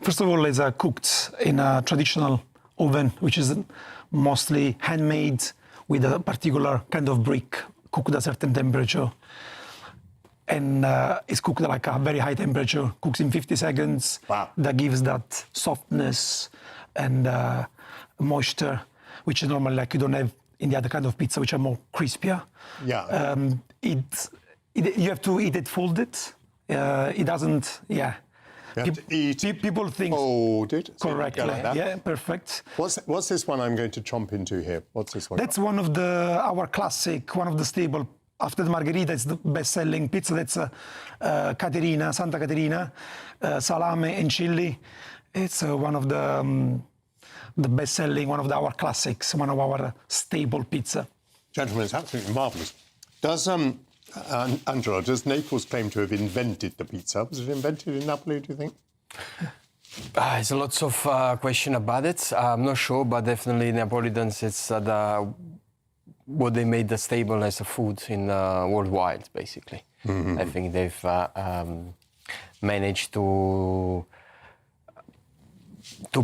First of all, it's cooked in a traditional oven, which is mostly handmade with a particular kind of brick, cooked at a certain temperature. And it's cooked like a very high temperature, cooks in 50 seconds. Wow. That gives that softness and moisture, which is normally like you don't have in the other kind of pizza, which are more crispier. Yeah. You have to eat it folded. It doesn't, yeah. You have to eat people think folded. Correctly, like that. yeah, perfect. What's this one I'm going to chomp into here? What's this one? That's one of our classic, one of the staple. After the margherita, it's the best-selling pizza. That's Caterina, Santa Caterina, salame and chili. It's one of the best-selling, one of our classics, one of our staple pizza. Gentlemen, it's absolutely marvellous. Does Angelo, does Naples claim to have invented the pizza? Was it invented in Napoli, do you think? There's lots of question about it. I'm not sure, but definitely Neapolitans, it's what they made the stable as a food in worldwide, basically. Mm-hmm. I think they've managed to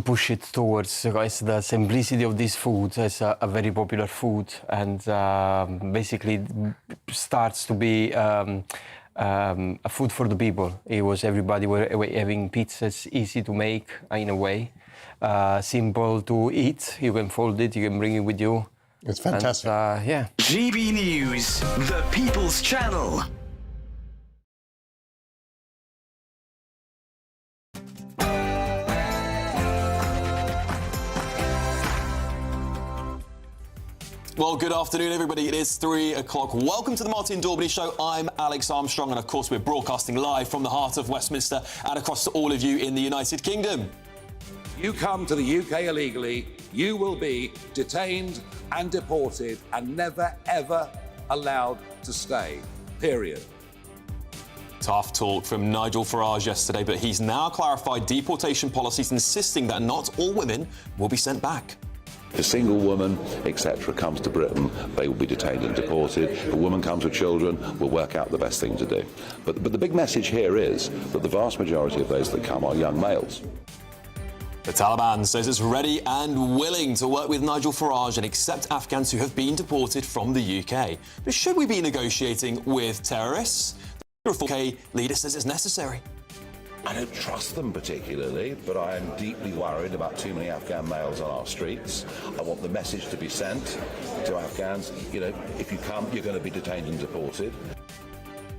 push it towards the simplicity of this food as a very popular food, and basically starts to be a food for the people. It was everybody were having pizzas, easy to make in a way, simple to eat. You can fold it, you can bring it with you. It's fantastic. And, yeah. GB News, the People's Channel. Well, good afternoon, everybody. It is 3 o'clock. Welcome to the Martin Daubney Show. I'm Alex Armstrong, and of course, we're broadcasting live from the heart of Westminster and across to all of you in the United Kingdom. You come to the UK illegally, you will be detained and deported and never, ever allowed to stay. Period. Tough talk from Nigel Farage yesterday, but he's now clarified deportation policies, insisting that not all women will be sent back. If a single woman, etc., comes to Britain, they will be detained and deported. If a woman comes with children, we'll work out the best thing to do. But the big message here is that the vast majority of those that come are young males. The Taliban says it's ready and willing to work with Nigel Farage and accept Afghans who have been deported from the UK. But should we be negotiating with terrorists? The UK leader says it's necessary. I don't trust them particularly, but I am deeply worried about too many Afghan males on our streets. I want the message to be sent to Afghans, you know, if you come, you're going to be detained and deported.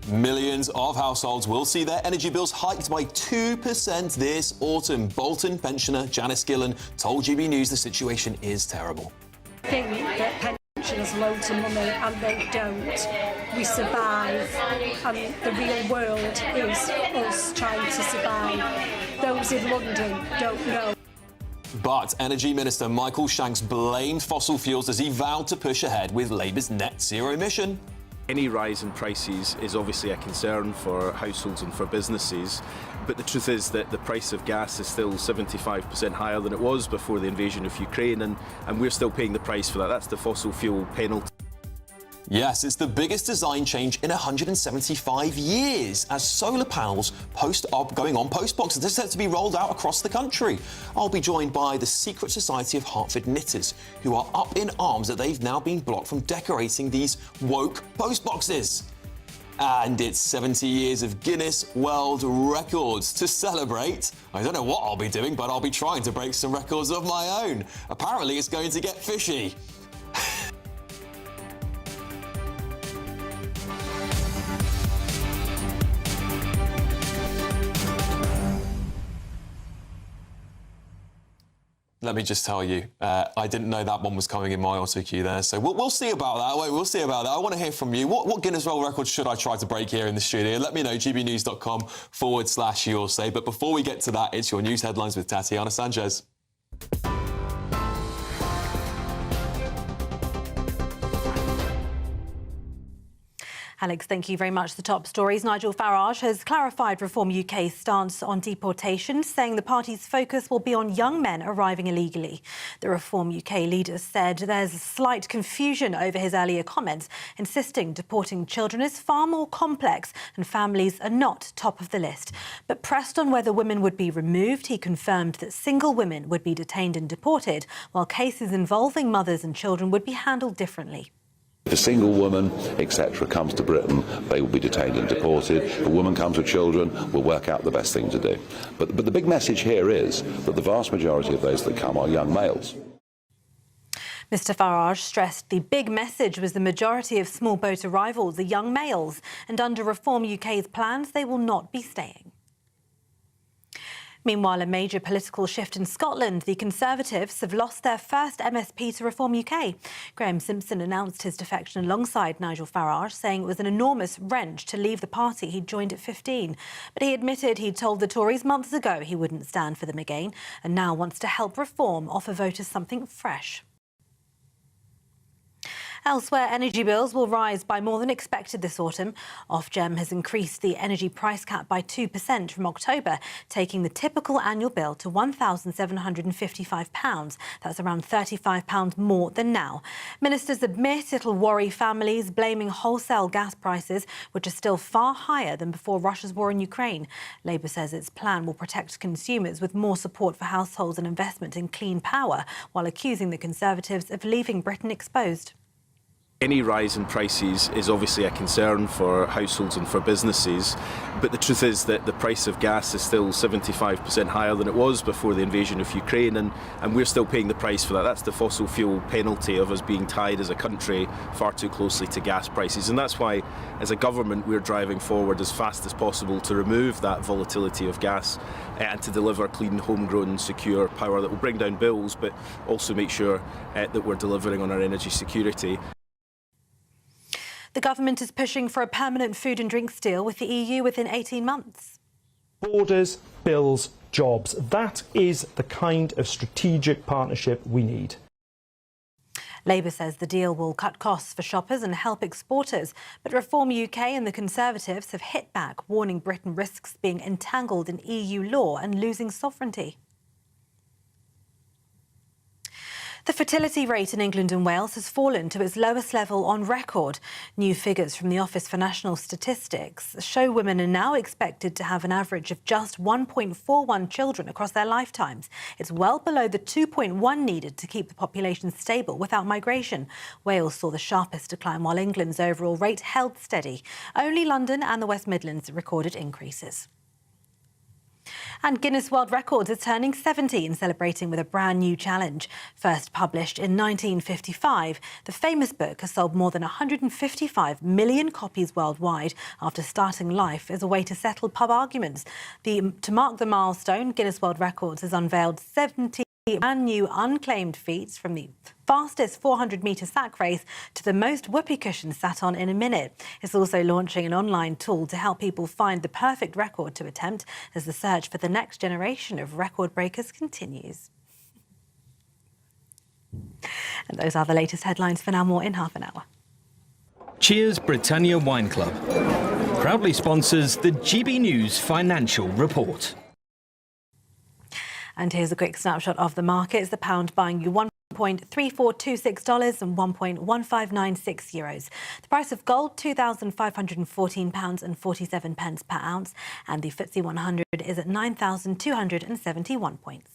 Millions of households will see their energy bills hiked by 2% this autumn. Bolton pensioner Janice Gillen told GB News the situation is terrible. I think that pensioners loads of money and they don't. We survive, and the real world is us trying to survive. Those in London don't know. But Energy Minister Michael Shanks blamed fossil fuels as he vowed to push ahead with Labour's net zero mission. Any rise in prices is obviously a concern for households and for businesses, but the truth is that the price of gas is still 75% higher than it was before the invasion of Ukraine, and we're still paying the price for that. That's the fossil fuel penalty. Yes, it's the biggest design change in 175 years as solar panels are going on post boxes. They're set to be rolled out across the country. I'll be joined by the Secret Society of Hertford Knitters, who are up in arms that they've now been blocked from decorating these woke post boxes. And it's 70 years of Guinness World Records to celebrate. I don't know what I'll be doing, but I'll be trying to break some records of my own. Apparently, it's going to get fishy. Let me just tell you, I didn't know that one was coming in my auto cue there, so we'll see about that. We'll see about that. I want to hear from you. What Guinness World Record should I try to break here in the studio? Let me know, gbnews.com/your say. But before we get to that, it's your news headlines with Tatiana Sanchez. Alex, thank you very much. The top stories. Nigel Farage has clarified Reform UK's stance on deportation, saying the party's focus will be on young men arriving illegally. The Reform UK leader said there's a slight confusion over his earlier comments, insisting deporting children is far more complex and families are not top of the list. But pressed on whether women would be removed, he confirmed that single women would be detained and deported, while cases involving mothers and children would be handled differently. If a single woman, etc., comes to Britain, they will be detained and deported. If a woman comes with children, we'll work out the best thing to do. But the big message here is that the vast majority of those that come are young males. Mr Farage stressed the big message was the majority of small boat arrivals are young males, and under Reform UK's plans, they will not be staying. Meanwhile, a major political shift in Scotland. The Conservatives have lost their first MSP to Reform UK. Graham Simpson announced his defection alongside Nigel Farage, saying it was an enormous wrench to leave the party he'd joined at 15. But he admitted he'd told the Tories months ago he wouldn't stand for them again, and now wants to help Reform offer voters something fresh. Elsewhere, energy bills will rise by more than expected this autumn. Ofgem has increased the energy price cap by 2% from October, taking the typical annual bill to £1,755. That's around £35 more than now. Ministers admit it'll worry families, blaming wholesale gas prices, which are still far higher than before Russia's war in Ukraine. Labour says its plan will protect consumers with more support for households and investment in clean power, while accusing the Conservatives of leaving Britain exposed. Any rise in prices is obviously a concern for households and for businesses, but the truth is that the price of gas is still 75% higher than it was before the invasion of Ukraine, and we're still paying the price for that. That's the fossil fuel penalty of us being tied as a country far too closely to gas prices, and that's why as a government we're driving forward as fast as possible to remove that volatility of gas and to deliver clean, homegrown, secure power that will bring down bills, but also make sure that we're delivering on our energy security. The government is pushing for a permanent food and drinks deal with the EU within 18 months. Borders, bills, jobs. That is the kind of strategic partnership we need. Labour says the deal will cut costs for shoppers and help exporters, but Reform UK and the Conservatives have hit back, warning Britain risks being entangled in EU law and losing sovereignty. The fertility rate in England and Wales has fallen to its lowest level on record. New figures from the Office for National Statistics show women are now expected to have an average of just 1.41 children across their lifetimes. It's well below the 2.1 needed to keep the population stable without migration. Wales saw the sharpest decline, while England's overall rate held steady. Only London and the West Midlands recorded increases. And Guinness World Records is turning 70 and celebrating with a brand new challenge. First published in 1955, the famous book has sold more than 155 million copies worldwide after starting life as a way to settle pub arguments. To mark the milestone, Guinness World Records has unveiled 70 brand new unclaimed feats, from the fastest 400-metre sack race to the most whoopee cushions sat on in a minute. It's also launching an online tool to help people find the perfect record to attempt as the search for the next generation of record breakers continues. And those are the latest headlines. For now, more in half an hour. Cheers Britannia Wine Club proudly sponsors the GBNews Financial Report. And here's a quick snapshot of the markets. The pound buying you $1.3426 and €1.1596. The price of gold, £2,514.47 per ounce, and the FTSE 100 is at 9,271 points.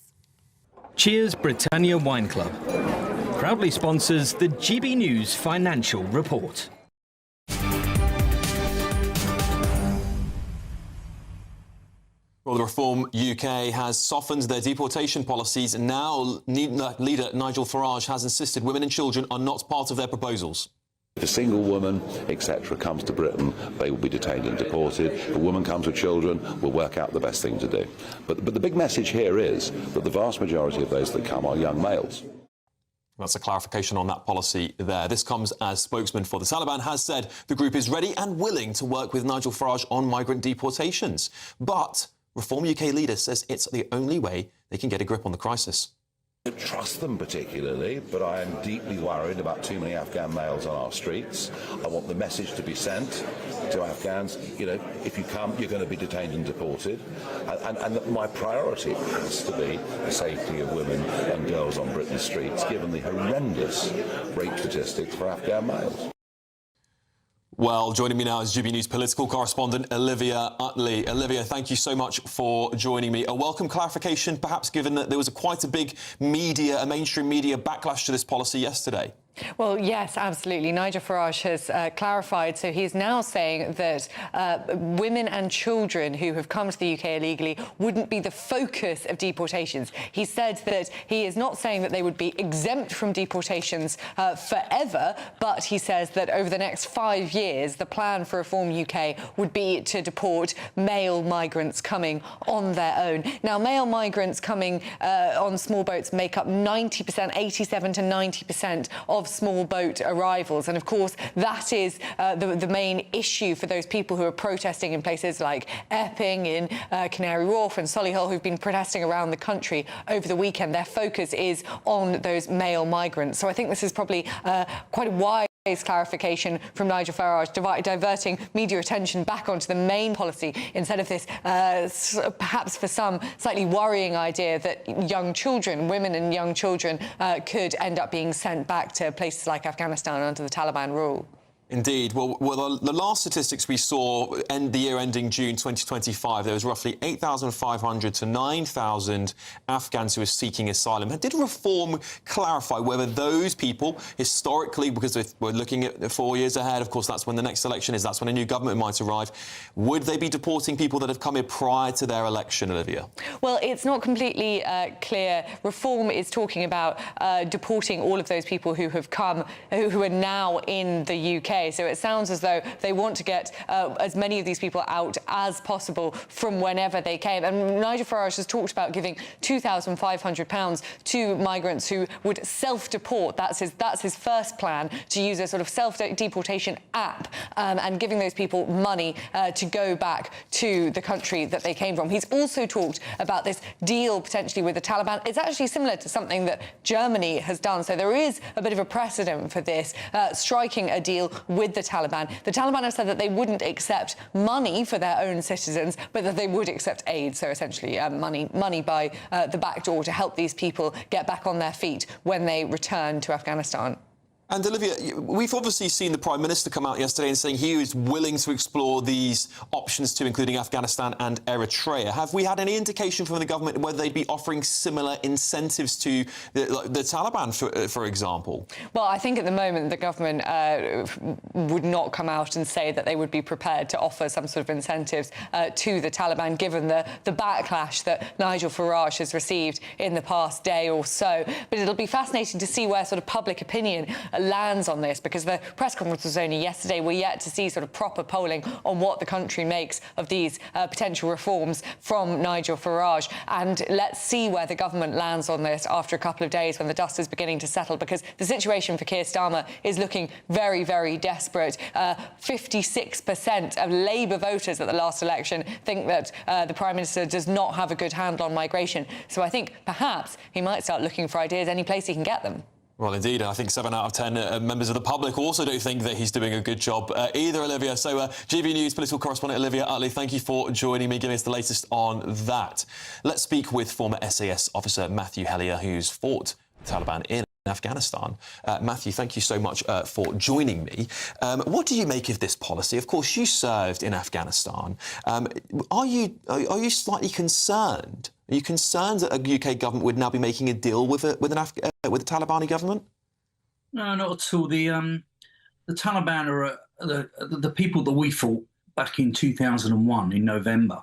Cheers Britannia Wine Club proudly sponsors the GBNews Financial Report. Well, the Reform UK has softened their deportation policies. Now, leader Nigel Farage has insisted women and children are not part of their proposals. If a single woman, etc., comes to Britain, they will be detained and deported. If a woman comes with children, we'll work out the best thing to do. But the big message here is that the vast majority of those that come are young males. That's a clarification on that policy there. This comes as spokesman for the Taliban has said the group is ready and willing to work with Nigel Farage on migrant deportations. But Reform UK leader says it's the only way they can get a grip on the crisis. don't trust them particularly, but I am deeply worried about too many Afghan males on our streets. I want the message to be sent to Afghans, you know, if you come, you're going to be detained and deported. And my priority has to be the safety of women and girls on Britain's streets, given the horrendous rape statistics for Afghan males. Well, joining me now is GBNews political correspondent Olivia Utley. Olivia, thank you so much for joining me. A welcome clarification, perhaps, given that there was quite a big mainstream media backlash to this policy yesterday. Well, yes, absolutely. Nigel Farage has clarified. So he's now saying that women and children who have come to the UK illegally wouldn't be the focus of deportations. He said that he is not saying that they would be exempt from deportations forever, but he says that over the next 5 years, the plan for Reform UK would be to deport male migrants coming on their own. Now, male migrants coming on small boats make up 90%, 87 to 90% of small boat arrivals, and of course that is the main issue for those people who are protesting in places like Epping, in Canary Wharf and Solihull, who've been protesting around the country over the weekend. Their focus is on those male migrants. So I think this is probably quite a wide clarification from Nigel Farage, diverting media attention back onto the main policy instead of this perhaps for some slightly worrying idea that young children, women and young children, could end up being sent back to places like Afghanistan under the Taliban rule. Indeed. Well, the last statistics we saw the year ending June 2025, there was roughly 8,500 to 9,000 Afghans who were seeking asylum. Did Reform clarify whether those people, historically, because we're looking at 4 years ahead, of course, that's when the next election is, that's when a new government might arrive, would they be deporting people that have come here prior to their election, Olivia? Well, it's not completely clear. Reform is talking about deporting all of those people who have come, who are now in the UK. So it sounds as though they want to get as many of these people out as possible from whenever they came. And Nigel Farage has talked about giving £2,500 to migrants who would self-deport. That's his first plan, to use a sort of self-deportation app and giving those people money to go back to the country that they came from. He's also talked about this deal potentially with the Taliban. It's actually similar to something that Germany has done. So there is a bit of a precedent for this, striking a deal with the Taliban. The Taliban have said that they wouldn't accept money for their own citizens, but that they would accept aid, so essentially money by the back door to help these people get back on their feet when they return to Afghanistan. And Olivia, we've obviously seen the Prime Minister come out yesterday and saying he is willing to explore these options too, including Afghanistan and Eritrea. Have we had any indication from the government whether they'd be offering similar incentives to the Taliban, for example? Well, I think at the moment the government would not come out and say that they would be prepared to offer some sort of incentives to the Taliban, given the backlash that Nigel Farage has received in the past day or so. But it'll be fascinating to see where sort of public opinion lands on this, because the press conference was only yesterday. We're yet to see sort of proper polling on what the country makes of these potential reforms from Nigel Farage. And let's see where the government lands on this after a couple of days when the dust is beginning to settle, because the situation for Keir Starmer is looking very, very desperate. 56% of Labour voters at the last election think that the Prime Minister does not have a good handle on migration. So I think perhaps he might start looking for ideas any place he can get them. Well, indeed, and I think 7 out of 10 members of the public also don't think that he's doing a good job either, Olivia. So, GBNews political correspondent Olivia Utley, thank you for joining me, giving us the latest on that. Let's speak with former SAS officer Matthew Hellier, who's fought the Taliban in Afghanistan. Matthew, thank you so much for joining me. What do you make of this policy? Of course, you served in Afghanistan. Are you slightly concerned? Are you concerned that a UK government would now be making a deal with the Talibani government? No, not at all. The Taliban are the people that we fought back in 2001 in November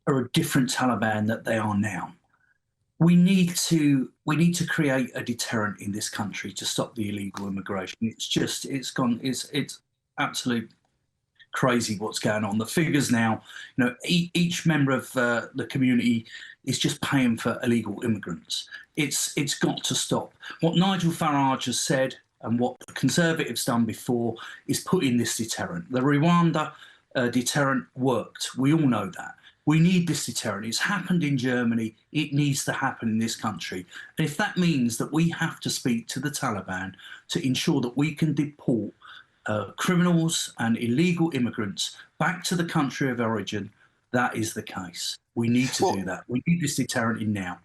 are a different Taliban that they are now. We need to create a deterrent in this country to stop the illegal immigration. It's absolute crazy what's going on. The figures now, each member of the community is just paying for illegal immigrants. It's got to stop. What Nigel Farage has said and what the Conservatives done before is put in this deterrent. The Rwanda deterrent worked. We all know that. We need this deterrent. It's happened in Germany. It needs to happen in this country. And if that means that we have to speak to the Taliban to ensure that we can deport criminals and illegal immigrants back to the country of origin, that is the case. We need to do that. We need this deterrent in now.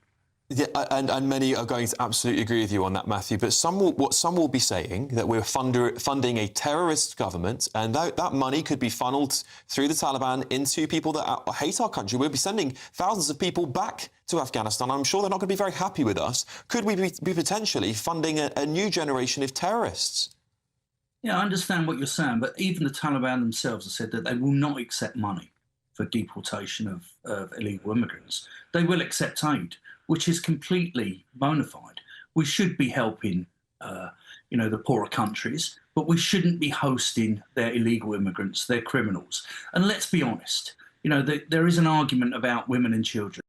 Yeah, and many are going to absolutely agree with you on that, Matthew. But some will be saying that we're funding a terrorist government, and that money could be funneled through the Taliban into people that hate our country. We'll be sending thousands of people back to Afghanistan. I'm sure they're not going to be very happy with us. Could we be potentially funding a new generation of terrorists? Yeah, I understand what you're saying, but even the Taliban themselves have said that they will not accept money for deportation of illegal immigrants. They will accept aid, which is completely bona fide. We should be helping, the poorer countries, but we shouldn't be hosting their illegal immigrants, their criminals. And let's be honest, there is an argument about women and children.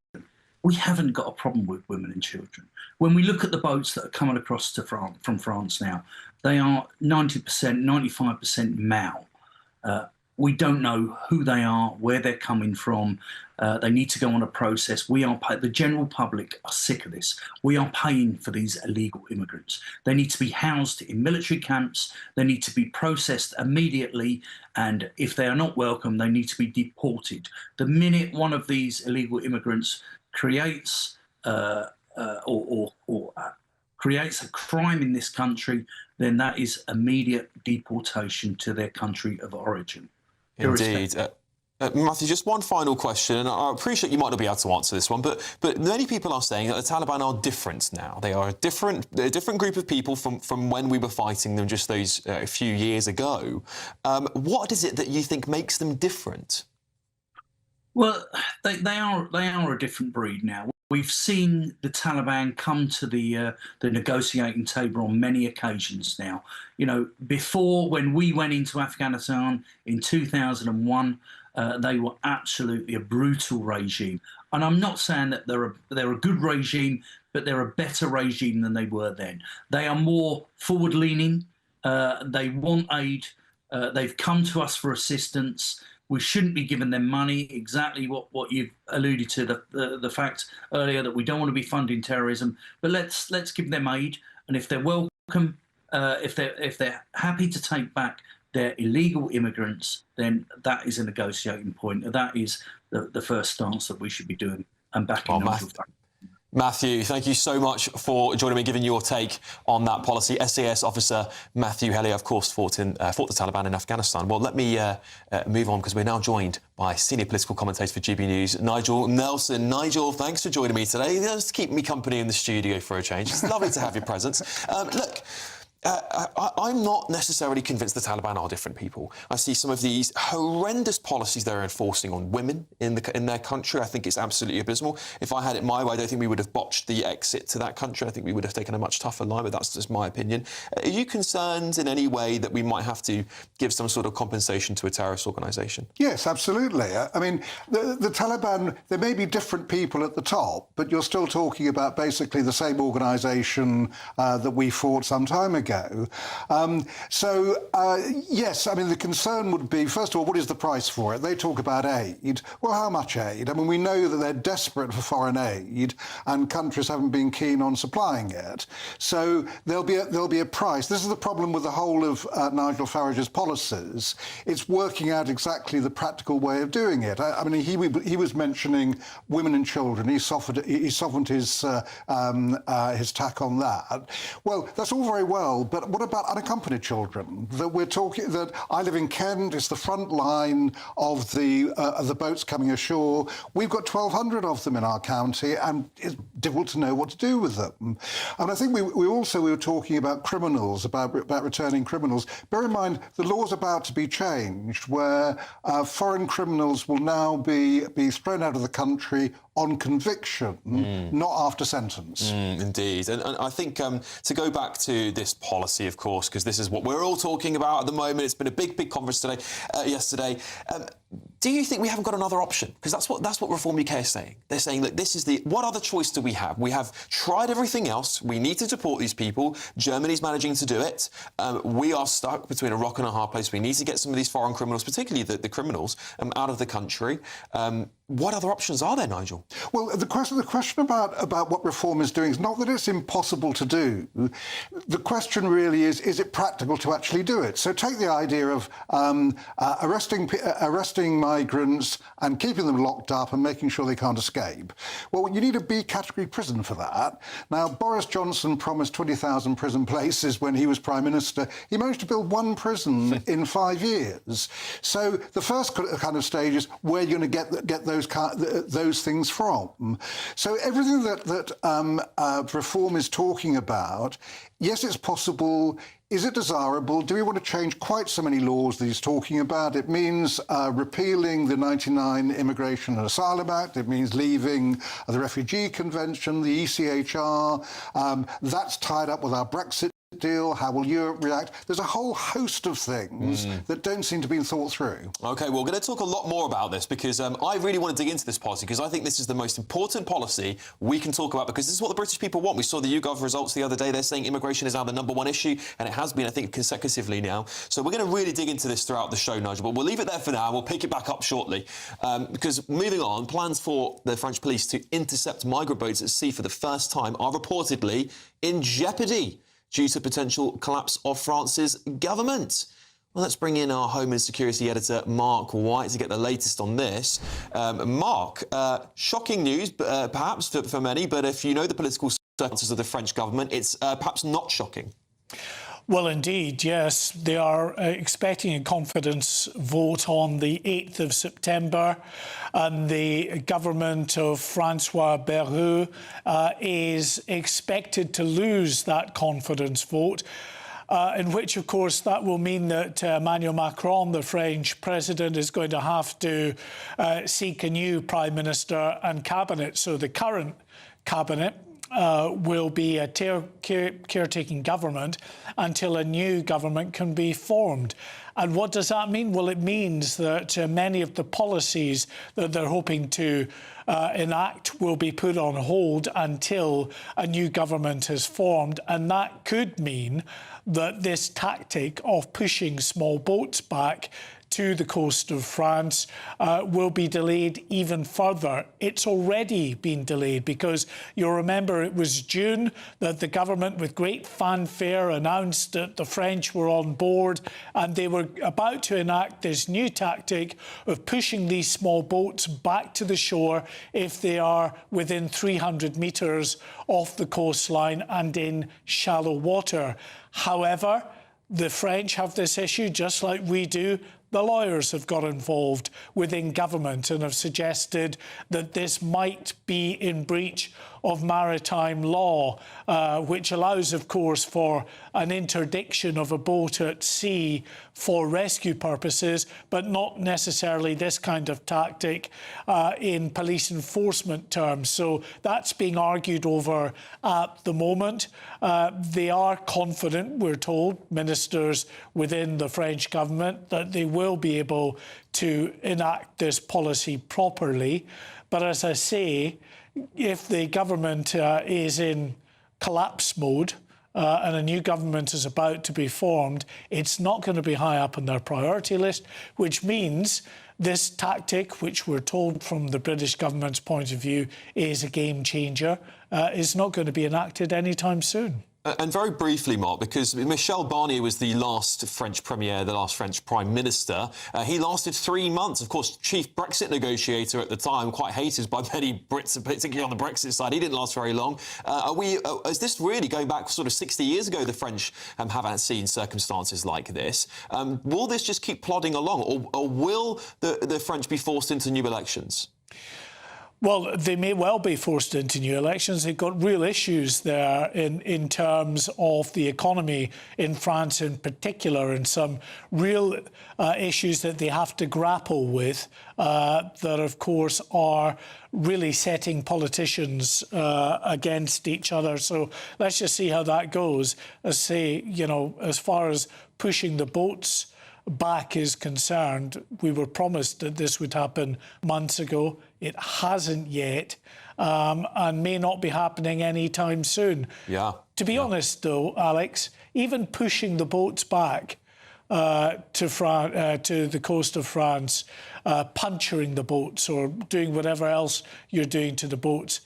We haven't got a problem with women and children. When we look at the boats that are coming across to France, from France now, they are 90%, 95% male. We don't know who they are, where they're coming from. They need to go on a process. The general public are sick of this. We are paying for these illegal immigrants. They need to be housed in military camps. They need to be processed immediately. And if they are not welcome, they need to be deported. The minute one of these illegal immigrants creates creates a crime in this country, then that is immediate deportation to their country of origin. Indeed. Matthew, just one final question, and I appreciate you might not be able to answer this one, but many people are saying that the Taliban are different now. They are a different group of people from when we were fighting them just those few years ago. What is it that you think makes them different? Well, they are a different breed now. We've seen the Taliban come to the negotiating table on many occasions now. Before, when we went into Afghanistan in 2001, they were absolutely a brutal regime. And I'm not saying that they're a good regime, but they're a better regime than they were then. They are more forward-leaning. They want aid. They've come to us for assistance. We shouldn't be giving them money. Exactly what you've alluded to, the fact earlier that we don't want to be funding terrorism. But let's give them aid, and if they're welcome, if they're happy to take back their illegal immigrants, then that is a negotiating point. That is the first stance that we should be doing and backing them. Matthew, thank you so much for joining me, giving your take on that policy. SAS officer Matthew Hellier, of course, fought the Taliban in Afghanistan. Well, let me move on, because we're now joined by senior political commentator for GB News, Nigel Nelson. Nigel, thanks for joining me today. Just keep me company in the studio for a change. It's lovely to have your presence. Look, I'm not necessarily convinced the Taliban are different people. I see some of these horrendous policies they're enforcing on women in their country. I think it's absolutely abysmal. If I had it my way, I don't think we would have botched the exit to that country. I think we would have taken a much tougher line, but that's just my opinion. Are you concerned in any way that we might have to give some sort of compensation to a terrorist organisation? Yes, absolutely. I mean, the Taliban, there may be different people at the top, but you're still talking about basically the same organisation that we fought some time ago. Yes, I mean, the concern would be, first of all, what is the price for it? They talk about aid. Well, how much aid? I mean, we know that they're desperate for foreign aid, and countries haven't been keen on supplying it. So there'll be a price. This is the problem with the whole of Nigel Farage's policies. It's working out exactly the practical way of doing it. I mean, he was mentioning women and children. He softened his tack on that. Well, that's all very well. But what about unaccompanied children? That I live in Kent. It's the front line of the boats coming ashore. We've got 1,200 of them in our county, and it's difficult to know what to do with them. And I think we were talking about criminals, about returning criminals. Bear in mind, the law's about to be changed, where foreign criminals will now be thrown out of the country on conviction, not after sentence. Indeed. And I think to go back to this policy, of course, because this is what we're all talking about at the moment. It's been a big conference yesterday. Do you think we haven't got another option? Because that's what Reform UK is saying. They're saying, look, this is what other choice do we have? We have tried everything else. We need to deport these people. Germany's managing to do it. We are stuck between a rock and a hard place. We need to get some of these foreign criminals, particularly the criminals, out of the country. what other options are there, Nigel? Well, the question about what reform is doing is not that it's impossible to do. The question really is it practical to actually do it? So take the idea of arresting migrants and keeping them locked up and making sure they can't escape. Well, you need a B-category prison for that. Now, Boris Johnson promised 20,000 prison places when he was Prime Minister. He managed to build one prison in 5 years. So the first kind of stage is where you're going to get those things from. So everything that reform is talking about, yes, it's possible. Is it desirable? Do we want to change quite so many laws that he's talking about? It means repealing the 99 Immigration and Asylum Act. It means leaving the Refugee Convention, the ECHR. That's tied up with our Brexit deal. How will Europe react? There's a whole host of things that don't seem to be thought through. OK, well, we're going to talk a lot more about this because I really want to dig into this policy because I think this is the most important policy we can talk about because this is what the British people want. We saw the YouGov results the other day. They're saying immigration is now the #1 issue, and it has been, I think, consecutively now. So we're going to really dig into this throughout the show, Nigel, but we'll leave it there for now. We'll pick it back up shortly because moving on, plans for the French police to intercept migrant boats at sea for the first time are reportedly in jeopardy due to potential collapse of France's government. Well, let's bring in our Home and Security editor, Mark White, to get the latest on this. Mark, shocking news, perhaps for many, but if you know the political circumstances of the French government, it's perhaps not shocking. Well, indeed, yes. They are expecting a confidence vote on the 8th of September, and the government of François Bayrou is expected to lose that confidence vote, in which, of course, that will mean that Emmanuel Macron, the French president, is going to have to seek a new prime minister and cabinet. So the current cabinet will be a caretaking government until a new government can be formed. And what does that mean? Well, it means that many of the policies that they're hoping to enact will be put on hold until a new government is formed. And that could mean that this tactic of pushing small boats back to the coast of France will be delayed even further. It's already been delayed because you'll remember it was June that the government, with great fanfare, announced that the French were on board and they were about to enact this new tactic of pushing these small boats back to the shore if they are within 300 metres off the coastline and in shallow water. However, the French have this issue just like we do. The lawyers have got involved within government and have suggested that this might be in breach of maritime law, which allows, of course, for an interdiction of a boat at sea for rescue purposes, but not necessarily this kind of tactic in police enforcement terms. So that's being argued over at the moment. They are confident, we're told, ministers within the French government, that they will be able to enact this policy properly. But as I say, if the government is in collapse mode and a new government is about to be formed, it's not going to be high up on their priority list, which means this tactic, which we're told from the British government's point of view is a game changer, is not going to be enacted anytime soon. And very briefly, Mark, because Michel Barnier was the last French premier, the last French prime minister. He lasted 3 months, of course, chief Brexit negotiator at the time, quite hated by many Brits, particularly on the Brexit side. He didn't last very long. Is this really going back sort of 60 years ago? The French haven't seen circumstances like this. Will this just keep plodding along, or will the French be forced into new elections? Well, they may well be forced into new elections. They've got real issues there in terms of the economy in France in particular, and some real issues that they have to grapple with that, of course, are really setting politicians against each other. So let's just see how that goes. As far as pushing the boats back is concerned, we were promised that this would happen months ago. It hasn't yet, and may not be happening anytime soon. Yeah. To be honest, though, Alex, even pushing the boats back to the coast of France, puncturing the boats or doing whatever else you're doing to the boats,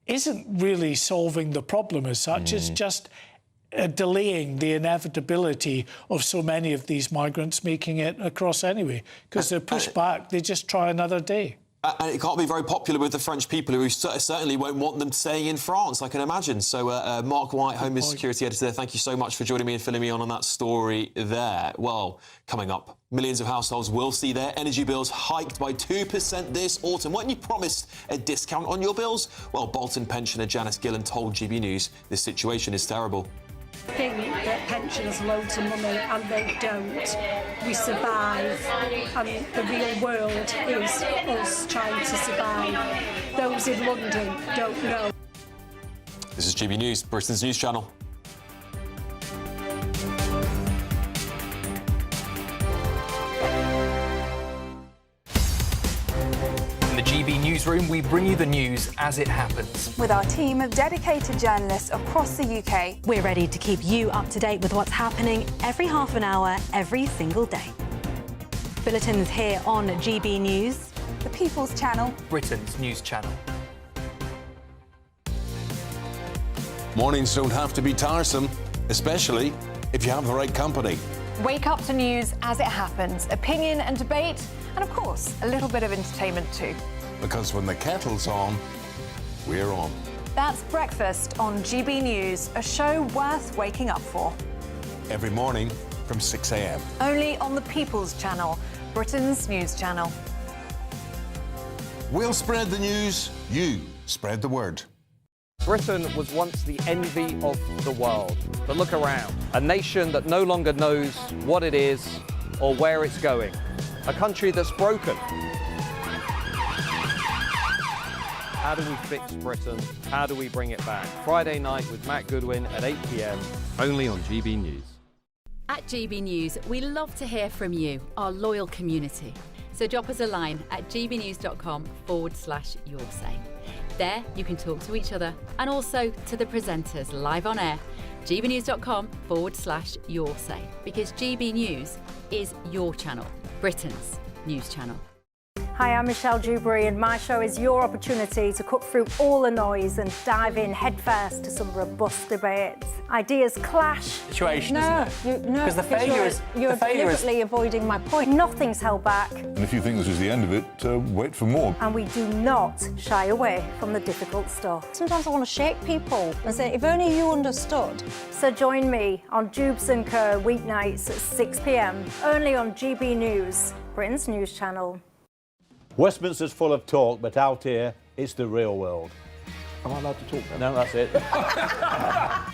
isn't really solving the problem as such. It's just delaying the inevitability of so many of these migrants making it across anyway. Because they're pushed back, they just try another day. And it can't be very popular with the French people, who certainly won't want them staying in France, I can imagine. So, Mark White, Home Security Editor, thank you so much for joining me and filling me on that story there. Well, coming up, millions of households will see their energy bills hiked by 2% this autumn. Weren't you promised a discount on your bills? Well, Bolton pensioner Janice Gillan told GB News this situation is terrible. Think that pensioners loads of money and they don't. We survive, and the real world is us trying to survive. Those in London don't know. This is GB News, Britain's news channel. In the GB Newsroom, we bring you the news as it happens. With our team of dedicated journalists across the UK, we're ready to keep you up to date with what's happening every half an hour, every single day. Bulletins here on GB News, the People's Channel, Britain's news channel. Mornings don't have to be tiresome, especially if you have the right company. Wake up to news as it happens, opinion and debate, and of course, a little bit of entertainment too. Because when the kettle's on, we're on. That's Breakfast on GB News, a show worth waking up for. Every morning from 6 a.m. Only on the People's Channel, Britain's news channel. We'll spread the news, you spread the word. Britain was once the envy of the world. But look around. A nation that no longer knows what it is or where it's going. A country that's broken. How do we fix Britain? How do we bring it back? Friday night with Matt Goodwin at 8 p.m. only on GB News. At GB News, we love to hear from you, our loyal community. So drop us a line at gbnews.com/yoursay. There you can talk to each other and also to the presenters live on air. gbnews.com/yoursay, because GB News is your channel, Britain's news channel. Hi, I'm Michelle Dewberry, and my show is your opportunity to cut through all the noise and dive in headfirst to some robust debates. Ideas clash. Situation, no, isn't it? No, because the failure is you're deliberately avoiding my point. Nothing's held back. And if you think this is the end of it, wait for more. And we do not shy away from the difficult stuff. Sometimes I want to shake people and say, if only you understood. So join me on Jubes & Co weeknights at 6 p.m, only on GB News, Britain's news channel. Westminster's full of talk, but out here, it's the real world. Am I allowed to talk then? No, that's it.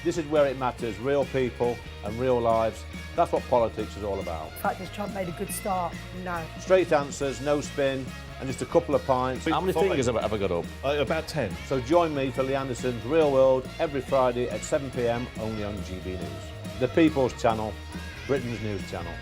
This is where it matters, real people and real lives. That's what politics is all about. In fact, has Trump made a good start? No. Straight answers, no spin, and just a couple of pints. How many fingers have I got up? About 10. So join me for Lee Anderson's Real World every Friday at 7 p.m, only on GB News. The People's Channel, Britain's news channel.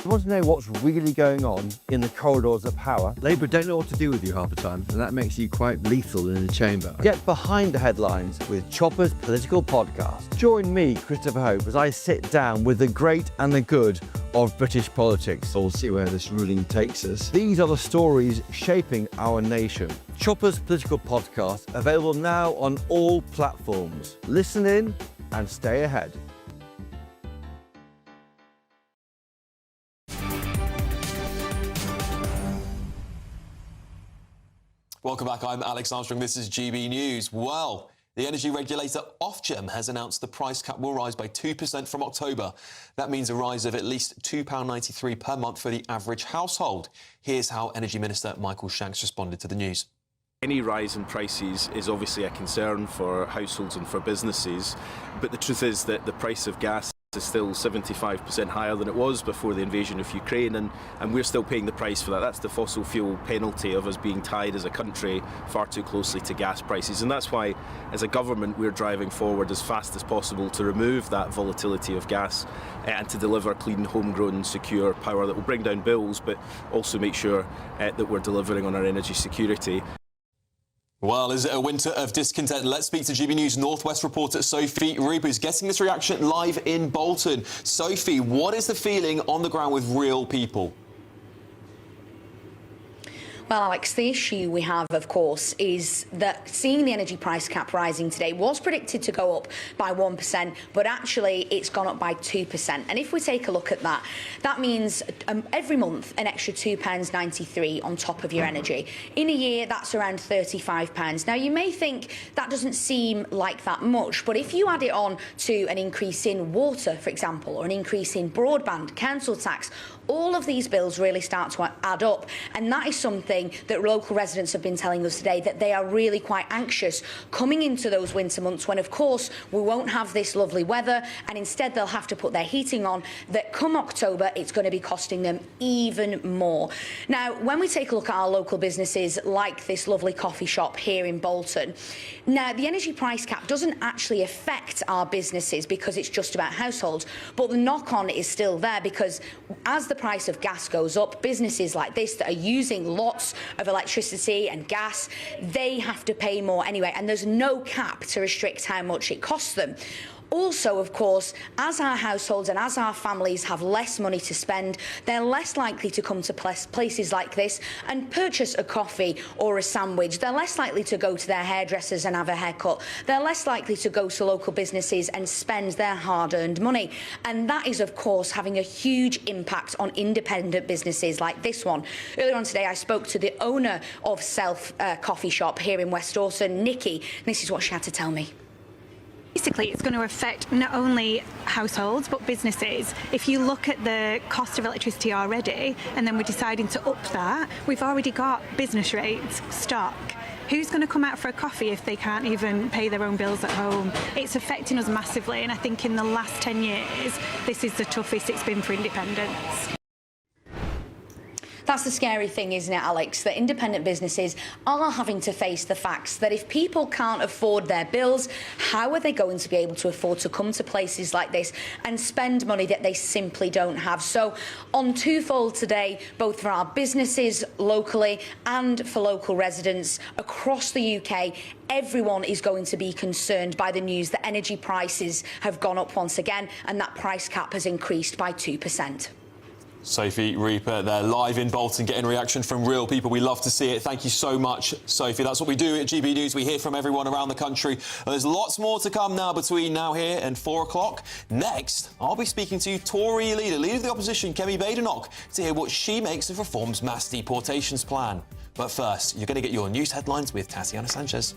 You want to know what's really going on in the corridors of power? Labour don't know what to do with you half the time, and that makes you quite lethal in the chamber. Get behind the headlines with Chopper's Political Podcast. Join me, Christopher Hope, as I sit down with the great and the good of British politics. We'll see where this ruling takes us. These are the stories shaping our nation. Chopper's Political Podcast, available now on all platforms. Listen in and stay ahead. Welcome back, I'm Alex Armstrong, this is GB News. Well, the energy regulator Ofgem has announced the price cap will rise by 2% from October. That means a rise of at least £2.93 per month for the average household. Here's how Energy Minister Michael Shanks responded to the news. Any rise in prices is obviously a concern for households and for businesses, but the truth is that the price of gas is still 75% higher than it was before the invasion of Ukraine, and we're still paying the price for that. That's the fossil fuel penalty of us being tied as a country far too closely to gas prices, and that's why as a government we're driving forward as fast as possible to remove that volatility of gas and to deliver clean, homegrown, secure power that will bring down bills but also make sure that we're delivering on our energy security. Well, is it a winter of discontent? Let's speak to GB News Northwest reporter Sophie Reaper, who's getting this reaction live in Bolton. Sophie, what is the feeling on the ground with real people? Well, Alex, the issue we have, of course, is that seeing the energy price cap rising today was predicted to go up by 1%, but actually it's gone up by 2%. And if we take a look at that, that means every month an extra £2.93 on top of your energy. In a year, that's around £35. Now, you may think that doesn't seem like that much, but if you add it on to an increase in water, for example, or an increase in broadband, council tax, all of these bills really start to add up, and that is something that local residents have been telling us today, that they are really quite anxious coming into those winter months when, of course, we won't have this lovely weather, and instead they'll have to put their heating on, that come October it's going to be costing them even more. Now, when we take a look at our local businesses like this lovely coffee shop here in Bolton, now the energy price cap doesn't actually affect our businesses because it's just about households, but the knock-on is still there, because as the price of gas goes up, businesses like this that are using lots of electricity and gas, they have to pay more anyway, and there's no cap to restrict how much it costs them. Also, of course, as our households and as our families have less money to spend, they're less likely to come to places like this and purchase a coffee or a sandwich. They're less likely to go to their hairdressers and have a haircut. They're less likely to go to local businesses and spend their hard-earned money. And that is, of course, having a huge impact on independent businesses like this one. Earlier on today, I spoke to the owner of Self Coffee Shop here in West Orton, Nikki. This is what she had to tell me. Basically, it's going to affect not only households but businesses. If you look at the cost of electricity already, and then we're deciding to up that, we've already got business rates stock. Who's going to come out for a coffee if they can't even pay their own bills at home? It's affecting us massively, and I think in the last 10 years, this is the toughest it's been for independents. That's the scary thing, isn't it, Alex? That independent businesses are having to face the facts that if people can't afford their bills, how are they going to be able to afford to come to places like this and spend money that they simply don't have? So on twofold today, both for our businesses locally and for local residents across the UK, everyone is going to be concerned by the news that energy prices have gone up once again, and that price cap has increased by 2%. Sophie Reaper there, live in Bolton, getting reaction from real people. We love to see it. Thank you so much, Sophie. That's what we do at GB News. We hear from everyone around the country. There's lots more to come now between now here and 4 o'clock. Next, I'll be speaking to Tory leader of the opposition, Kemi Badenoch, to hear what she makes of Reform's mass deportations plan. But first, you're going to get your news headlines with Tatiana Sanchez.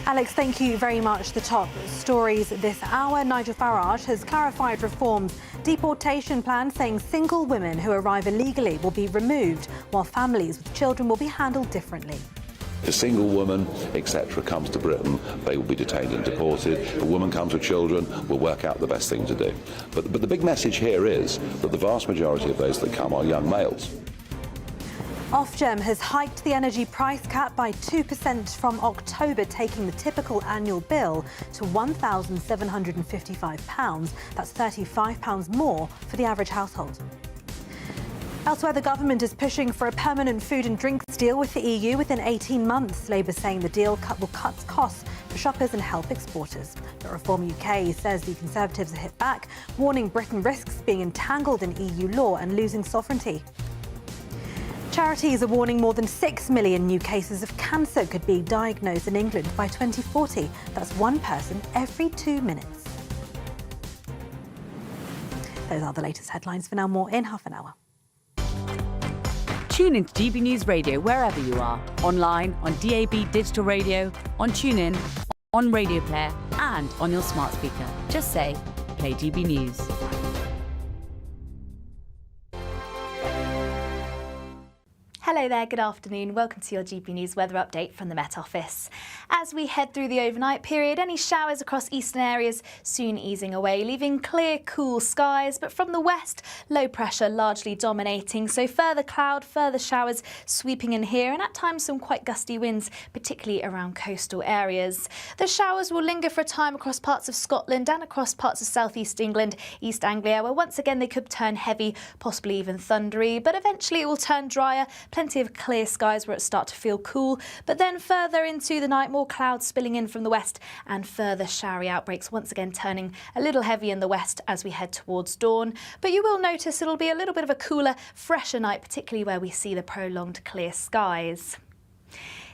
Alex, thank you very much. The top stories this hour. Nigel Farage has clarified Reform's deportation plan, saying single women who arrive illegally will be removed, while families with children will be handled differently. If a single woman, etc., comes to Britain, they will be detained and deported. If a woman comes with children, we'll work out the best thing to do. But the big message here is that the vast majority of those that come are young males. Ofgem has hiked the energy price cap by 2% from October, taking the typical annual bill to £1,755. That's £35 more for the average household. Elsewhere, the government is pushing for a permanent food and drinks deal with the EU within 18 months. Labour saying the deal will cut costs for shoppers and help exporters. But Reform UK says the Conservatives are hit back, warning Britain risks being entangled in EU law and losing sovereignty. Charities are warning more than 6 million new cases of cancer could be diagnosed in England by 2040. That's one person every 2 minutes. Those are the latest headlines. For now, more in half an hour. Tune into GB News Radio wherever you are. Online, on DAB digital radio, on TuneIn, on Radio Player and on your smart speaker. Just say, play GB News. Hello there, good afternoon. Welcome to your GB News weather update from the Met Office. As we head through the overnight period, any showers across eastern areas soon easing away, leaving clear, cool skies. But from the west, low pressure largely dominating. So further cloud, further showers sweeping in here, and at times some quite gusty winds, particularly around coastal areas. The showers will linger for a time across parts of Scotland and across parts of southeast England, East Anglia, where once again they could turn heavy, possibly even thundery. But eventually it will turn drier. Plenty of clear skies where it start to feel cool, but then further into the night, more clouds spilling in from the west and further showery outbreaks, once again turning a little heavy in the west as we head towards dawn. But you will notice it'll be a little bit of a cooler, fresher night, particularly where we see the prolonged clear skies.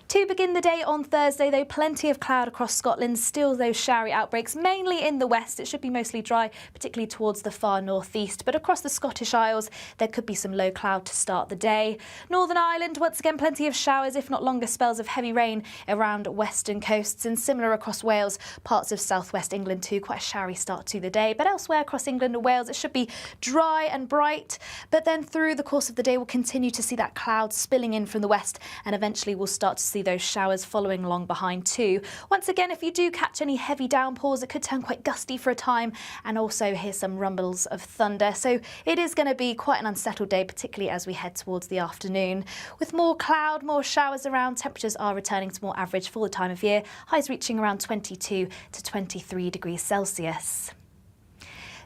To begin the day on Thursday, though, plenty of cloud across Scotland, still those showery outbreaks, mainly in the west. It should be mostly dry, particularly towards the far northeast. But across the Scottish Isles, there could be some low cloud to start the day. Northern Ireland, once again, plenty of showers, if not longer spells of heavy rain around western coasts, and similar across Wales, parts of southwest England too. Quite a showery start to the day. But elsewhere across England and Wales, it should be dry and bright. But then through the course of the day, we'll continue to see that cloud spilling in from the west, and eventually we'll start to see those showers following along behind too. Once again, if you do catch any heavy downpours, it could turn quite gusty for a time, and also hear some rumbles of thunder. So it is going to be quite an unsettled day, particularly as we head towards the afternoon. With more cloud, more showers around, temperatures are returning to more average for the time of year, highs reaching around 22 to 23 degrees Celsius.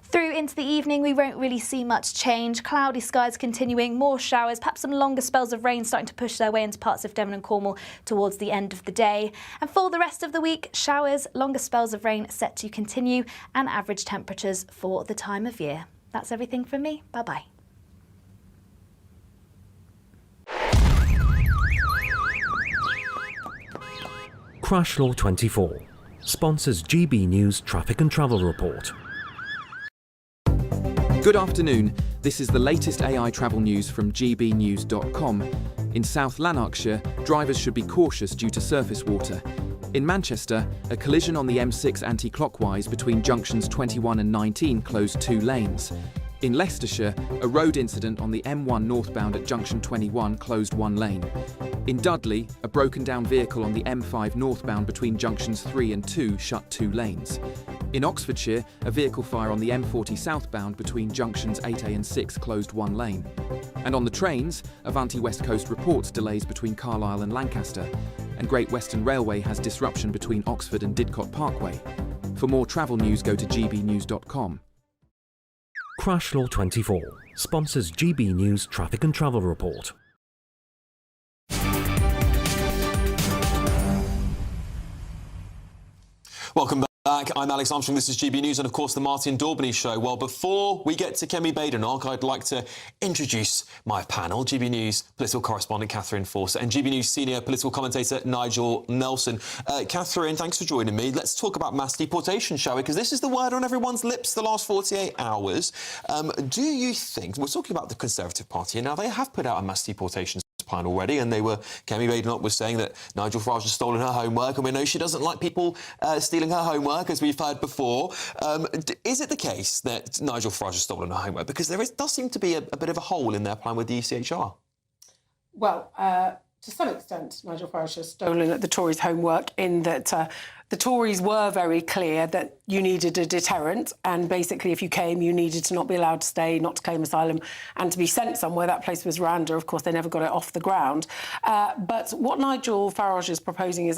Through into the evening, we won't really see much change. Cloudy skies continuing, more showers, perhaps some longer spells of rain starting to push their way into parts of Devon and Cornwall towards the end of the day. And for the rest of the week, showers, longer spells of rain set to continue, and average temperatures for the time of year. That's everything from me. Bye-bye. Crash Law 24 sponsors GB News Traffic and Travel Report. Good afternoon. This is the latest AI travel news from GBNews.com. In South Lanarkshire, drivers should be cautious due to surface water. In Manchester, a collision on the M6 anti-clockwise between junctions 21 and 19 closed 2 lanes. In Leicestershire, a road incident on the M1 northbound at junction 21 closed 1 lane. In Dudley, a broken-down vehicle on the M5 northbound between junctions 3 and 2 shut 2 lanes. In Oxfordshire, a vehicle fire on the M40 southbound between junctions 8A and 6 closed 1 lane. And on the trains, Avanti West Coast reports delays between Carlisle and Lancaster. And Great Western Railway has disruption between Oxford and Didcot Parkway. For more travel news, go to gbnews.com. Crash Law 24 sponsors GB News Traffic and Travel Report. Welcome back. I'm Alex Armstrong, this is GB News, and of course the Martin Daubney Show. Well, before we get to Kemi Badenoch, I'd like to introduce my panel, GB News political correspondent Catherine Fawcett and GB News senior political commentator Nigel Nelson. Catherine, thanks for joining me. Let's talk about mass deportation, shall we? Because this is the word on everyone's lips the last 48 hours. Do you think, we're talking about the Conservative Party, and now they have put out a mass deportation plan already, and Kemi Badenoch was saying that Nigel Farage has stolen her homework, and we know she doesn't like people stealing her homework, as we've heard before. Is it the case that Nigel Farage has stolen her homework? Because does seem to be a bit of a hole in their plan with the ECHR. Well, to some extent, Nigel Farage has stolen the Tories' homework in that the Tories were very clear that you needed a deterrent, and basically if you came, you needed to not be allowed to stay, not to claim asylum, and to be sent somewhere. That place was Rwanda. Of course, they never got it off the ground. But what Nigel Farage is proposing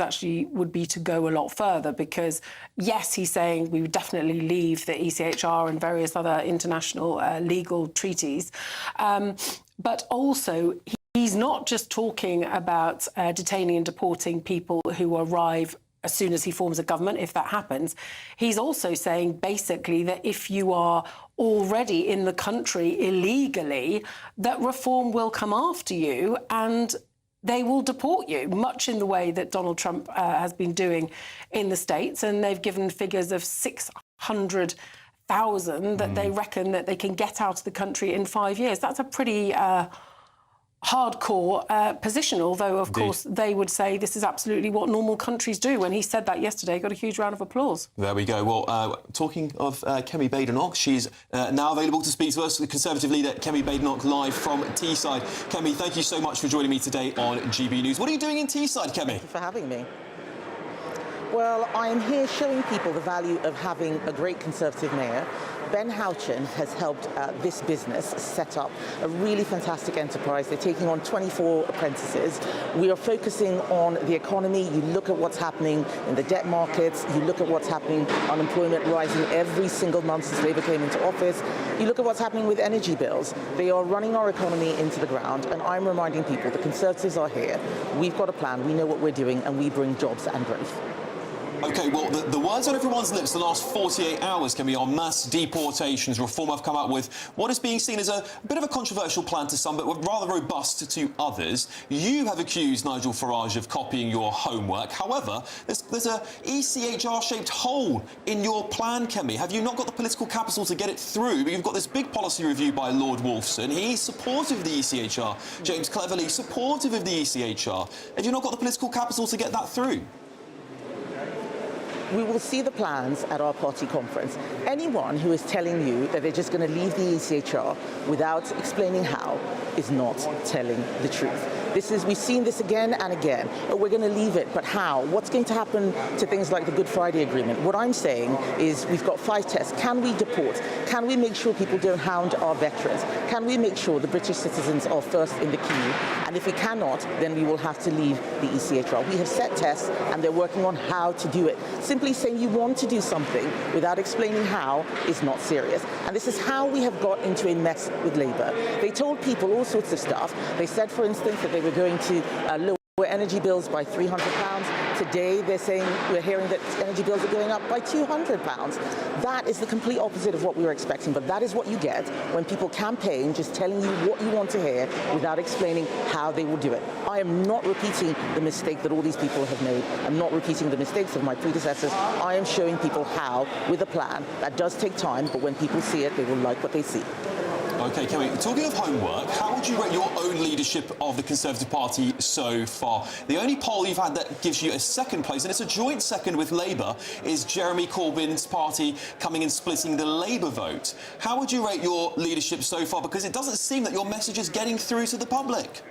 would be to go a lot further, because, yes, he's saying we would definitely leave the ECHR and various other international legal treaties, but also he's not just talking about detaining and deporting people who arrive as soon as he forms a government, if that happens. He's also saying, basically, that if you are already in the country illegally, that reform will come after you and they will deport you, much in the way that Donald Trump has been doing in the States. And they've given figures of 600,000 that they reckon that they can get out of the country in 5 years. That's a pretty hardcore position, although, of course, they would say this is absolutely what normal countries do. When he said that yesterday, got a huge round of applause. There we go. Well, talking of Kemi Badenoch, she's now available to speak to us, the Conservative leader, Kemi Badenoch, live from Teesside. Kemi, thank you so much for joining me today on GB News. What are you doing in Teesside, Kemi? Thank you for having me. Well, I am here showing people the value of having a great Conservative mayor. Ben Houchin has helped this business set up a really fantastic enterprise. They're taking on 24 apprentices. We are focusing on the economy. You look at what's happening in the debt markets. You look at what's happening, unemployment rising every single month since Labour came into office. You look at what's happening with energy bills. They are running our economy into the ground. And I'm reminding people the Conservatives are here. We've got a plan. We know what we're doing, and we bring jobs and growth. OK, well, the words on everyone's lips the last 48 hours can be on mass deportations. Reform have come out with what is being seen as a bit of a controversial plan to some, but rather robust to others. You have accused Nigel Farage of copying your homework. However, there's a ECHR-shaped hole in your plan, Kemi. Have you not got the political capital to get it through? But you've got this big policy review by Lord Wolfson. He's supportive of the ECHR. James Cleverly, supportive of the ECHR. Have you not got the political capital to get that through? We will see the plans at our party conference. Anyone who is telling you that they're just going to leave the ECHR without explaining how is not telling the truth. We've seen this again and again. Oh, we're going to leave it, but how? What's going to happen to things like the Good Friday Agreement? What I'm saying is we've got 5 tests. Can we deport? Can we make sure people don't hound our veterans? Can we make sure the British citizens are first in the queue? And if we cannot, then we will have to leave the ECHR. We have set tests, and they're working on how to do it. Simply saying you want to do something without explaining how is not serious. And this is how we have got into a mess with Labour. They told people all sorts of stuff. They said, for instance, that they were going to lower energy bills by £300. Today, they're saying, we're hearing that energy bills are going up by £200. That is the complete opposite of what we were expecting, but that is what you get when people campaign just telling you what you want to hear without explaining how they will do it. I am not repeating the mistake that all these people have made. I'm not repeating the mistakes of my predecessors. I am showing people how, with a plan. That does take time, but when people see it, they will like what they see. OK, Kemi, talking of homework, how would you rate your own leadership of the Conservative Party so far? The only poll you've had that gives you a second place, and it's a joint second with Labour, is Jeremy Corbyn's party coming and splitting the Labour vote. How would you rate your leadership so far? Because it doesn't seem that your message is getting through to the public.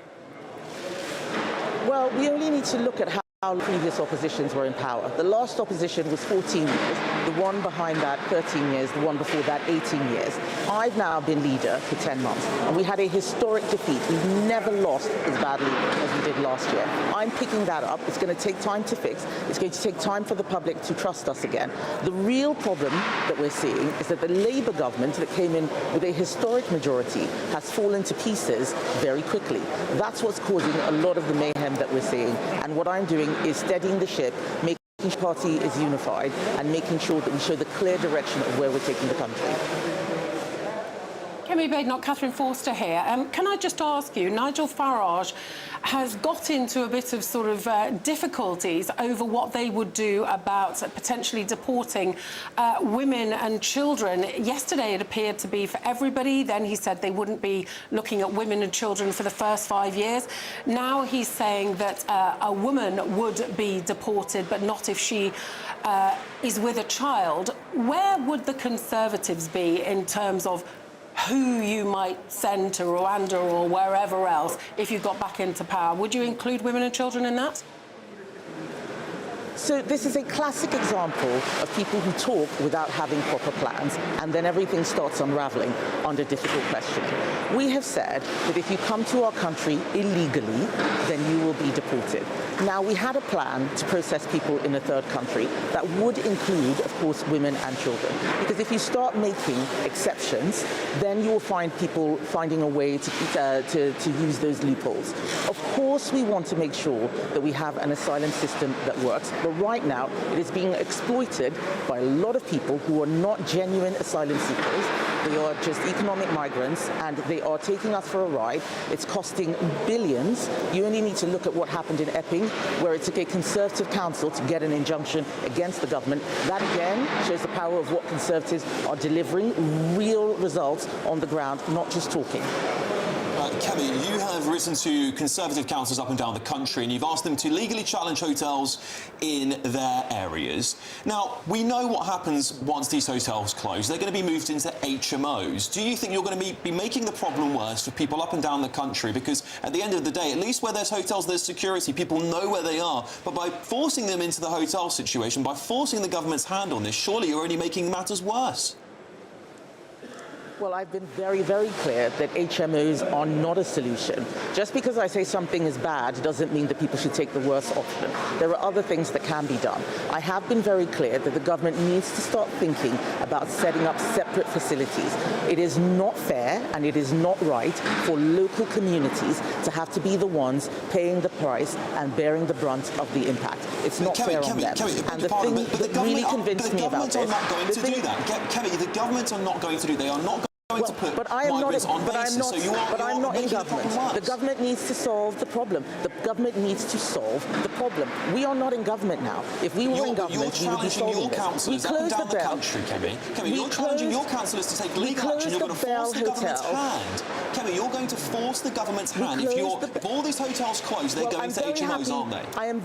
Well, we only need to look at how previous oppositions were in power. The last opposition was 14 years, the one behind that 13 years, the one before that 18 years. I've now been leader for 10 months, and we had a historic defeat. We've never lost as badly as we did last year. I'm picking that up. It's going to take time to fix. It's going to take time for the public to trust us again. The real problem that we're seeing is that the Labour government that came in with a historic majority has fallen to pieces very quickly. That's what's causing a lot of the mayhem that we're seeing. And what I'm doing is steadying the ship, making sure the party is unified, and making sure that we show the clear direction of where we're taking the country. Kemi Badenoch, Catherine Forster here. Can I just ask you, Nigel Farage has got into a bit of sort of difficulties over what they would do about potentially deporting women and children. Yesterday it appeared to be for everybody. Then he said they wouldn't be looking at women and children for the first 5 years. Now he's saying that a woman would be deported, but not if she is with a child. Where would the Conservatives be in terms of who you might send to Rwanda or wherever else if you got back into power? Would you include women and children in that? So this is a classic example of people who talk without having proper plans, and then everything starts unraveling under difficult questioning. We have said that if you come to our country illegally, then you will be deported. Now, we had a plan to process people in a third country that would include, of course, women and children. Because if you start making exceptions, then you will find people finding a way to use those loopholes. Of course, we want to make sure that we have an asylum system that works. But right now, it is being exploited by a lot of people who are not genuine asylum seekers. They are just economic migrants, and they are taking us for a ride. It's costing billions. You only need to look at what happened in Epping, where it took a Conservative council to get an injunction against the government. That, again, shows the power of what Conservatives are delivering, real results on the ground, not just talking. Kemi, you have written to Conservative councils up and down the country and you've asked them to legally challenge hotels in their areas. Now, we know what happens once these hotels close. They're going to be moved into HMOs. Do you think you're going to be making the problem worse for people up and down the country? Because at the end of the day, at least where there's hotels, there's security. People know where they are. But by forcing them into the hotel situation, by forcing the government's hand on this, surely you're only making matters worse. Well, I've been very, very clear that HMOs are not a solution. Just because I say something is bad doesn't mean that people should take the worst option. There are other things that can be done. I have been very clear that the government needs to start thinking about setting up separate facilities. It is not fair and it is not right for local communities to have to be the ones paying the price and bearing the brunt of the impact. It's not fair on them. And the thing that really convinced me about this... Kemi, the government are not going to do. They are not going to put migrants on bases, so I'm not in government. The government needs to solve the problem. The government needs to solve the problem. We are not in government now. If we were in government, we would be solving this. We closed the bell. Kemi, you're challenging your councillors to take legal action. You're going to force the government's hand. Kemi, you're going to force the government's hand. If all these hotels close, they're going to HMOs, aren't they?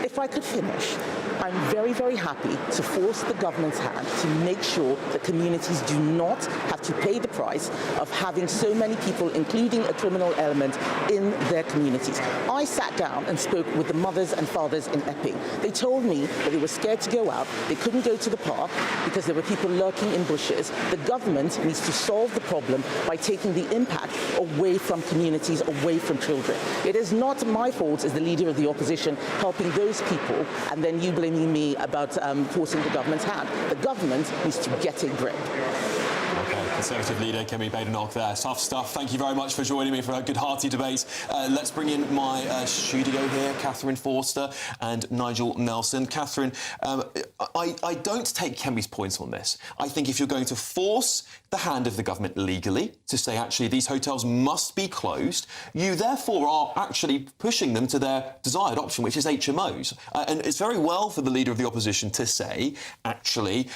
If I could finish, I'm very, very happy to force the government's hand to make sure that communities do not have to pay the price of having so many people, including a criminal element, in their communities. I sat down and spoke with the mothers and fathers in Epping. They told me that they were scared to go out. They couldn't go to the park because there were people lurking in bushes. The government needs to solve the problem by taking the impact away from communities, away from children. It is not my fault as the leader of the opposition helping those people and then you blaming me about forcing the government's hand. The government needs to get a grip. OK, Conservative leader Kemi Badenoch there. Tough stuff. Thank you very much for joining me for a good hearty debate. Let's bring in my studio here, Catherine Forster and Nigel Nelson. Catherine, I don't take Kemi's point on this. I think if you're going to force the hand of the government legally to say, actually, these hotels must be closed, you therefore are actually pushing them to their desired option, which is HMOs. And it's very well for the leader of the opposition to say, actually,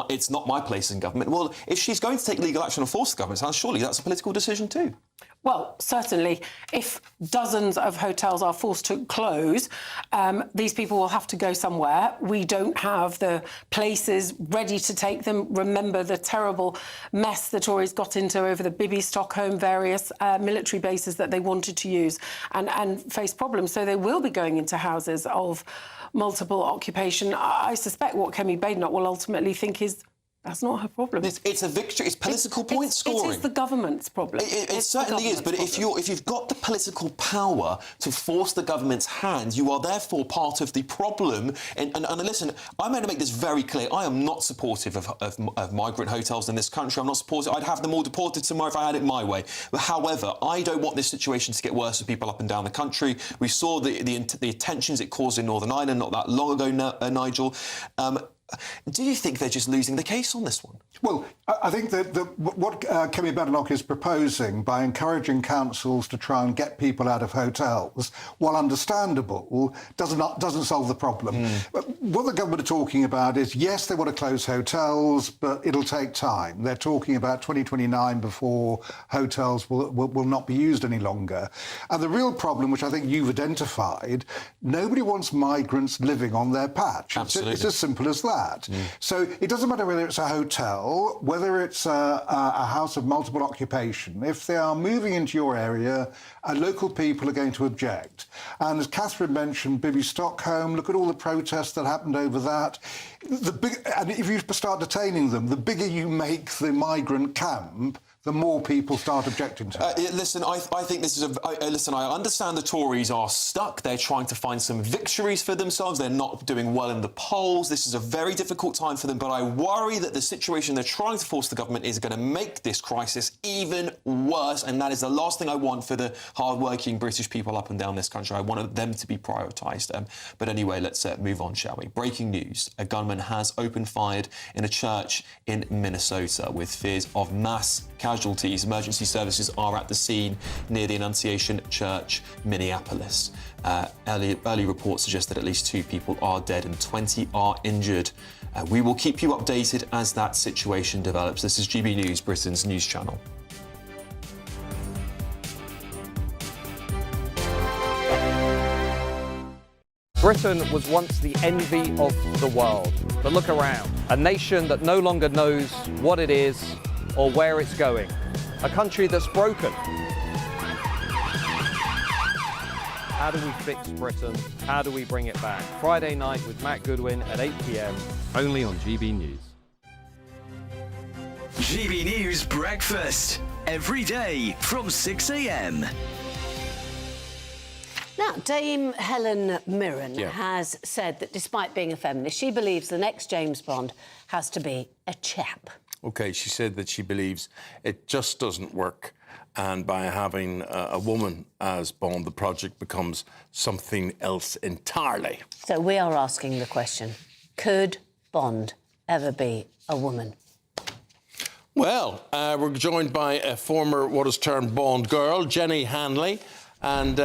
it's not my place in government. Well, if she's going to take legal action and force the government's hand, surely that's a political decision too. Well, certainly, if dozens of hotels are forced to close, these people will have to go somewhere. We don't have the places ready to take them. Remember the terrible mess the Tories got into over the Bibi, Stockholm, various military bases that they wanted to use and face problems. So they will be going into houses of multiple occupation. I suspect what Kemi Badenoch will ultimately think is that's not her problem. It's a victory. It's political point scoring. It is the government's problem. It certainly is. But if you've got the political power to force the government's hand, you are therefore part of the problem. And listen, I'm going to make this very clear. I am not supportive of migrant hotels in this country. I'm not supportive. I'd have them all deported tomorrow if I had it my way. But however, I don't want this situation to get worse for people up and down the country. We saw the tensions it caused in Northern Ireland not that long ago, Nigel. Do you think they're just losing the case on this one? Well, I think that what Kemi Badenoch is proposing by encouraging councils to try and get people out of hotels, while understandable, doesn't solve the problem. What the government are talking about is, yes, they want to close hotels, but it'll take time. They're talking about 2029 before hotels will not be used any longer. And the real problem, which I think you've identified, nobody wants migrants living on their patch. Absolutely. It's as simple as that. So it doesn't matter whether it's a hotel, whether it's a house of multiple occupation. If they are moving into your area, local people are going to object. And as Catherine mentioned, Bibi Stockholm, look at all the protests that happened over that. And if you start detaining them, the bigger you make the migrant camp, the more people start objecting to it. Listen, I think this is listen, I understand the Tories are stuck. They're trying to find some victories for themselves. They're not doing well in the polls. This is a very difficult time for them. But I worry that the situation they're trying to force the government is going to make this crisis even worse. And that is the last thing I want for the hard-working British people up and down this country. I want them to be prioritised. But anyway, let's move on, shall we? Breaking news. A gunman has opened fire in a church in Minnesota with fears of mass casualties. Emergency services are at the scene near the Annunciation Church, Minneapolis. Early reports suggest that at least 2 people are dead and 20 are injured. We will keep you updated as that situation develops. This is GB News, Britain's news channel. Britain was once the envy of the world. But look around. A nation that no longer knows what it is or where it's going. A country that's broken. How do we fix Britain? How do we bring it back? Friday night with Matt Goodwin at 8 p.m. only on GB News. GB News Breakfast. Every day from 6 a.m. Now, Dame Helen Mirren has said that despite being a feminist, she believes the next James Bond has to be a chap. OK, she said that she believes it just doesn't work, and by having a woman as Bond, the project becomes something else entirely. So we are asking the question, could Bond ever be a woman? Well, we're joined by a former what is termed Bond girl, Jenny Hanley, and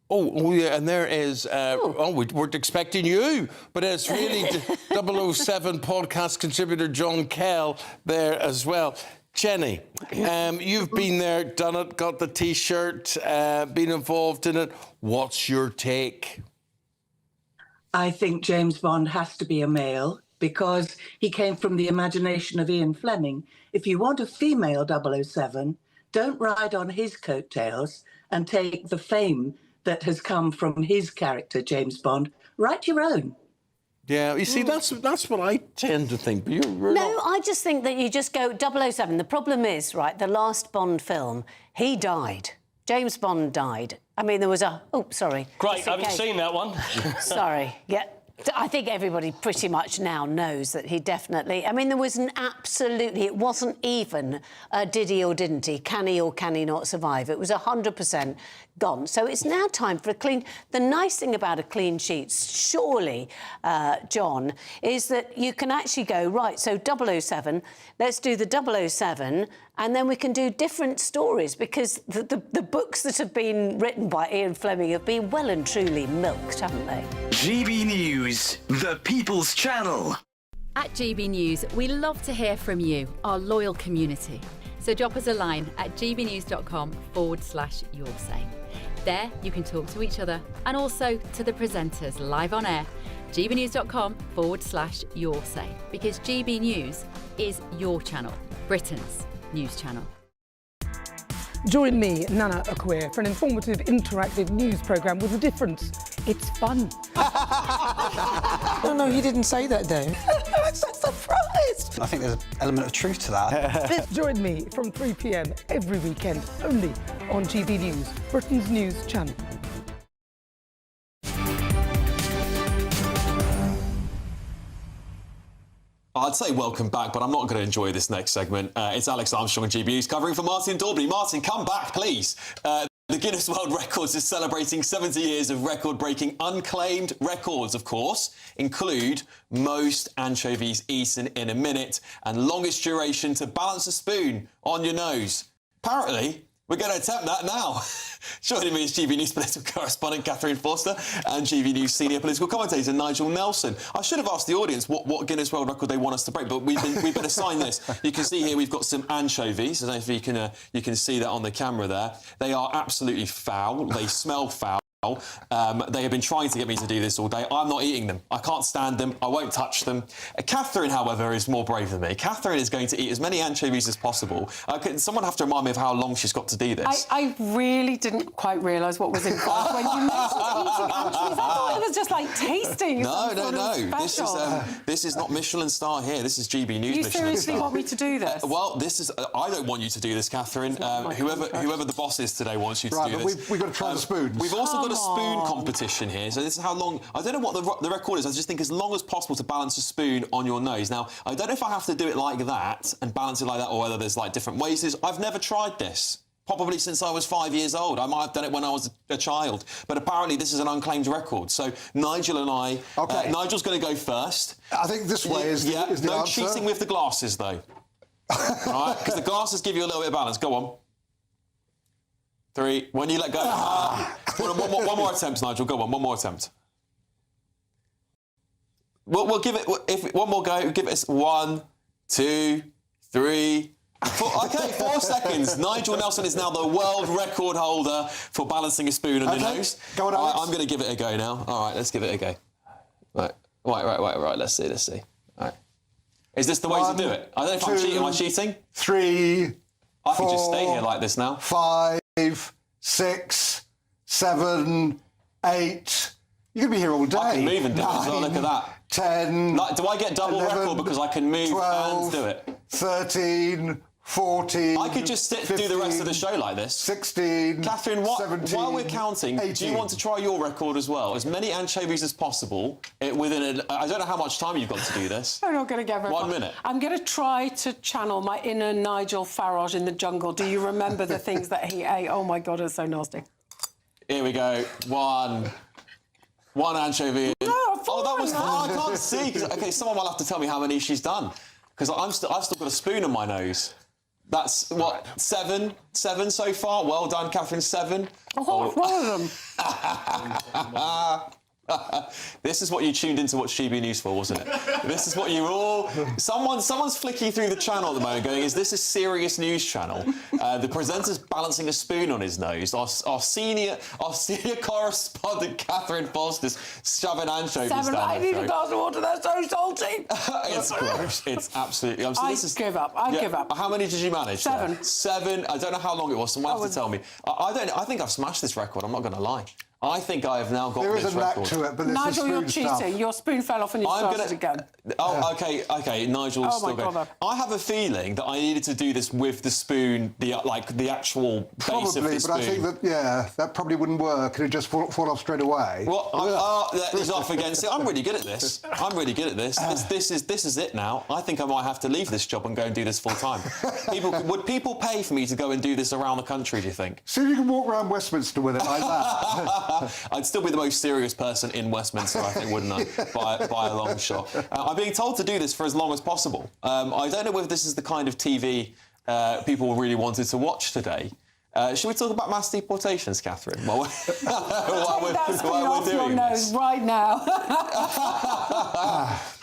and there is, we're expecting you, but it's really 007 podcast contributor John Kell there as well. Jenny, you've been there, done it, got the T-shirt, been involved in it. What's your take? I think James Bond has to be a male because he came from the imagination of Ian Fleming. If you want a female 007, don't ride on his coattails and take the fame that has come from his character, James Bond. Write your own. Yeah, you see, that's what I tend to think. But No, I just think that you just go 007. The problem is, right, the last Bond film, he died. James Bond died. I mean, there was a... Oh, sorry. Great, I haven't seen that one. Sorry, yeah. I think everybody pretty much now knows that he definitely... I mean, there was an absolutely... It wasn't even did he or didn't he, can he or can he not survive. It was 100% gone. So it's now time for a clean... The nice thing about a clean sheet, surely, John, is that you can actually go, right, so 007, let's do the 007, and then we can do different stories, because the books that have been written by Ian Fleming have been well and truly milked, haven't they? GB News, the People's Channel. At GB News, we love to hear from you, our loyal community. So drop us a line at gbnews.com/yoursay. There you can talk to each other and also to the presenters live on air. gbnews.com/yoursay, because GB News is your channel, Britain's news channel. Join me, Nana Akwe, for an informative, interactive news programme with a difference. It's fun. No, he didn't say that, Dave. I'm so surprised. I think there's an element of truth to that. Join me from 3 p.m. every weekend, only on GB News, Britain's news channel. I'd say welcome back, but I'm not going to enjoy this next segment. It's Alex Armstrong and GB News covering for Martin Daubney. Martin, come back, please. The Guinness World Records is celebrating 70 years of record-breaking unclaimed records, of course, include most anchovies eaten in a minute and longest duration to balance a spoon on your nose. Apparently, we're going to attempt that now. Joining me is GB News political correspondent Catherine Forster and GB News senior political commentator Nigel Nelson. I should have asked the audience what Guinness World Record they want us to break, but we've been assigned this. You can see here we've got some anchovies. I don't know if you can see that on the camera there. They are absolutely foul. They smell foul. They have been trying to get me to do this all day. I'm not eating them. I can't stand them. I won't touch them. Catherine, however, is more brave than me. Catherine is going to eat as many anchovies as possible. Someone have to remind me of how long she's got to do this. I really didn't quite realise what was involved when you mentioned eating anchovies. I thought it was just like tasting. No. This is not Michelin star here. This is GB News. You Michelin seriously star. want me to do this? Well, this is. I don't want you to do this, Catherine. Whoever the boss is today wants you to do this. We've got to try the spoons. We've also got a spoon competition here, so this is how long. I don't know what the record is. I just think as long as possible to balance a spoon on your nose. Now, I don't know if I have to do it like that and balance it like that, or whether there's like different ways. I've never tried this. Probably since I was 5 years old. I might have done it when I was a child. But apparently this is an unclaimed record. So Nigel and I... OK. Nigel's going to go first. I think this way is the no answer. cheating with the glasses, though. All right? Because the glasses give you a little bit of balance. Go on. 3. When you let go... one more attempt, Nigel. Go on, one more attempt. We'll give it... One more go. Give it 1, 2, 3... Okay, 4 seconds. Nigel Nelson is now the world record holder for balancing a spoon on your nose. Go on, Alex. I'm going to give it a go now. All right, let's give it a go. Right. Let's see. All right. Is this the way to do it? I don't know if I'm cheating. Am I cheating? 3, I could just stay here like this now. 5, 6, 7, 8. You could be here all day. I can move and do it as well. Look at that. 10. Do I get double 11, record because I can move 12, and do it? 13, 14. I could just 15, do the rest of the show like this. 16. Catherine, 17, while we're counting, 18. do you want to try your record as well? As many anchovies as possible within I don't know how much time you've got to do this. I'm not going to get very 1 minute. I'm going to try to channel my inner Nigel Farage in the jungle. Do you remember the things that he ate? Oh, my God, it's so nasty. Here we go. One anchovy. No, that was... I can't see. OK, someone will have to tell me how many she's done. Because I've still got a spoon on my nose. That's, what, 7 so far? Well done, Catherine, 7. Oh, one of them. This is what you tuned in to watch GBNews for, wasn't it? This is what you all... Someone's flicking through the channel at the moment going, is this a serious news channel? The presenter's balancing a spoon on his nose. Our senior correspondent, Catherine Foster's shoving anchovies down her throat. I need a glass of water, they're so salty. It's gross. It's absolutely... I give up. I give up. How many did you manage? 7. 7. I don't know how long it was. Someone has to tell me. I think I've smashed this record. I'm not going to lie. I think I have now got this record. There is a knack to it, but this Nigel, is you're spoon cheating. stuff. Your spoon fell off and you started again. Oh, OK, Nigel's still going. I have a feeling that I needed to do this with the spoon, the actual base of the spoon. But I think that, that probably wouldn't work. It'd just fall off straight away. Well, that is off again. See, I'm really good at this. This is it now. I think I might have to leave this job and go and do this full time. Would people pay for me to go and do this around the country, do you think? See if you can walk around Westminster with it like that. I'd still be the most serious person in Westminster, I think, wouldn't I? By a long shot. I'm being told to do this for as long as possible. I don't know whether this is the kind of TV people really wanted to watch today. Should we talk about mass deportations, Catherine? While we're doing this right now.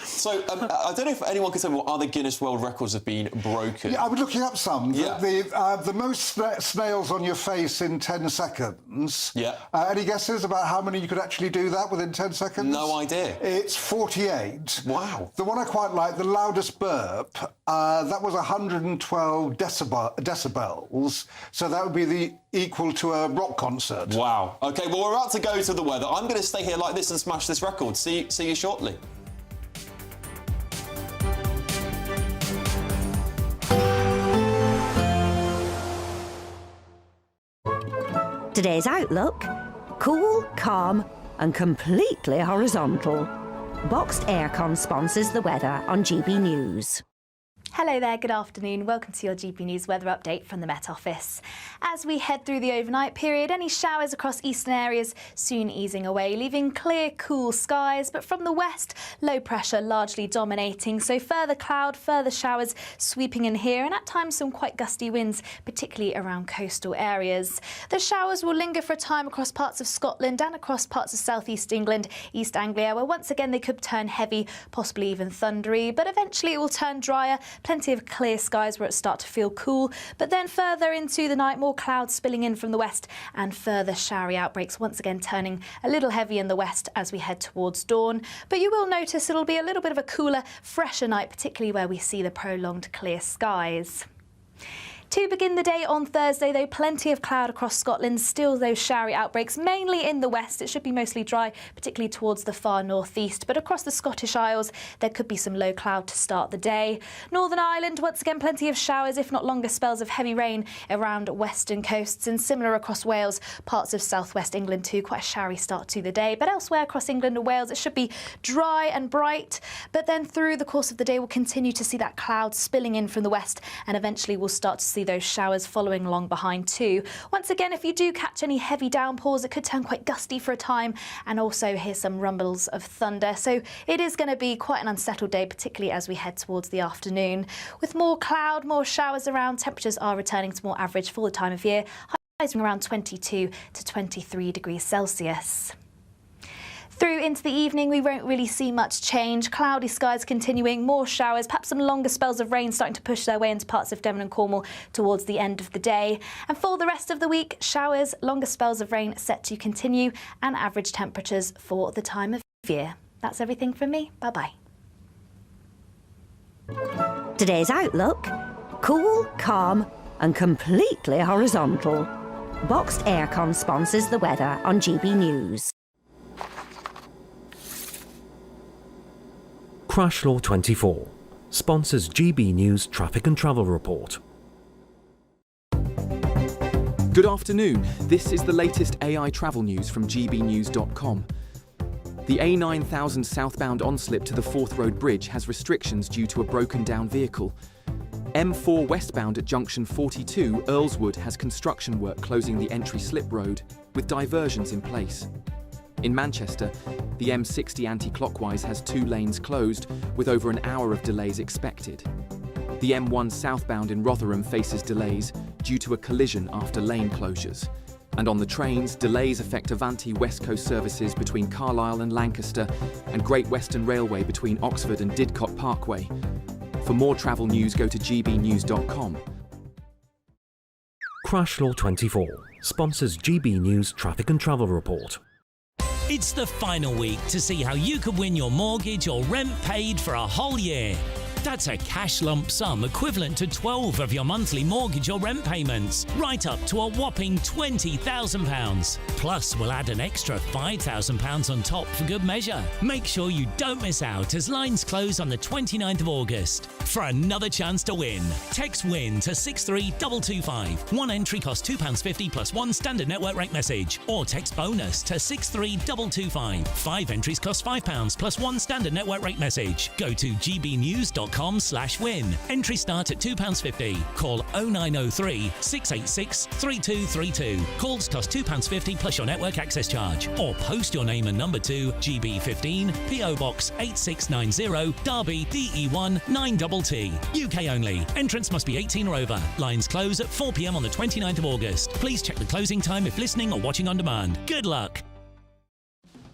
So, I don't know if anyone can tell me what other Guinness World Records have been broken. Yeah, I was looking up some. Yeah. The most snails on your face in 10 seconds. Yeah. Any guesses about how many you could actually do that within 10 seconds? No idea. It's 48. Wow. The one I quite like, the loudest burp, that was 112 decibels. So that would be equal to a rock concert. Wow. OK, well, we're about to go to the weather. I'm going to stay here like this and smash this record. See you shortly. Today's outlook: cool, calm and completely horizontal. Boxed Aircon sponsors the weather on GB News. Hello there, good afternoon. Welcome to your GB News weather update from the Met Office. As we head through the overnight period, any showers across eastern areas soon easing away, leaving clear, cool skies. But from the west, low pressure largely dominating. So further cloud, further showers sweeping in here, and at times some quite gusty winds, particularly around coastal areas. The showers will linger for a time across parts of Scotland and across parts of southeast England, East Anglia, where once again they could turn heavy, possibly even thundery. But eventually it will turn drier. Plenty of clear skies where it start to feel cool, but then further into the night, more clouds spilling in from the west and further showery outbreaks, once again turning a little heavy in the west as we head towards dawn. But you will notice it'll be a little bit of a cooler, fresher night, particularly where we see the prolonged clear skies. To begin the day on Thursday, though, plenty of cloud across Scotland, still those showery outbreaks, mainly in the west. It should be mostly dry, particularly towards the far northeast. But across the Scottish Isles, there could be some low cloud to start the day. Northern Ireland, once again, plenty of showers, if not longer spells of heavy rain around western coasts. And similar across Wales, parts of southwest England too, quite a showery start to the day. But elsewhere across England and Wales, it should be dry and bright. But then through the course of the day, we'll continue to see that cloud spilling in from the west, and eventually we'll start to see those showers following along behind too. Once again, if you do catch any heavy downpours, it could turn quite gusty for a time and also hear some rumbles of thunder. So it is going to be quite an unsettled day, particularly as we head towards the afternoon. With more cloud, more showers around, temperatures are returning to more average for the time of year, highs around 22 to 23 degrees Celsius. Through into the evening, we won't really see much change. Cloudy skies continuing, more showers, perhaps some longer spells of rain starting to push their way into parts of Devon and Cornwall towards the end of the day. And for the rest of the week, showers, longer spells of rain set to continue, and average temperatures for the time of year. That's everything from me. Bye-bye. Today's outlook: cool, calm and completely horizontal. Boxed Aircon sponsors the weather on GB News. Crash Law 24 sponsors GB News Traffic and Travel Report. Good afternoon. This is the latest AI travel news from GBNews.com. The A9000 southbound onslip to the Forth Road Bridge has restrictions due to a broken down vehicle. M4 westbound at junction 42, Earlswood, has construction work closing the entry slip road, with diversions in place. In Manchester, the M60 anti-clockwise has 2 lanes closed, with over an hour of delays expected. The M1 southbound in Rotherham faces delays due to a collision after lane closures. And on the trains, delays affect Avanti West Coast services between Carlisle and Lancaster, and Great Western Railway between Oxford and Didcot Parkway. For more travel news, go to gbnews.com. Crash Law 24 sponsors GB News Traffic and Travel Report. It's the final week to see how you could win your mortgage or rent paid for a whole year. That's a cash lump sum equivalent to 12 of your monthly mortgage or rent payments, right up to a whopping £20,000. Plus, we'll add an extra £5,000 on top for good measure. Make sure you don't miss out as lines close on the 29th of August. For another chance to win, text WIN to 63225. One entry costs £2.50 plus one standard network rate message, or text BONUS to 63225. 5 entries cost £5 plus one standard network rate message. Go to gbnews.com/win. Entries start at £2.50. Call 0903 686 3232. Calls cost £2.50 plus your network access charge. Or post your name and number to GB15 PO Box 8690 Derby DE1 9TT. UK only. Entrance must be 18 or over. Lines close at 4 p.m. on the 29th of August. Please check the closing time if listening or watching on demand. Good luck.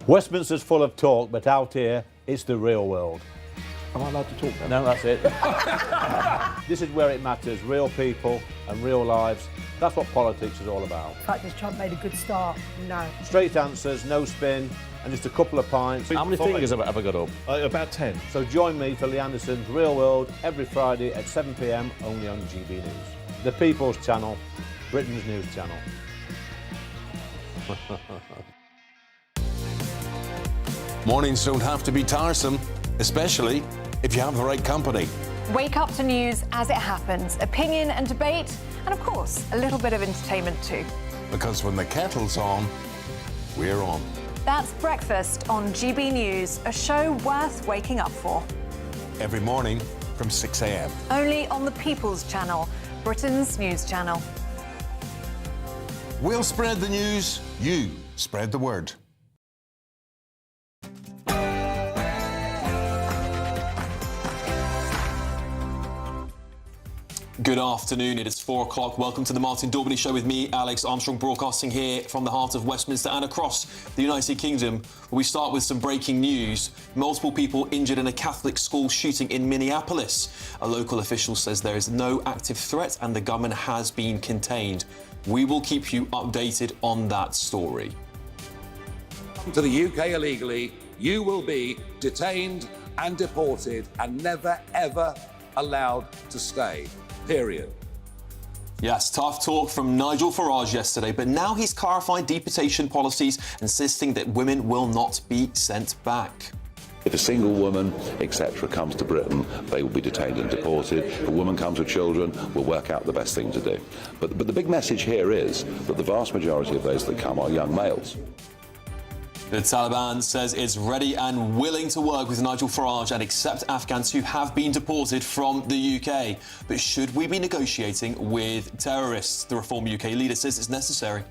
Westminster's full of talk, but out here, it's the real world. Am I allowed to talk then? No, that's it. This is where it matters. Real people and real lives. That's what politics is all about. The fact has Trump made a good start? No. Straight answers, no spin, and just a couple of pints. How many fingers have I got up? About 10. So join me for Lee Anderson's Real World every Friday at 7 p.m. only on GB News. The People's Channel, Britain's news channel. Mornings don't have to be tiresome, especially if you have the right company. Wake up to news as it happens, opinion and debate, and of course, a little bit of entertainment too. Because when the kettle's on, we're on. That's Breakfast on GB News, a show worth waking up for. Every morning from 6 a.m. Only on the People's Channel, Britain's news channel. We'll spread the news, you spread the word. Good afternoon, it is 4 o'clock. Welcome to the Martin Daubney Show with me, Alex Armstrong, broadcasting here from the heart of Westminster and across the United Kingdom. We start with some breaking news. Multiple people injured in a Catholic school shooting in Minneapolis. A local official says there is no active threat and the gunman has been contained. We will keep you updated on that story. To the UK illegally, you will be detained and deported and never, ever allowed to stay. Period. Yes, tough talk from Nigel Farage yesterday, but now he's clarified deportation policies, insisting that women will not be sent back. If a single woman, etc., comes to Britain, they will be detained and deported. If a woman comes with children, we'll work out the best thing to do. But the big message here is that the vast majority of those that come are young males. The Taliban says it's ready and willing to work with Nigel Farage and accept Afghans who have been deported from the UK. But should we be negotiating with terrorists? The Reform UK leader says it's necessary.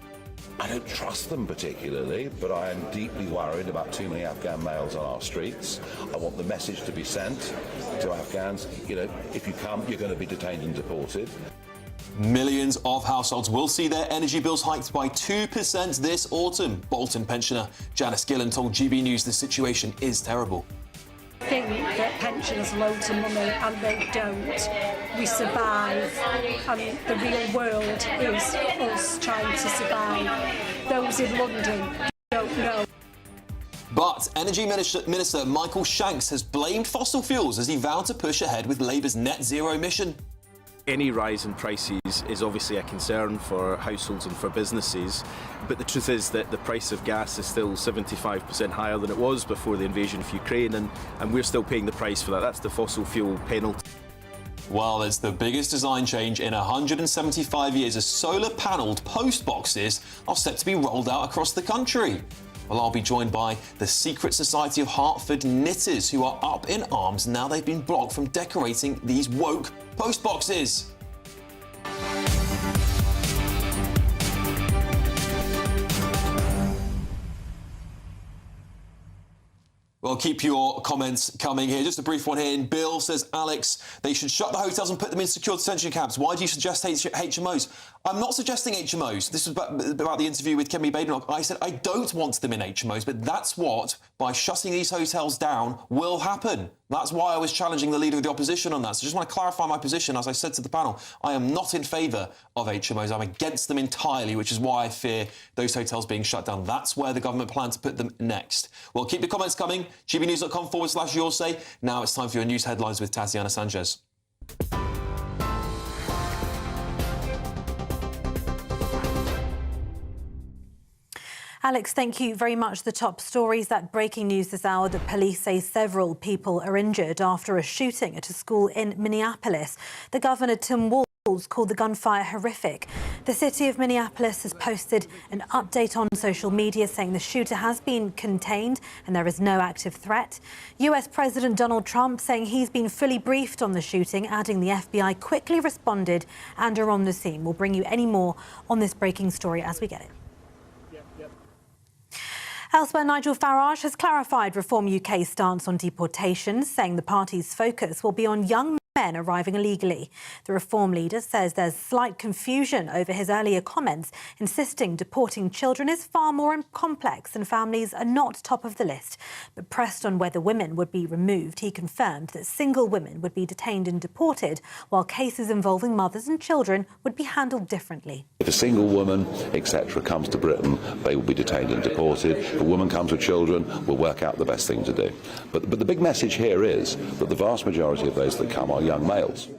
I don't trust them particularly, but I am deeply worried about too many Afghan males on our streets. I want the message to be sent to Afghans, you know, if you come, you're going to be detained and deported. Millions of households will see their energy bills hiked by 2% this autumn. Bolton pensioner Janice Gillen told GB News the situation is terrible. Think that pensioners loads of money and they don't. We survive, and the real world is us trying to survive. Those in London don't know. But Energy Minister Michael Shanks has blamed fossil fuels as he vowed to push ahead with Labour's net zero mission. Any rise in prices is obviously a concern for households and for businesses, but the truth is that the price of gas is still 75% higher than it was before the invasion of Ukraine, and we're still paying the price for that. That's the fossil fuel penalty. Well, it's the biggest design change in 175 years as solar-panelled post boxes are set to be rolled out across the country. Well, I'll be joined by the Secret Society of Hartford knitters who are up in arms now they've been blocked from decorating these woke post boxes. Well, keep your comments coming here. Just a brief one here. Bill says, Alex, they should shut the hotels and put them in secure detention camps. Why do you suggest HMOs? I'm not suggesting HMOs. This was about the interview with Kemi Badenoch. I said I don't want them in HMOs, but that's what, by shutting these hotels down, will happen. That's why I was challenging the leader of the opposition on that. So just want to clarify my position. As I said to the panel, I am not in favour of HMOs. I'm against them entirely, which is why I fear those hotels being shut down. That's where the government plan to put them next. Well, keep your comments coming. gbnews.com/your say. Now it's time for your news headlines with Tatiana Sanchez. Alex, thank you very much. The top stories, that breaking news this hour that police say several people are injured after a shooting at a school in Minneapolis. The Governor, Tim Walz, called the gunfire horrific. The city of Minneapolis has posted an update on social media saying the shooter has been contained and there is no active threat. US President Donald Trump saying he's been fully briefed on the shooting, adding the FBI quickly responded and are on the scene. We'll bring you any more on this breaking story as we get it. Elsewhere, Nigel Farage has clarified Reform UK's stance on deportation, saying the party's focus will be on young men arriving illegally. The Reform leader says there's slight confusion over his earlier comments, insisting deporting children is far more complex and families are not top of the list. But pressed on whether women would be removed, he confirmed that single women would be detained and deported, while cases involving mothers and children would be handled differently. If a single woman, etc., comes to Britain, they will be detained and deported. If a woman comes with children, we'll work out the best thing to do. But the big message here is that the vast majority of those that come are young males.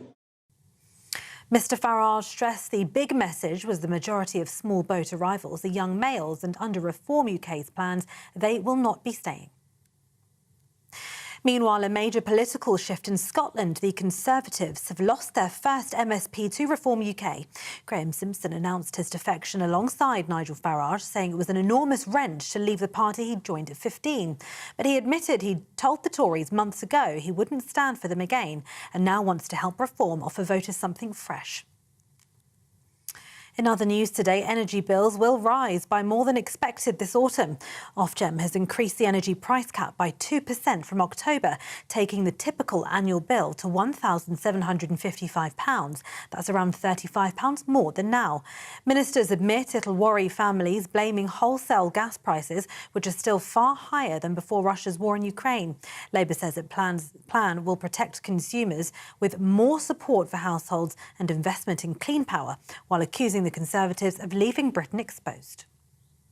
Mr Farage stressed the big message was the majority of small boat arrivals are young males, and under Reform UK's plans, they will not be staying. Meanwhile, a major political shift in Scotland. The Conservatives have lost their first MSP to Reform UK. Graham Simpson announced his defection alongside Nigel Farage, saying it was an enormous wrench to leave the party he'd joined at 15. But he admitted he'd told the Tories months ago he wouldn't stand for them again, and now wants to help Reform offer voters something fresh. In other news today, energy bills will rise by more than expected this autumn. Ofgem has increased the energy price cap by 2% from October, taking the typical annual bill to £1,755. That's around £35 more than now. Ministers admit it'll worry families, blaming wholesale gas prices, which are still far higher than before Russia's war in Ukraine. Labour says its plan will protect consumers with more support for households and investment in clean power, while accusing the Conservatives of leaving Britain exposed.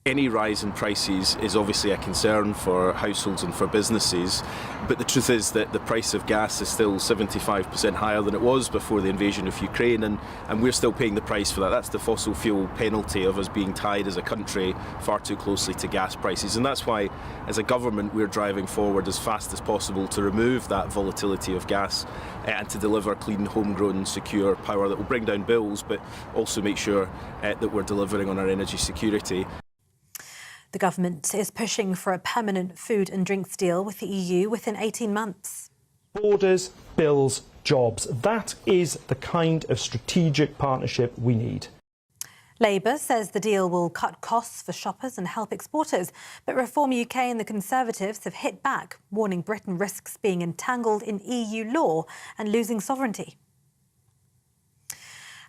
Any rise in prices is obviously a concern for households and for businesses, but the truth is that the price of gas is still 75% higher than it was before the invasion of Ukraine, and we're still paying the price for that. That's the fossil fuel penalty of us being tied as a country far too closely to gas prices, and that's why as a government we're driving forward as fast as possible to remove that volatility of gas and to deliver clean, homegrown, secure power that will bring down bills but also make sure that we're delivering on our energy security. The government is pushing for a permanent food and drinks deal with the EU within 18 months. Borders, bills, jobs. That is the kind of strategic partnership we need. Labour says the deal will cut costs for shoppers and help exporters, but Reform UK and the Conservatives have hit back, warning Britain risks being entangled in EU law and losing sovereignty.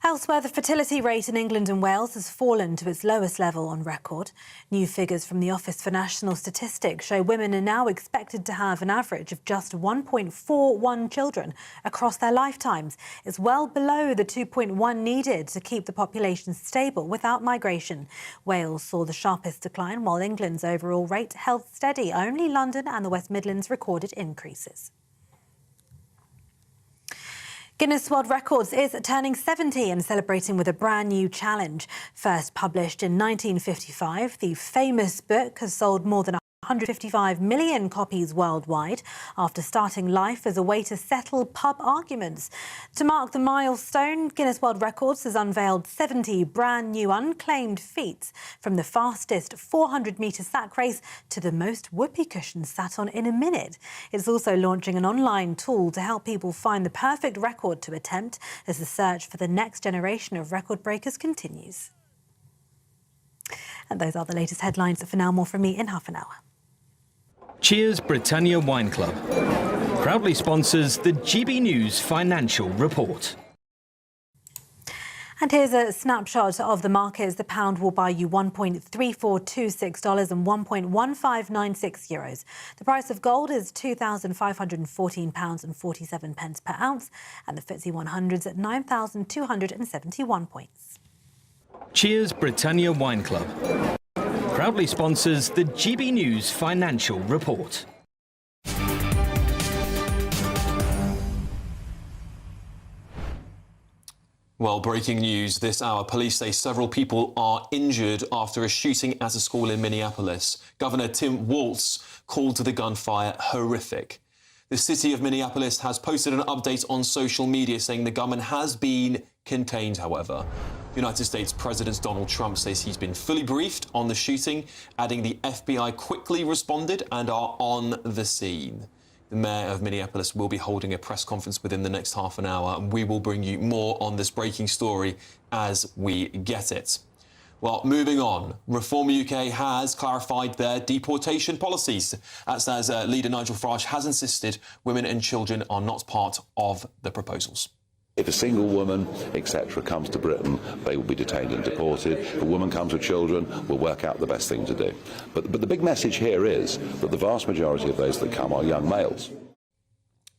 Elsewhere, the fertility rate in England and Wales has fallen to its lowest level on record. New figures from the Office for National Statistics show women are now expected to have an average of just 1.41 children across their lifetimes. It's well below the 2.1 needed to keep the population stable without migration. Wales saw the sharpest decline, while England's overall rate held steady. Only London and the West Midlands recorded increases. Guinness World Records is turning 70 and celebrating with a brand new challenge. First published in 1955, the famous book has sold more than 155 million copies worldwide after starting life as a way to settle pub arguments. To mark the milestone, Guinness World Records has unveiled 70 brand new unclaimed feats, from the fastest 400-metre sack race to the most whoopee cushions sat on in a minute. It's also launching an online tool to help people find the perfect record to attempt as the search for the next generation of record breakers continues. And those are the latest headlines. For now, more from me in half an hour. Cheers Britannia Wine Club proudly sponsors the GB News Financial Report. And here's a snapshot of the markets. The pound will buy you $1.3426 and €1.1596. The price of gold is £2,514.47 per ounce, and the FTSE 100's at 9,271 points. Cheers Britannia Wine Club proudly sponsors the GB News Financial Report. Well, breaking news this hour. Police say several people are injured after a shooting at a school in Minneapolis. Governor Tim Walz called the gunfire horrific. The city of Minneapolis has posted an update on social media saying the gunman has been contained, however. United States President Donald Trump says he's been fully briefed on the shooting, adding the FBI quickly responded and are on the scene. The mayor of Minneapolis will be holding a press conference within the next half an hour, and we will bring you more on this breaking story as we get it. Well, moving on, Reform UK has clarified their deportation policies. That's as leader Nigel Farage has insisted women and children are not part of the proposals. If a single woman, etc., comes to Britain, they will be detained and deported. If a woman comes with children, we'll work out the best thing to do. But the big message here is that the vast majority of those that come are young males.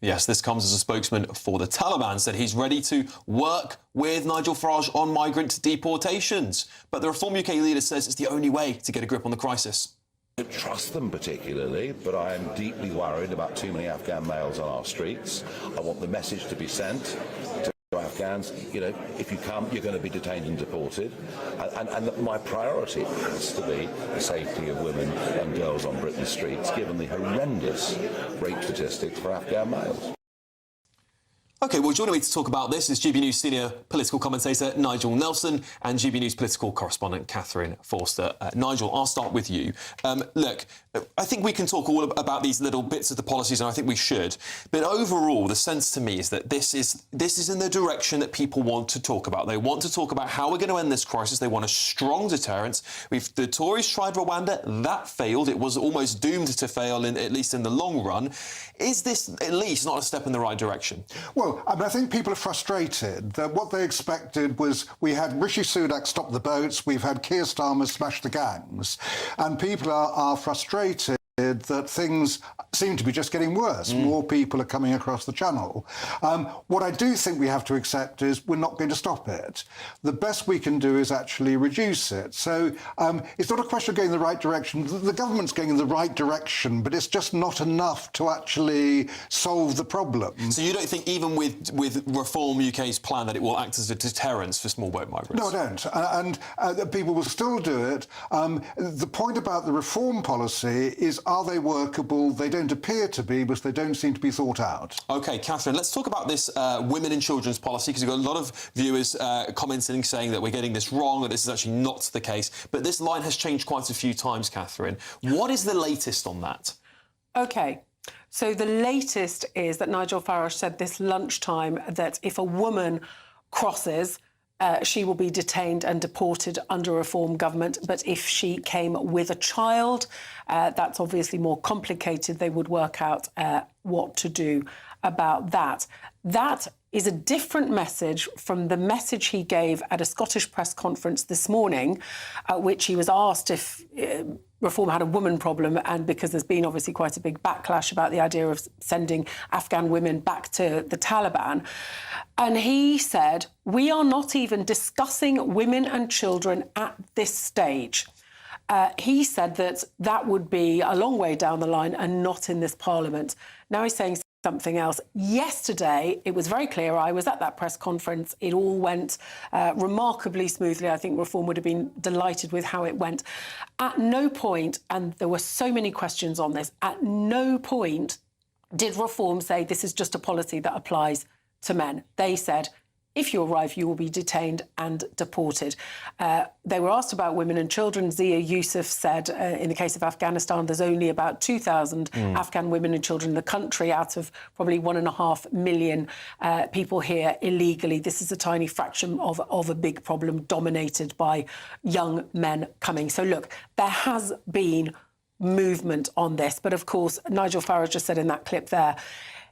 Yes, this comes as a spokesman for the Taliban said he's ready to work with Nigel Farage on migrant deportations. But the Reform UK leader says it's the only way to get a grip on the crisis. I don't trust them particularly, but I am deeply worried about too many Afghan males on our streets. I want the message to be sent to Afghans, you know, if you come, you're going to be detained and deported. And my priority has to be the safety of women and girls on Britain's streets, given the horrendous rape statistics for Afghan males. OK, well, joining me to talk about this is GB News senior political commentator Nigel Nelson and GB News political correspondent Catherine Forster. Nigel, I'll start with you. Look, I think we can talk all about these little bits of the policies, and I think we should. But overall, the sense to me is that this is in the direction that people want to talk about. They want to talk about how we're going to end this crisis. They want a strong deterrence. The Tories tried Rwanda. That failed. It was almost doomed to fail, at least in the long run. Is this at least not a step in the right direction? Well, I mean, I think people are frustrated that what they expected was we had Rishi Sunak stop the boats, we've had Keir Starmer smash the gangs, and people are frustrated that things seem to be just getting worse. More people are coming across the channel. What I do think we have to accept is we're not going to stop it. The best we can do is actually reduce it. So it's not a question of going in the right direction. The government's going in the right direction, but it's just not enough to actually solve the problem. So you don't think even with Reform UK's plan that it will act as a deterrence for small boat migrants? No, I don't. And people will still do it. The point about the reform policy is, are they workable? They don't appear to be, because they don't seem to be thought out. OK, Catherine, let's talk about this women and children's policy, because we've got a lot of viewers commenting, saying that we're getting this wrong, that this is actually not the case. But this line has changed quite a few times, Catherine. What is the latest on that? OK. So the latest is that Nigel Farage said this lunchtime that if a woman crosses, she will be detained and deported under a Reform government. But if she came with a child, that's obviously more complicated. They would work out what to do about that. That is a different message from the message he gave at a Scottish press conference this morning, at which he was asked if reform had a woman problem, and because there's been obviously quite a big backlash about the idea of sending Afghan women back to the Taliban. And he said, "We are not even discussing women and children at this stage." He said that that would be a long way down the line and not in this Parliament. Now he's saying something else. Yesterday, it was very clear. I was at that press conference. It all went remarkably smoothly. I think Reform would have been delighted with how it went. At no point, and there were so many questions on this, at no point did Reform say this is just a policy that applies to men. They said, if you arrive, you will be detained and deported. They were asked about women and children. Zia Yusuf said, in the case of Afghanistan, there's only about 2,000 Afghan women and children in the country out of probably 1.5 million people here illegally. This is a tiny fraction of a big problem dominated by young men coming. So, look, there has been movement on this. But, of course, Nigel Farage just said in that clip there,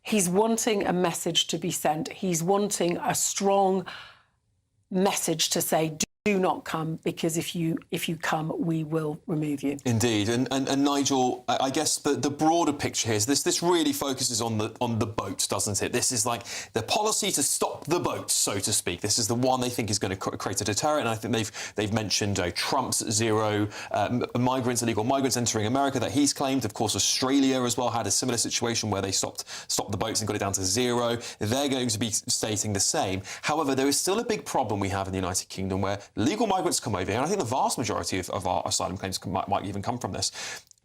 he's wanting a message to be sent. He's wanting a strong message to say, do not come, because if you come, we will remove you. Indeed, and Nigel, I guess the broader picture here is this really focuses on the boats, doesn't it? This is like the policy to stop the boats, so to speak. This is the one they think is going to create a deterrent, and I think they've mentioned Trump's zero illegal migrants entering America that he's claimed. Of course, Australia as well had a similar situation where they stopped the boats and got it down to zero. They're going to be stating the same. However, there is still a big problem we have in the United Kingdom where legal migrants come over here, and I think the vast majority of our asylum claims might even come from this,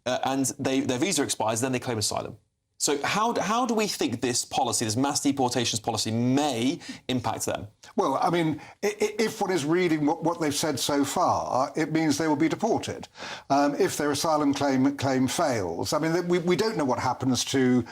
and their visa expires, then they claim asylum. So how do we think this policy, this mass deportations policy, may impact them? Well, I mean, if one is reading what they've said so far, it means they will be deported if their asylum claim fails. I mean, we don't know what happens to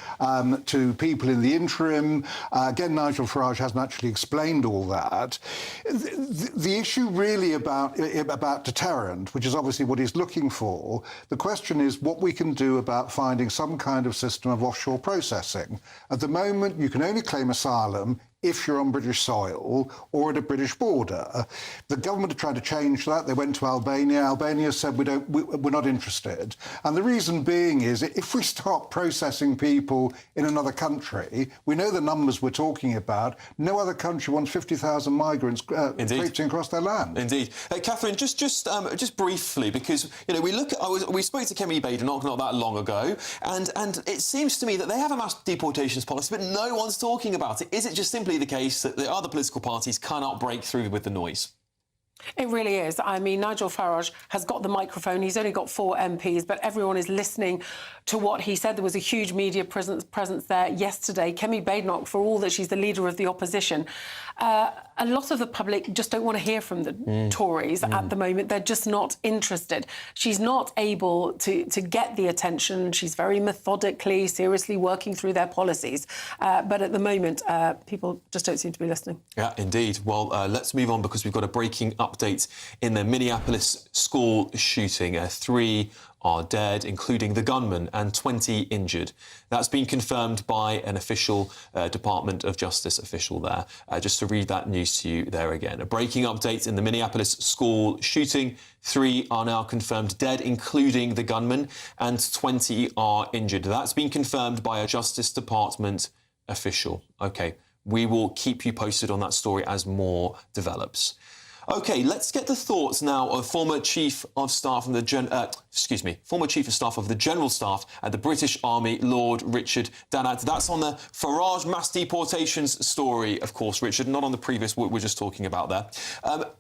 people in the interim. Again, Nigel Farage hasn't actually explained all that. The issue really about deterrent, which is obviously what he's looking for, the question is what we can do about finding some kind of system of offshore processing. At the moment, you can only claim asylum if you're on British soil or at a British border. The government are trying to change that. They went to Albania. Albania said we're not interested. And the reason being is if we start processing people in another country, we know the numbers we're talking about. No other country wants 50,000 migrants traipsing across their land. Indeed. Catherine, just briefly, because we spoke to Kemi Badenoch not that long ago, and it seems to me that they have a mass deportations policy, but no one's talking about it. Is it just simply the case that the other political parties cannot break through with the noise? It really is. I mean, Nigel Farage has got the microphone. He's only got 4 MPs, but everyone is listening to what he said. There was a huge media presence there yesterday. Kemi Badenoch, for all that she's the leader of the opposition, a lot of the public just don't want to hear from the Tories at the moment. They're just not interested. She's not able to get the attention. She's very methodically, seriously working through their policies. But at the moment, people just don't seem to be listening. Yeah, indeed. Well, let's move on because we've got a breaking update in the Minneapolis school shooting. 3 are dead, including the gunman, and 20 injured. That's been confirmed by an official Department of Justice official there. Just to read that news to you there again. A breaking update in the Minneapolis school shooting. 3 are now confirmed dead, including the gunman, and 20 are injured. That's been confirmed by a Justice Department official. OK, we will keep you posted on that story as more develops. OK, let's get the thoughts now of former Chief of Staff of the General Staff at the British Army, Lord Richard Dannatt. That's on the Farage mass deportations story, of course, Richard, not on the previous we're just talking about there.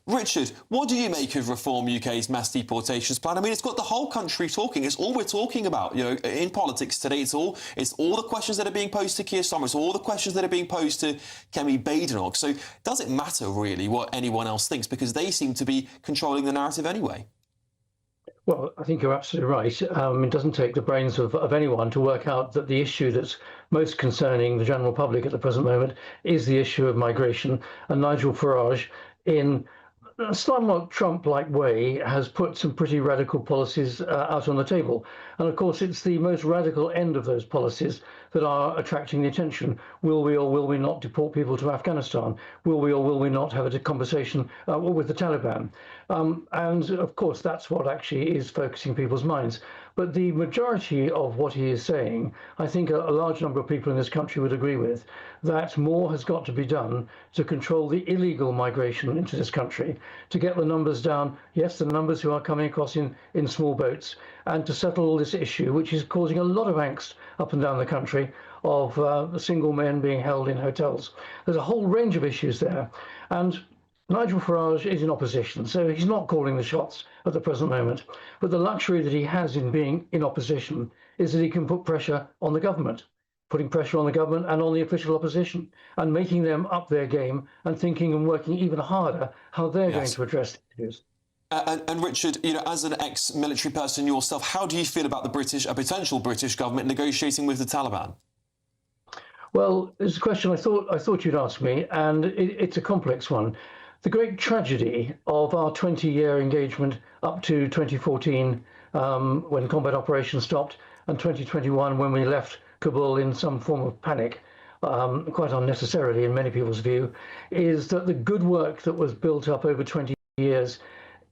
Richard, what do you make of Reform UK's mass deportations plan? I mean, it's got the whole country talking. It's all we're talking about, in politics today. It's all the questions that are being posed to Keir Starmer. It's all the questions that are being posed to Kemi Badenoch. So does it matter, really, what anyone else thinks? Because they seem to be controlling the narrative anyway. Well, I think you're absolutely right. It doesn't take the brains of anyone to work out that the issue that's most concerning the general public at the present moment is the issue of migration. And Nigel Farage, in Slumlord Trump-like way has put some pretty radical policies out on the table. And of course, it's the most radical end of those policies that are attracting the attention. Will we or will we not deport people to Afghanistan? Will we or will we not have a conversation with the Taliban? And of course, that's what actually is focusing people's minds. But the majority of what he is saying, I think a large number of people in this country would agree with, that more has got to be done to control the illegal migration into this country, to get the numbers down, yes, the numbers who are coming across in small boats, and to settle this issue, which is causing a lot of angst up and down the country, of single men being held in hotels. There's a whole range of issues there. And Nigel Farage is in opposition, so he's not calling the shots at the present moment. But the luxury that he has in being in opposition is that he can put pressure on the government, putting pressure on the government and on the official opposition, and making them up their game and thinking and working even harder how they're going to address the issues. And Richard, you know, as an ex-military person yourself, how do you feel about a potential British government negotiating with the Taliban? Well, it's a question I thought you'd ask me, and it's a complex one. The great tragedy of our 20-year engagement up to 2014, when combat operations stopped, and 2021, when we left Kabul in some form of panic, quite unnecessarily in many people's view, is that the good work that was built up over 20 years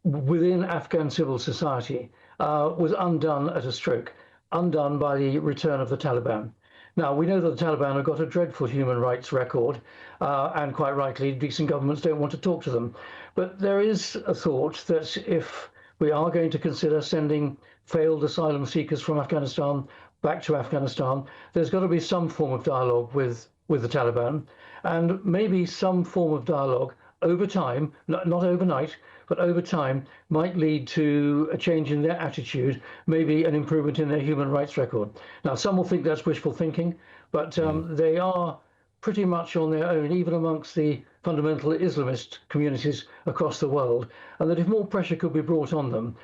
within Afghan civil society was undone at a stroke, undone by the return of the Taliban. Now, we know that the Taliban have got a dreadful human rights record, and quite rightly, decent governments don't want to talk to them. But there is a thought that if we are going to consider sending failed asylum seekers from Afghanistan back to Afghanistan, there's got to be some form of dialogue with the Taliban, and maybe some form of dialogue over time, not overnight, but over time, might lead to a change in their attitude, maybe an improvement in their human rights record. Now, some will think that's wishful thinking, but they are pretty much on their own, even amongst the fundamental Islamist communities across the world, and that if more pressure could be brought on them,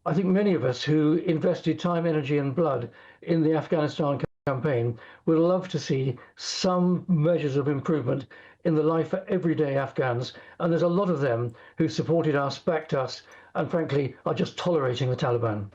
I think many of us who invested time, energy and blood in the Afghanistan campaign would love to see some measures of improvement in the life for everyday Afghans, and there's a lot of them who supported us, backed us, and frankly are just tolerating the Taliban.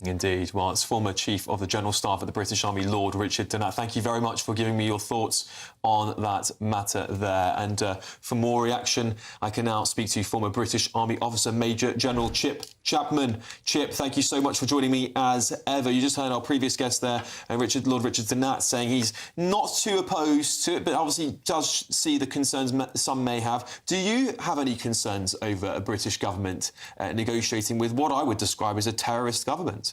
Indeed. Well, it's former Chief of the General Staff of the British Army, Lord Richard Donat. Thank you very much for giving me your thoughts on that matter there. And for more reaction, I can now speak to former British Army Officer Major General Chip Chapman. Chip, thank you so much for joining me as ever. You just heard our previous guest there, Lord Richard Donat, saying he's not too opposed to it, but obviously does see the concerns some may have. Do you have any concerns over a British government negotiating with what I would describe as a terrorist government?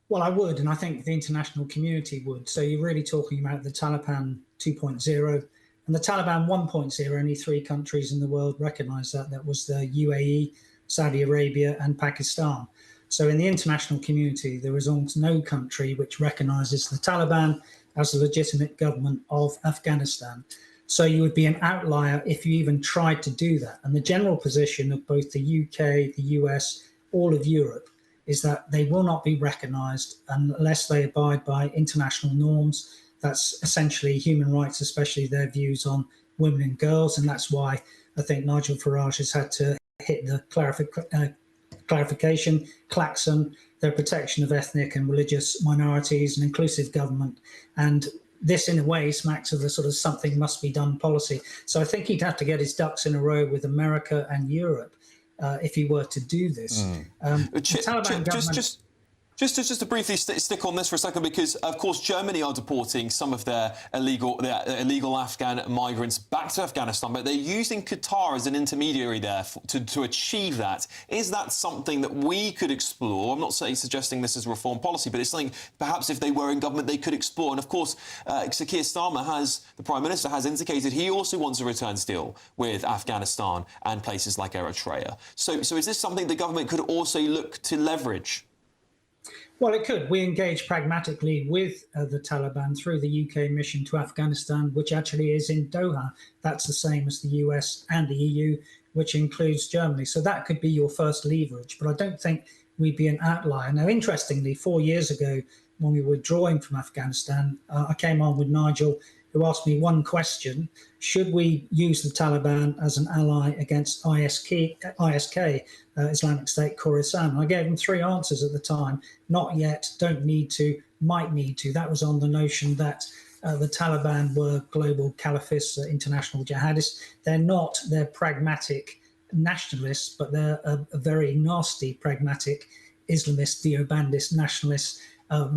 Well, I would, and I think the international community would. So you're really talking about the Taliban 2.0 and the Taliban 1.0. Only 3 countries in the world recognise that. That was the UAE, Saudi Arabia and Pakistan. So in the international community, there is almost no country which recognises the Taliban as a legitimate government of Afghanistan. So you would be an outlier if you even tried to do that. And the general position of both the UK, the US, all of Europe, is that they will not be recognised unless they abide by international norms. That's essentially human rights, especially their views on women and girls. And that's why I think Nigel Farage has had to hit the clarification, Clarkson, their protection of ethnic and religious minorities, an inclusive government. And this, in a way, smacks of the sort of something must be done policy. So I think he'd have to get his ducks in a row with America and Europe if he were to do this. Just to briefly stick on this for a second, because of course Germany are deporting some of their illegal Afghan migrants back to Afghanistan, but they're using Qatar as an intermediary there to achieve that. Is that something that we could explore? I'm not suggesting this is reform policy, but it's something perhaps if they were in government they could explore. And of course, Sir Keir Starmer, the Prime Minister, has indicated he also wants a returns deal with Afghanistan and places like Eritrea. So is this something the government could also look to leverage? Well, it could. We engage pragmatically with the Taliban through the UK mission to Afghanistan, which actually is in Doha. That's the same as the US and the EU, which includes Germany. So that could be your first leverage. But I don't think we'd be an outlier. Now, interestingly, 4 years ago, when we were withdrawing from Afghanistan, I came on with Nigel who asked me one question: should we use the Taliban as an ally against ISK, Islamic State Khorasan? I gave him 3 answers at the time: not yet, don't need to, might need to. That was on the notion that the Taliban were global caliphs, international jihadists. They're not. They're pragmatic nationalists, but they're a very nasty, pragmatic Islamist, Daubnist nationalists.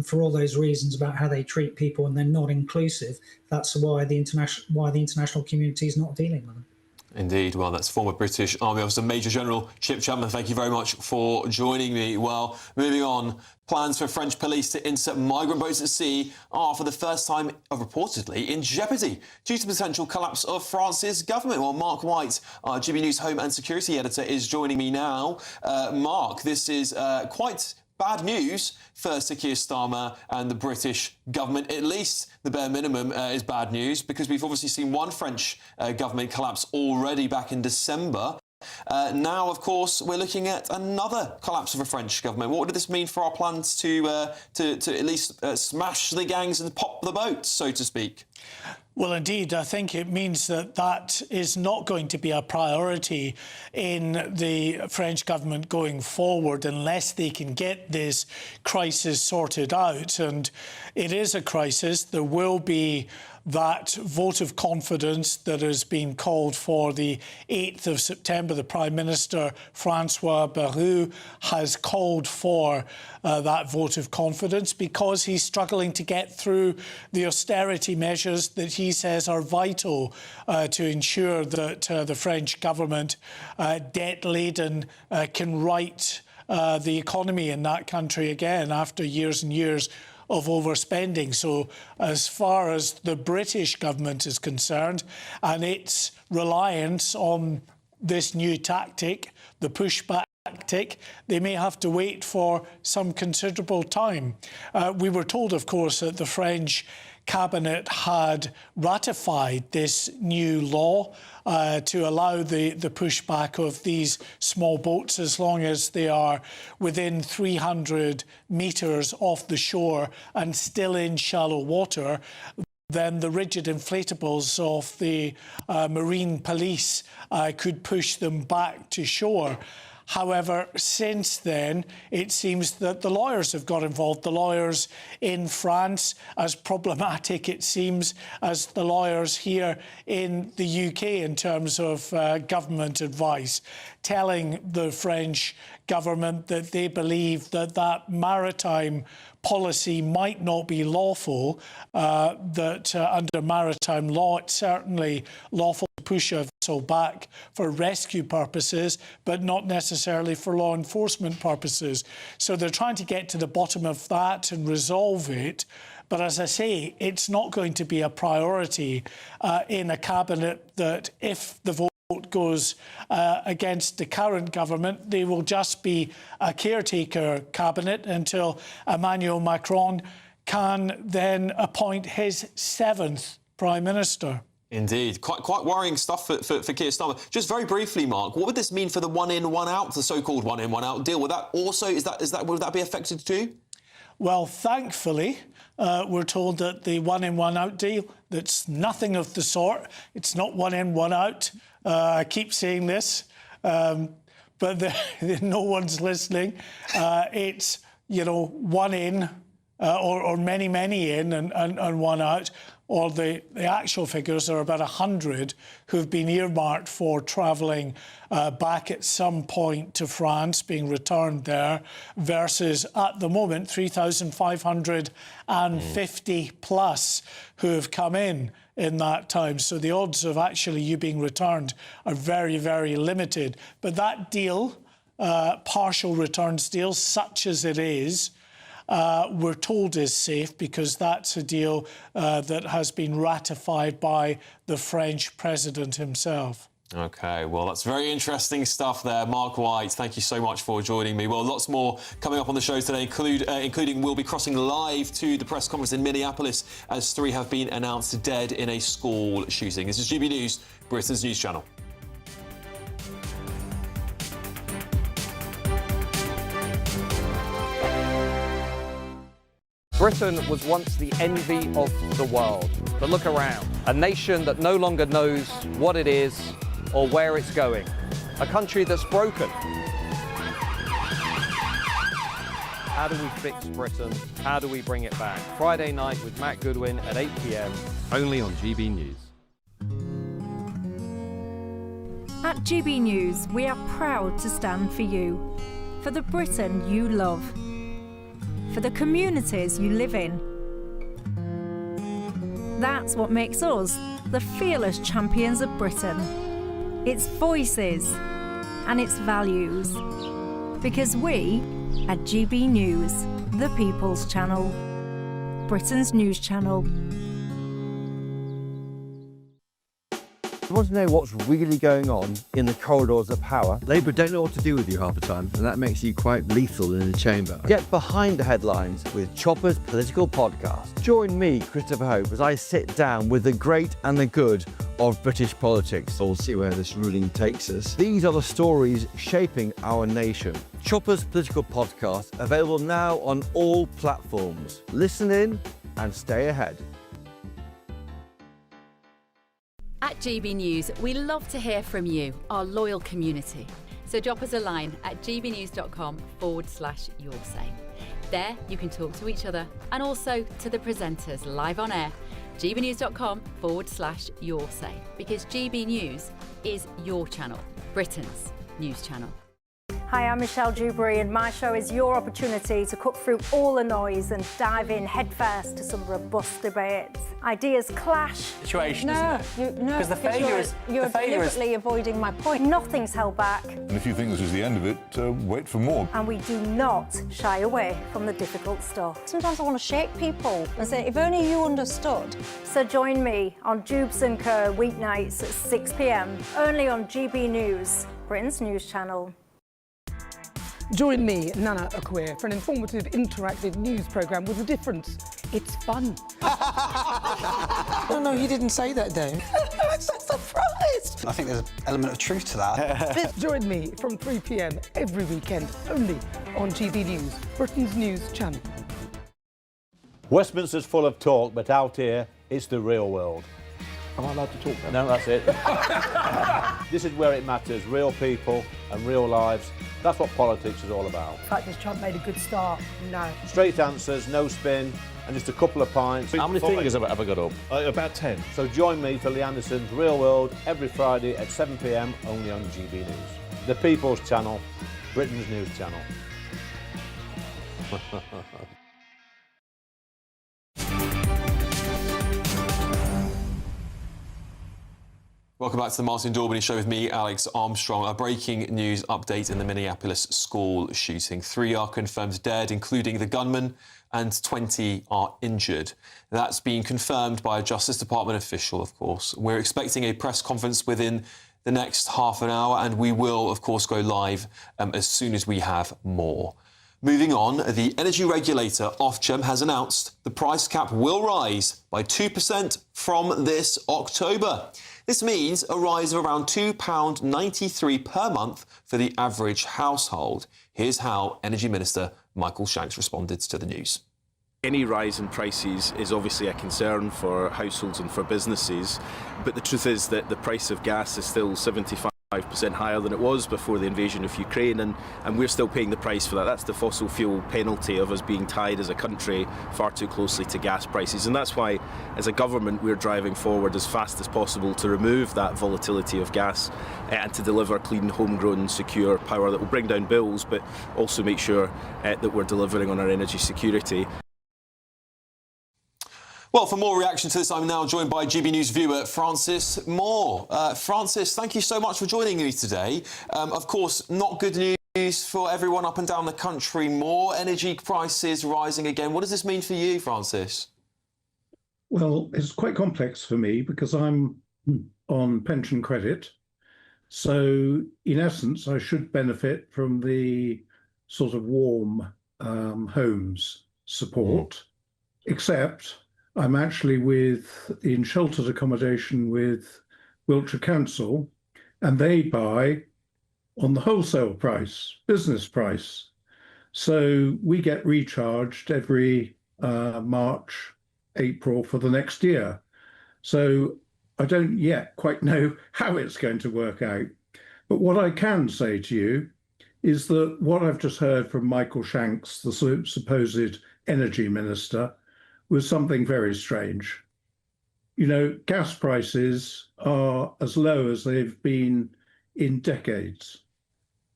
For all those reasons about how they treat people, and they're not inclusive. That's why the international community is not dealing with them. Indeed. Well, that's former British Army Officer Major General Chip Chapman. Thank you very much for joining me. Well, moving on, plans for French police to intercept migrant boats at sea are, for the first time, reportedly in jeopardy due to the potential collapse of France's government. Well, Mark White, our GB News Home and Security Editor, is joining me now. Mark, this is quite bad news for Sir Keir Starmer and the British government. At least the bare minimum is bad news, because we've obviously seen one French government collapse already back in December. Now, of course, we're looking at another collapse of a French government. What did this mean for our plans to at least smash the gangs and pop the boats, so to speak? Well, indeed, I think it means that that is not going to be a priority in the French government going forward unless they can get this crisis sorted out. And it is a crisis. There will be that vote of confidence that has been called for the 8th of September. The Prime Minister, Francois Bayrou, has called for that vote of confidence because he's struggling to get through the austerity measures that he says are vital to ensure that the French government, debt-laden, can right the economy in that country again after years and years of overspending. So as far as the British government is concerned and its reliance on this new tactic, the pushback tactic, they may have to wait for some considerable time. We were told, of course, that the French Cabinet had ratified this new law to allow the pushback of these small boats as long as they are within 300 metres off the shore and still in shallow water. Then the rigid inflatables of the marine police could push them back to shore. However, since then, it seems that the lawyers have got involved. The lawyers in France, as problematic, it seems, as the lawyers here in the UK in terms of government advice, telling the French government that they believe that that maritime policy might not be lawful, that under maritime law it's certainly lawful to push a vessel back for rescue purposes, but not necessarily for law enforcement purposes. So they're trying to get to the bottom of that and resolve it. But as I say, it's not going to be a priority in a cabinet that, if the vote goes against the current government, they will just be a caretaker cabinet until Emmanuel Macron can then appoint his 7th Prime Minister. Indeed. Quite worrying stuff for Keir Starmer. Just very briefly, Mark, what would this mean for the one-in, one-out, the so-called one-in, one-out deal? Would that also, would that be affected too? Well, thankfully, we're told that the one-in, one-out deal, that's nothing of the sort. It's not one-in, one-out. I keep saying this, but no one's listening. It's, you know, one in or many in and one out. Or the actual figures are about 100 who've been earmarked for travelling back at some point to France, being returned there, versus at the moment 3,550 plus who have come in that time. So the odds of actually you being returned are very, very limited. But that deal, partial returns deal, such as it is, we're told is safe because that's a deal that has been ratified by the French president himself. OK, well, that's very interesting stuff there. Mark White, thank you so much for joining me. Well, lots more coming up on the show today, including we'll be crossing live to the press conference in Minneapolis as 3 have been announced dead in a school shooting. This is GB News, Britain's news channel. Britain was once the envy of the world. But look around. A nation that no longer knows what it is or where it's going. A country that's broken. How do we fix Britain? How do we bring it back? Friday night with Matt Goodwin at 8 p.m. Only on GB News. At GB News, we are proud to stand for you, for the Britain you love, for the communities you live in. That's what makes us the fearless champions of Britain, its voices and its values. Because we, at GB News, the People's Channel, Britain's news channel. You want to know what's really going on in the corridors of power? Labour don't know what to do with you half the time, and that makes you quite lethal in the chamber. Get behind the headlines with Chopper's Political Podcast. Join me, Christopher Hope, as I sit down with the great and the good of British politics. We'll see where this ruling takes us. These are the stories shaping our nation. Chopper's Political Podcast, available now on all platforms. Listen in and stay ahead. At GB News, we love to hear from you, our loyal community. So drop us a line at gbnews.com/yoursay. There you can talk to each other and also to the presenters live on air. gbnews.com/yoursay, because GB News is your channel, Britain's news channel. Hi, I'm Michelle Dewberry, and my show is your opportunity to cut through all the noise and dive in headfirst to some robust debates. Ideas clash. Situation, no, isn't it? No, Because the failure is you're deliberately avoiding my point. Nothing's held back, And if you think this is the end of it, wait for more. and we do not shy away from the difficult stuff. Sometimes I want to shake people and say, if only you understood. So join me on Jubes & Co. weeknights at 6 p.m, only on GB News, Britain's news channel. Join me, Nana Akwe, for an informative, interactive news programme with a difference. It's fun. No, you didn't say that, Dave. I'm so surprised. I think there's an element of truth to that. Join me from 3 p.m. every weekend, only on GB News, Britain's news channel. Westminster's full of talk, but out here, it's the real world. Am I allowed to talk now? No, that's it. This is where it matters, real people and real lives. That's what politics is all about. In fact, has Trump made a good start? No. Straight answers, no spin, and just a couple of pints. How many fingers have I got up? About 10. So join me for Lee Anderson's Real World every Friday at 7 p.m, only on GB News. The People's Channel, Britain's news channel. Welcome back to the Martin Daubney Show with me, Alex Armstrong. A breaking news update in the Minneapolis school shooting. 3 are confirmed dead, including the gunman, and 20 are injured. That's been confirmed by a Justice Department official, of course. We're expecting a press conference within the next half an hour, and we will, of course, go live as soon as we have more. Moving on, the energy regulator, Ofgem, has announced the price cap will rise by 2% from this October. This means a rise of around £2.93 per month for the average household. Here's how Energy Minister Michael Shanks responded to the news. Any rise in prices is obviously a concern for households and for businesses, but the truth is that the price of gas is still 75% higher than it was before the invasion of Ukraine, and we're still paying the price for that. That's the fossil fuel penalty of us being tied as a country far too closely to gas prices, and that's why as a government we're driving forward as fast as possible to remove that volatility of gas and to deliver clean, homegrown, secure power that will bring down bills but also make sure that we're delivering on our energy security. Well, for more reaction to this, I'm now joined by GB News viewer Francis Moore. Francis, thank you so much for joining me today. Of course, not good news for everyone up and down the country. More energy prices rising again. What does this mean for you, Francis? Well, it's quite complex for me because I'm on pension credit. So, in essence, I should benefit from the sort of warm homes support, except I'm actually in sheltered accommodation with Wiltshire Council, and they buy on the wholesale price, business price. So we get recharged every March, April for the next year. So I don't yet quite know how it's going to work out. But what I can say to you is that what I've just heard from Michael Shanks, the supposed energy minister, was something very strange. You know, gas prices are as low as they've been in decades.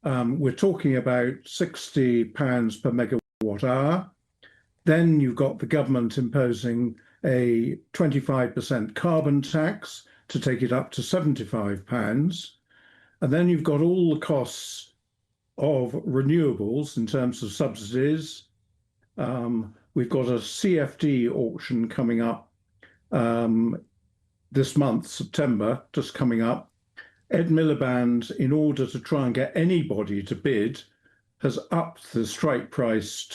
We're talking about £60 per megawatt hour. Then you've got the government imposing a 25% carbon tax to take it up to £75. And then you've got all the costs of renewables in terms of subsidies. We've got a CFD auction coming up this month, September, just coming up. Ed Miliband, in order to try and get anybody to bid, has upped the strike price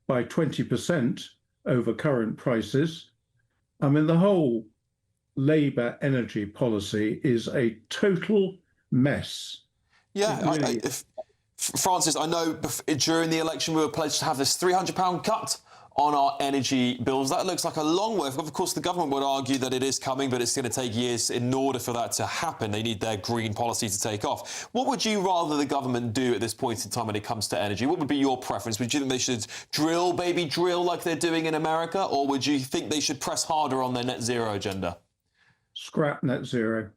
by 20% over current prices. I mean, the whole Labour energy policy is a total mess. Yeah, Francis, I know during the election we were pledged to have this £300 cut on our energy bills. That looks like a long way. Of course, the government would argue that it is coming, but it's going to take years in order for that to happen. They need their green policy to take off. What would you rather the government do at this point in time when it comes to energy? What would be your preference? Would you think they should drill, baby, drill like they're doing in America? Or would you think they should press harder on their net zero agenda? Scrap net zero.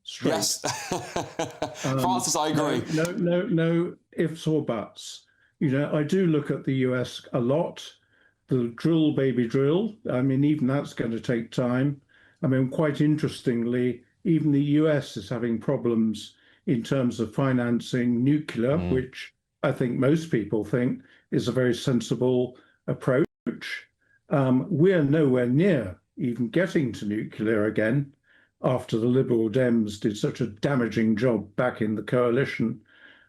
Straight. Yes. Francis, I agree. No ifs or buts. You know, I do look at the US a lot. The drill, baby, drill. I mean, even that's going to take time. I mean, quite interestingly, even the US is having problems in terms of financing nuclear, which I think most people think is a very sensible approach. We're nowhere near even getting to nuclear again after the Liberal Dems did such a damaging job back in the coalition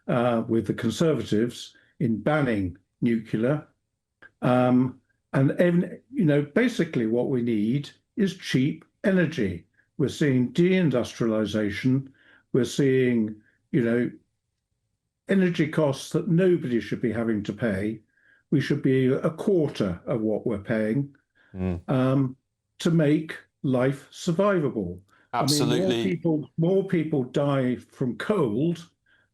with the Conservatives in banning nuclear. And you know, basically what we need is cheap energy. We're seeing deindustrialization. We're seeing, you know, energy costs that nobody should be having to pay. We should be a quarter of what we're paying to make life survivable. Absolutely. I mean, more people die from cold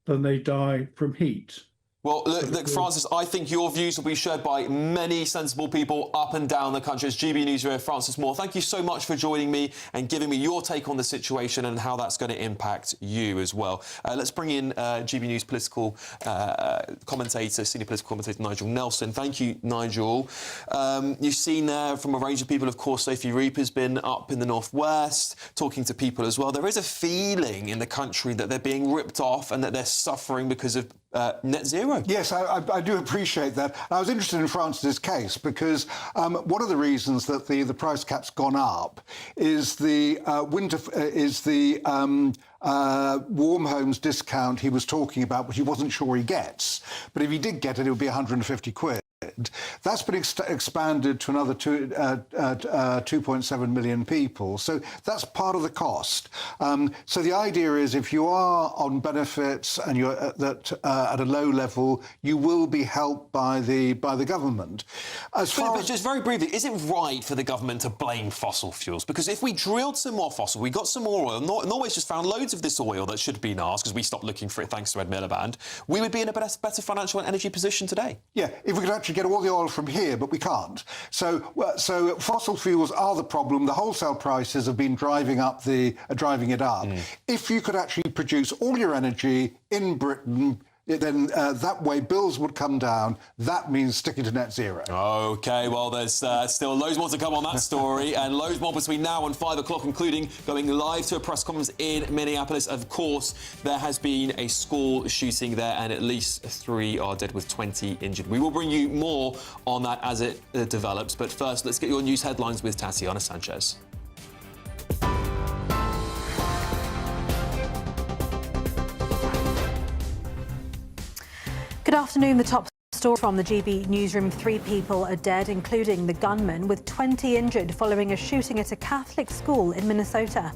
than they die from heat. Well, look, Francis, I think your views will be shared by many sensible people up and down the country. It's GB News here, Francis Moore. Thank you so much for joining me and giving me your take on the situation and how that's going to impact you as well. Let's bring in GB News political commentator, senior political commentator Nigel Nelson. Thank you, Nigel. You've seen there from a range of people, of course, Sophie Reap has been up in the northwest talking to people as well. There is a feeling in the country that they're being ripped off and that they're suffering because of net zero. Yes, I do appreciate that. I was interested in Francis's case because one of the reasons that the price cap's gone up is the warm homes discount he was talking about, which he wasn't sure he gets. But if he did get it, it would be 150 quid. That's been expanded to another 2.7 million people. So that's part of the cost. So the idea is if you are on benefits and you're at a low level, you will be helped by the government. But just very briefly, is it right for the government to blame fossil fuels? Because if we drilled some more fossil, we got some more oil, Norway's just found loads of this oil that should have been ours because we stopped looking for it thanks to Ed Miliband, we would be in a better financial and energy position today. Yeah, if we could actually get all the oil from here, but we can't. So fossil fuels are the problem. The wholesale prices have been driving it up. If you could actually produce all your energy in Britain, then that way bills would come down. That means sticking to net zero. OK, well, there's still loads more to come on that story and loads more between now and 5 o'clock, including going live to a press conference in Minneapolis. Of course, there has been a school shooting there and at least 3 are dead with 20 injured. We will bring you more on that as it develops. But first, let's get your news headlines with Tatiana Sanchez. Good afternoon. The top story from the GB newsroom. 3 people are dead, including the gunman, with 20 injured following a shooting at a Catholic school in Minnesota.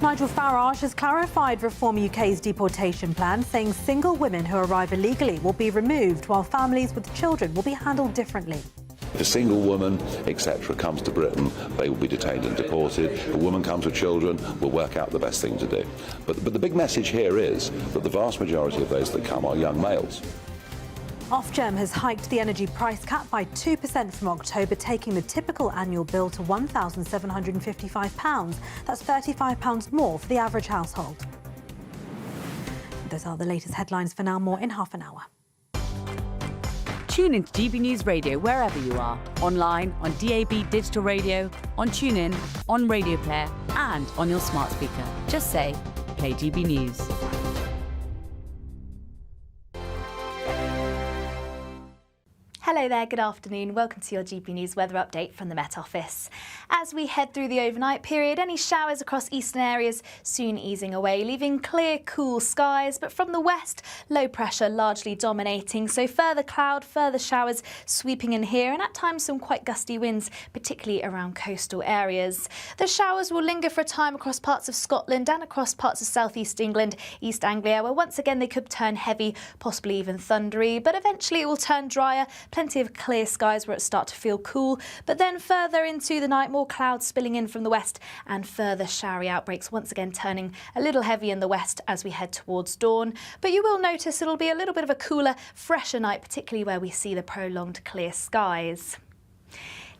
Nigel Farage has clarified Reform UK's deportation plan, saying single women who arrive illegally will be removed while families with children will be handled differently. If a single woman, etc., comes to Britain, they will be detained and deported. If a woman comes with children, we'll work out the best thing to do. But the big message here is that the vast majority of those that come are young males. Ofgem has hiked the energy price cap by 2% from October, taking the typical annual bill to £1,755. That's £35 more for the average household. Those are the latest headlines for now. More in half an hour. Tune into GB News Radio wherever you are. Online, on DAB digital radio, on TuneIn, on Radio Player and on your smart speaker. Just say, play GB News. Hello there, good afternoon. Welcome to your GB News weather update from the Met Office. As we head through the overnight period, any showers across eastern areas soon easing away, leaving clear, cool skies. But from the west, low pressure largely dominating. So further cloud, further showers sweeping in here, and at times some quite gusty winds, particularly around coastal areas. The showers will linger for a time across parts of Scotland and across parts of southeast England, East Anglia, where once again they could turn heavy, possibly even thundery. But eventually it will turn drier. Plenty of clear skies where it start to feel cool, but then further into the night, more clouds spilling in from the west and further showery outbreaks, once again turning a little heavy in the west as we head towards dawn. But you will notice it'll be a little bit of a cooler, fresher night, particularly where we see the prolonged clear skies.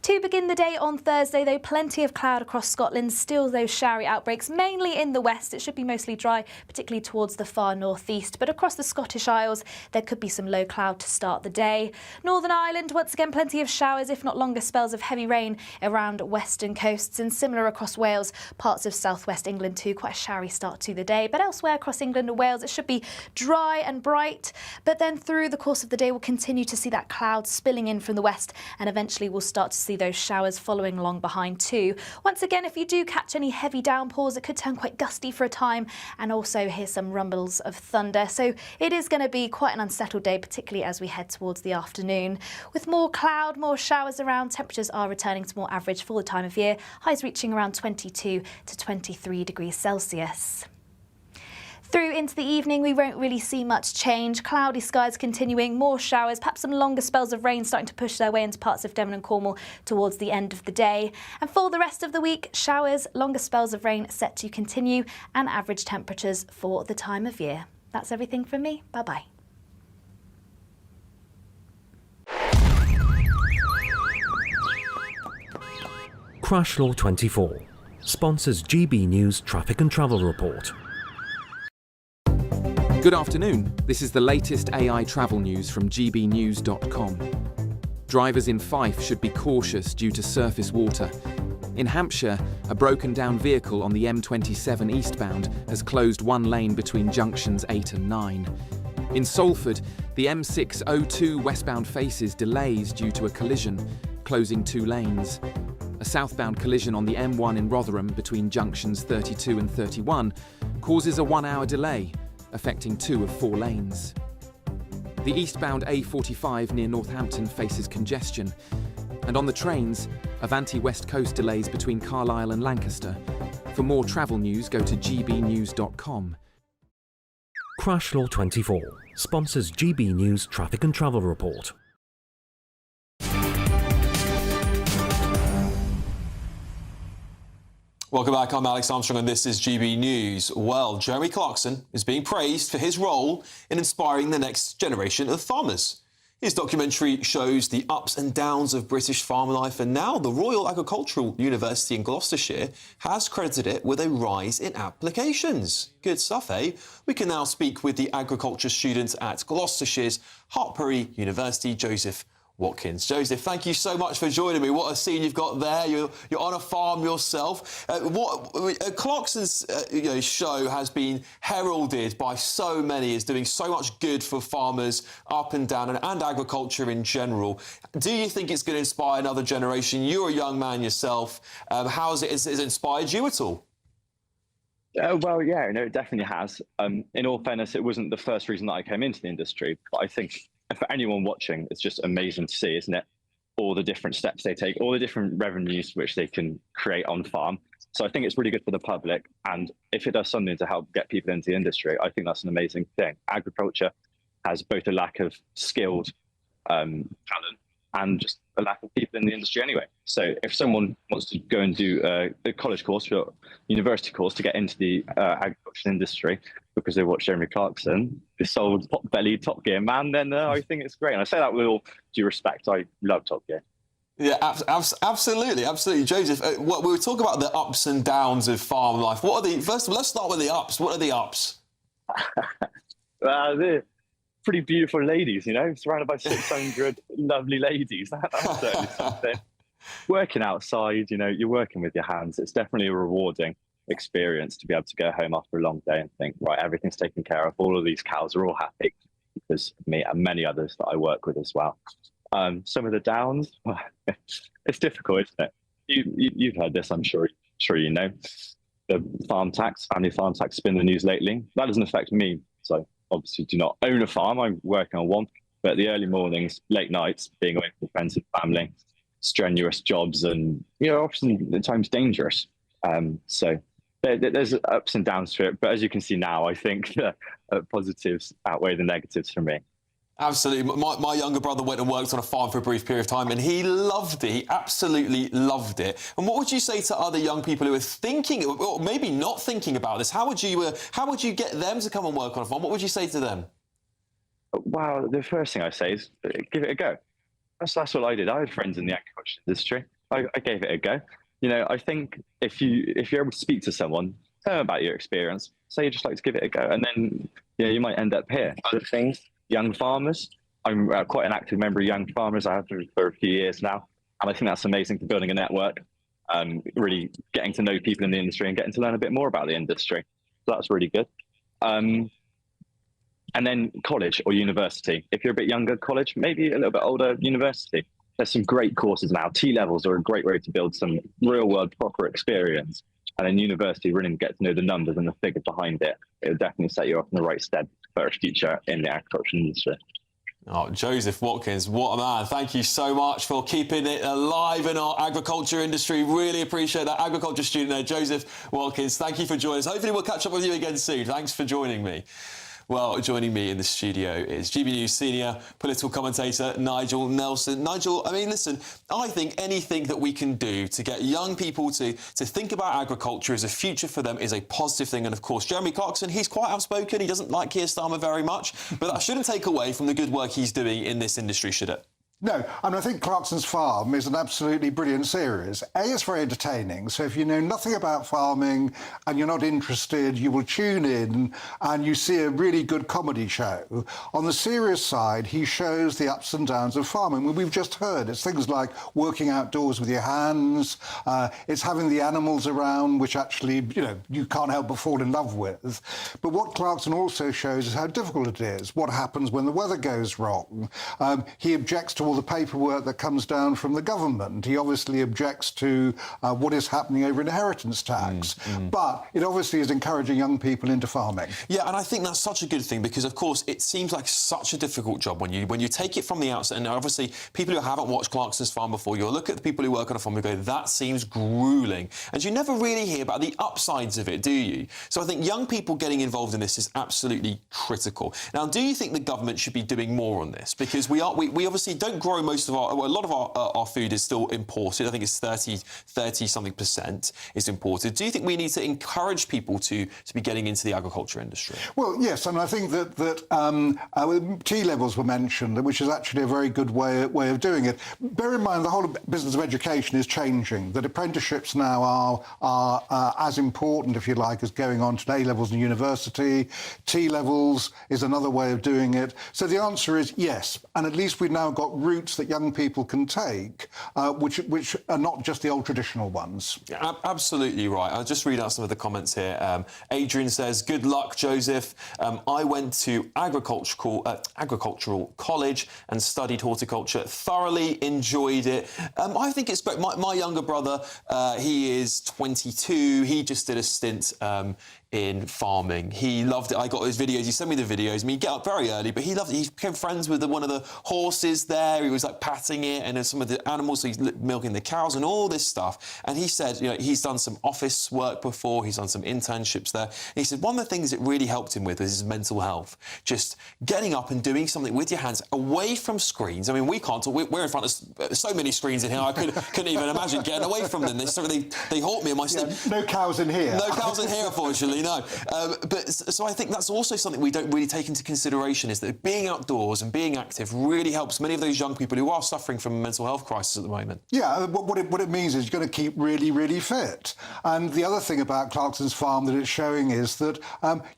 To begin the day on Thursday, though, plenty of cloud across Scotland, still those showery outbreaks, mainly in the west. It should be mostly dry, particularly towards the far northeast. But across the Scottish Isles, there could be some low cloud to start the day. Northern Ireland, once again, plenty of showers, if not longer spells of heavy rain around western coasts. And similar across Wales, parts of southwest England too, quite a showery start to the day. But elsewhere across England and Wales, it should be dry and bright. But then through the course of the day, we'll continue to see that cloud spilling in from the west, and eventually we'll start to see those showers following along behind too. Once again, if you do catch any heavy downpours, it could turn quite gusty for a time and also hear some rumbles of thunder. So it is going to be quite an unsettled day, particularly as we head towards the afternoon. With more cloud, more showers around, temperatures are returning to more average for the time of year, highs reaching around 22 to 23 degrees Celsius. Through into the evening, we won't really see much change. Cloudy skies continuing, more showers, perhaps some longer spells of rain starting to push their way into parts of Devon and Cornwall towards the end of the day. And for the rest of the week, showers, longer spells of rain set to continue, and average temperatures for the time of year. That's everything from me. Bye-bye. Crash Law 24 sponsors GB News Traffic and Travel Report. Good afternoon. This is the latest AI travel news from gbnews.com. Drivers in Fife should be cautious due to surface water. In Hampshire, a broken down vehicle on the M27 eastbound has closed one lane between junctions 8 and 9. In Salford, the M602 westbound faces delays due to a collision, closing 2 lanes. A southbound collision on the M1 in Rotherham between junctions 32 and 31 causes a 1-hour delay, affecting 2 of 4 lanes. The eastbound A45 near Northampton faces congestion. And on the trains, Avanti West Coast delays between Carlisle and Lancaster. For more travel news, go to gbnews.com. Crash Law 24 sponsors GB News Traffic and Travel Report. Welcome back, I'm Alex Armstrong and this is GB News. Well, Jeremy Clarkson is being praised for his role in inspiring the next generation of farmers. His documentary shows the ups and downs of British farm life, and now the Royal Agricultural University in Gloucestershire has credited it with a rise in applications. Good stuff, eh? We can now speak with the agriculture student at Gloucestershire's Hartpury University, Joseph Watkins. Joseph, thank you so much for joining me. What a scene you've got there. You're on a farm yourself. Clarkson's show has been heralded by so many as doing so much good for farmers up and down and agriculture in general. Do you think it's going to inspire another generation? You're a young man yourself. How has it inspired you at all? Well, yeah, it definitely has. In all fairness, it wasn't the first reason that I came into the industry, but I think for anyone watching, it's just amazing to see, isn't it? All the different steps they take, all the different revenues which they can create on farm. So I think it's really good for the public. And if it does something to help get people into the industry, I think that's an amazing thing. Agriculture has both a lack of skilled talent and just a lack of people in the industry anyway. So if someone wants to go and do a college course or university course to get into the agriculture industry because they watch Jeremy Clarkson, this old pot-bellied Top Gear man, then I think it's great. And I say that with all due respect. I love Top Gear. Yeah, absolutely. Joseph, we were talking about the ups and downs of farm life. What are the, first of all, let's start with the ups. What are the ups? They're pretty beautiful ladies, you know, surrounded by 600 lovely ladies. That's certainly something. Working outside, you know, you're working with your hands. It's definitely a rewarding experience to be able to go home after a long day and think, right, everything's taken care of. All of these cows are all happy because of me and many others that I work with as well. Some of the downs, it's difficult, isn't it? You've heard this, I'm sure you know. The farm tax, family farm tax, has been in the news lately. That doesn't affect me, so obviously do not own a farm. I'm working on one, but the early mornings, late nights, being away from friends and family, strenuous jobs, and often at times dangerous. So there's ups and downs to it, but as you can see now, I think the positives outweigh the negatives for me. Absolutely. My younger brother went and worked on a farm for a brief period of time, and he loved it. He absolutely loved it. And what would you say to other young people who are thinking, or maybe not thinking about this? How would you get them to come and work on a farm? What would you say to them? Well, the first thing I say is give it a go. That's what I did. I had friends in the agriculture industry. I gave it a go. You know, I think if you're able to speak to someone, tell them about your experience, say you'd just like to give it a go, and then you might end up here. Other things. Young farmers. I'm quite an active member of Young Farmers. I have been for a few years now, and I think that's amazing for building a network, really getting to know people in the industry and getting to learn a bit more about the industry. So that's really good. And then college or university. If you're a bit younger, college, maybe a little bit older, university. There's some great courses now. T-levels are a great way to build some real-world proper experience. And then university, really get to know the numbers and the figures behind it. It will definitely set you up in the right stead for a future in the agriculture industry. Oh, Joseph Watkins, what a man. Thank you so much for keeping it alive in our agriculture industry. Really appreciate that. Agriculture student there, Joseph Watkins. Thank you for joining us. Hopefully we'll catch up with you again soon. Thanks for joining me. Well, joining me in the studio is GB News senior political commentator Nigel Nelson. Nigel, I mean, listen, I think anything that we can do to get young people to think about agriculture as a future for them is a positive thing. And of course, Jeremy Clarkson, he's quite outspoken. He doesn't like Keir Starmer very much, but that shouldn't take away from the good work he's doing in this industry, should it? No, I mean, I think Clarkson's Farm is an absolutely brilliant series. It's very entertaining, so if you know nothing about farming and you're not interested, you will tune in and you see a really good comedy show. On the serious side, he shows the ups and downs of farming. We've just heard it's things like working outdoors with your hands, it's having the animals around, which actually, you can't help but fall in love with. But what Clarkson also shows is how difficult it is, what happens when the weather goes wrong. He objects to all the paperwork that comes down from the government. He obviously objects to what is happening over inheritance tax. But it obviously is encouraging young people into farming. Yeah, and I think that's such a good thing because, of course, it seems like such a difficult job when you take it from the outset. And obviously, people who haven't watched Clarkson's Farm before, you'll look at the people who work on a farm and go, that seems gruelling. And you never really hear about the upsides of it, do you? So I think young people getting involved in this is absolutely critical. Now, do you think the government should be doing more on this? Because we obviously don't grow most of a lot of our food is still imported. I think it's 30-something% is imported. Do you think we need to encourage people to be getting into the agriculture industry? Well, yes, and I think that T-levels were mentioned, which is actually a very good way of doing it. Bear in mind, the whole business of education is changing. That apprenticeships now are as important, if you like, as going on to A-levels in university. T-levels is another way of doing it. So the answer is yes, and at least we've now got routes that young people can take, which are not just the old traditional ones. Yeah, absolutely right. I'll just read out some of the comments here. Adrian says, good luck, Joseph. I went to agricultural college and studied horticulture. Thoroughly enjoyed it. I think it's great. My younger brother, he is 22. He just did a stint in farming. He loved it. I got his videos. He sent me the videos. I mean, he'd get up very early, but he loved it. He became friends with one of the horses there. He was like patting it, and then some of the animals. So he's milking the cows and all this stuff. And he said, you know, he's done some office work before. He's done some internships there. And he said one of the things that really helped him with was his mental health. Just getting up and doing something with your hands away from screens. I mean, we can't talk. We're in front of so many screens in here. I couldn't even imagine getting away from them. They haunt me in my sleep. Yeah, no cows in here. No cows in here, unfortunately, no. But so I think that's also something we don't really take into consideration, is that being outdoors and being active really helps many of those young people who are suffering from a mental health crisis at the moment. Yeah, what it means is you're going to keep really, really fit. And the other thing about Clarkson's farm that it's showing is that,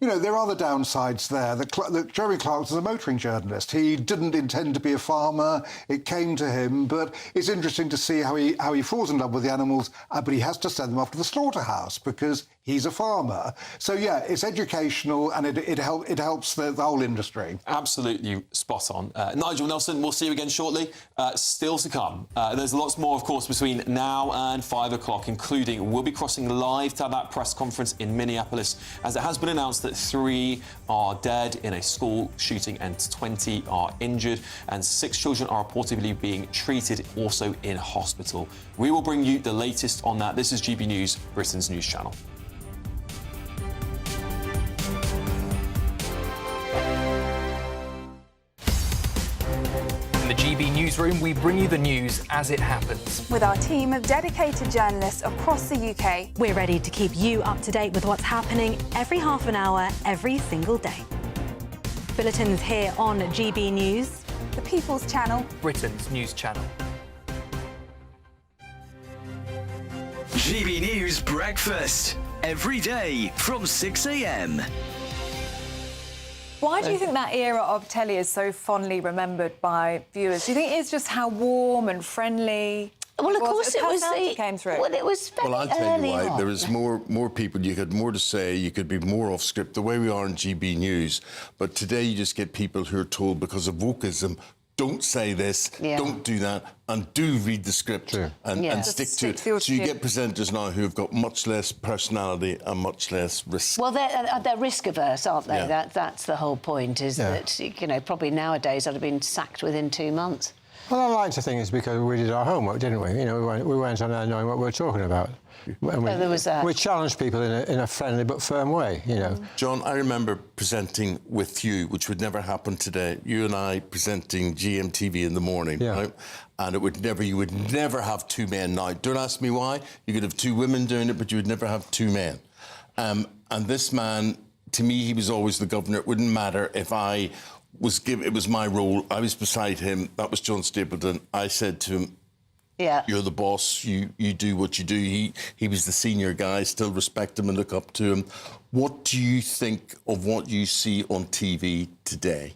you know, there are the downsides there. That Jeremy Clarkson's a motoring journalist. He didn't intend to be a farmer. It came to him. But it's interesting to see how he falls in love with the animals, but he has to send them off to the slaughterhouse because he's a farmer. So, yeah, it's educational and it helps the whole industry. Absolutely spot on. Nigel Nelson, we'll see you again shortly. Still to come. There's lots more, of course, between now and 5 o'clock, including we'll be crossing live to that press conference in Minneapolis, as it has been announced that 3 are dead in a school shooting and 20 are injured, and 6 children are reportedly being treated also in hospital. We will bring you the latest on that. This is GB News, Britain's news channel. In the GB Newsroom, we bring you the news as it happens. With our team of dedicated journalists across the UK. We're ready to keep you up to date with what's happening every half an hour, every single day. Bulletins here on GB News. The People's Channel. Britain's news channel. GB News Breakfast. Every day from 6 a.m. Why do you think that era of telly is so fondly remembered by viewers? Do you think it's just how warm and friendly? Well, of course, it was. Came through. Well, it was very Well, I'll tell you why. on. There was more people. You had more to say. You could be more off script, the way we are in GB News. But today, you just get people who are told because of wokeism, don't say this, don't do that, and do read the script and stick to it. So you get presenters now who have got much less personality and much less risk. Well, they're risk averse, aren't they? Yeah. That's the whole point. Is that, you know, probably nowadays I'd have been sacked within 2 months. Well, I like to think it's because we did our homework, didn't we? You know, we went on there knowing what we were talking about. And we challenged people in a friendly but firm way, you know. John, I remember presenting with you, which would never happen today. You and I presenting GMTV in the morning, right? And you would never have 2 men now. Don't ask me why. You could have 2 women doing it, but you would never have 2 men. And this man, to me, he was always the governor. It wouldn't matter if I was given, it was my role. I was beside him. That was John Stapleton. I said to him, you're the boss. You do what you do. He was the senior guy. Still respect him and look up to him. What do you think of what you see on TV today?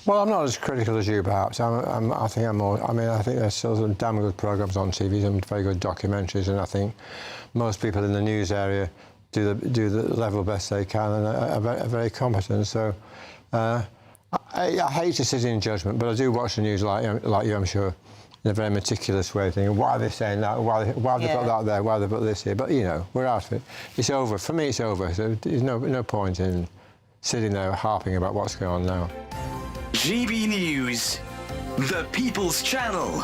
Well, I'm not as critical as you, perhaps. I think there's still some damn good programmes on TV, some very good documentaries, and I think most people in the news area do the level best they can and are very competent. So I hate to sit in judgment, but I do watch the news like you, I'm sure, in a very meticulous way, thinking, why are they saying that? Why have they put that there? Why have they put this here? But, you know, we're out of it. It's over. For me, it's over. So there's no point in sitting there harping about what's going on now. GB News, the People's Channel.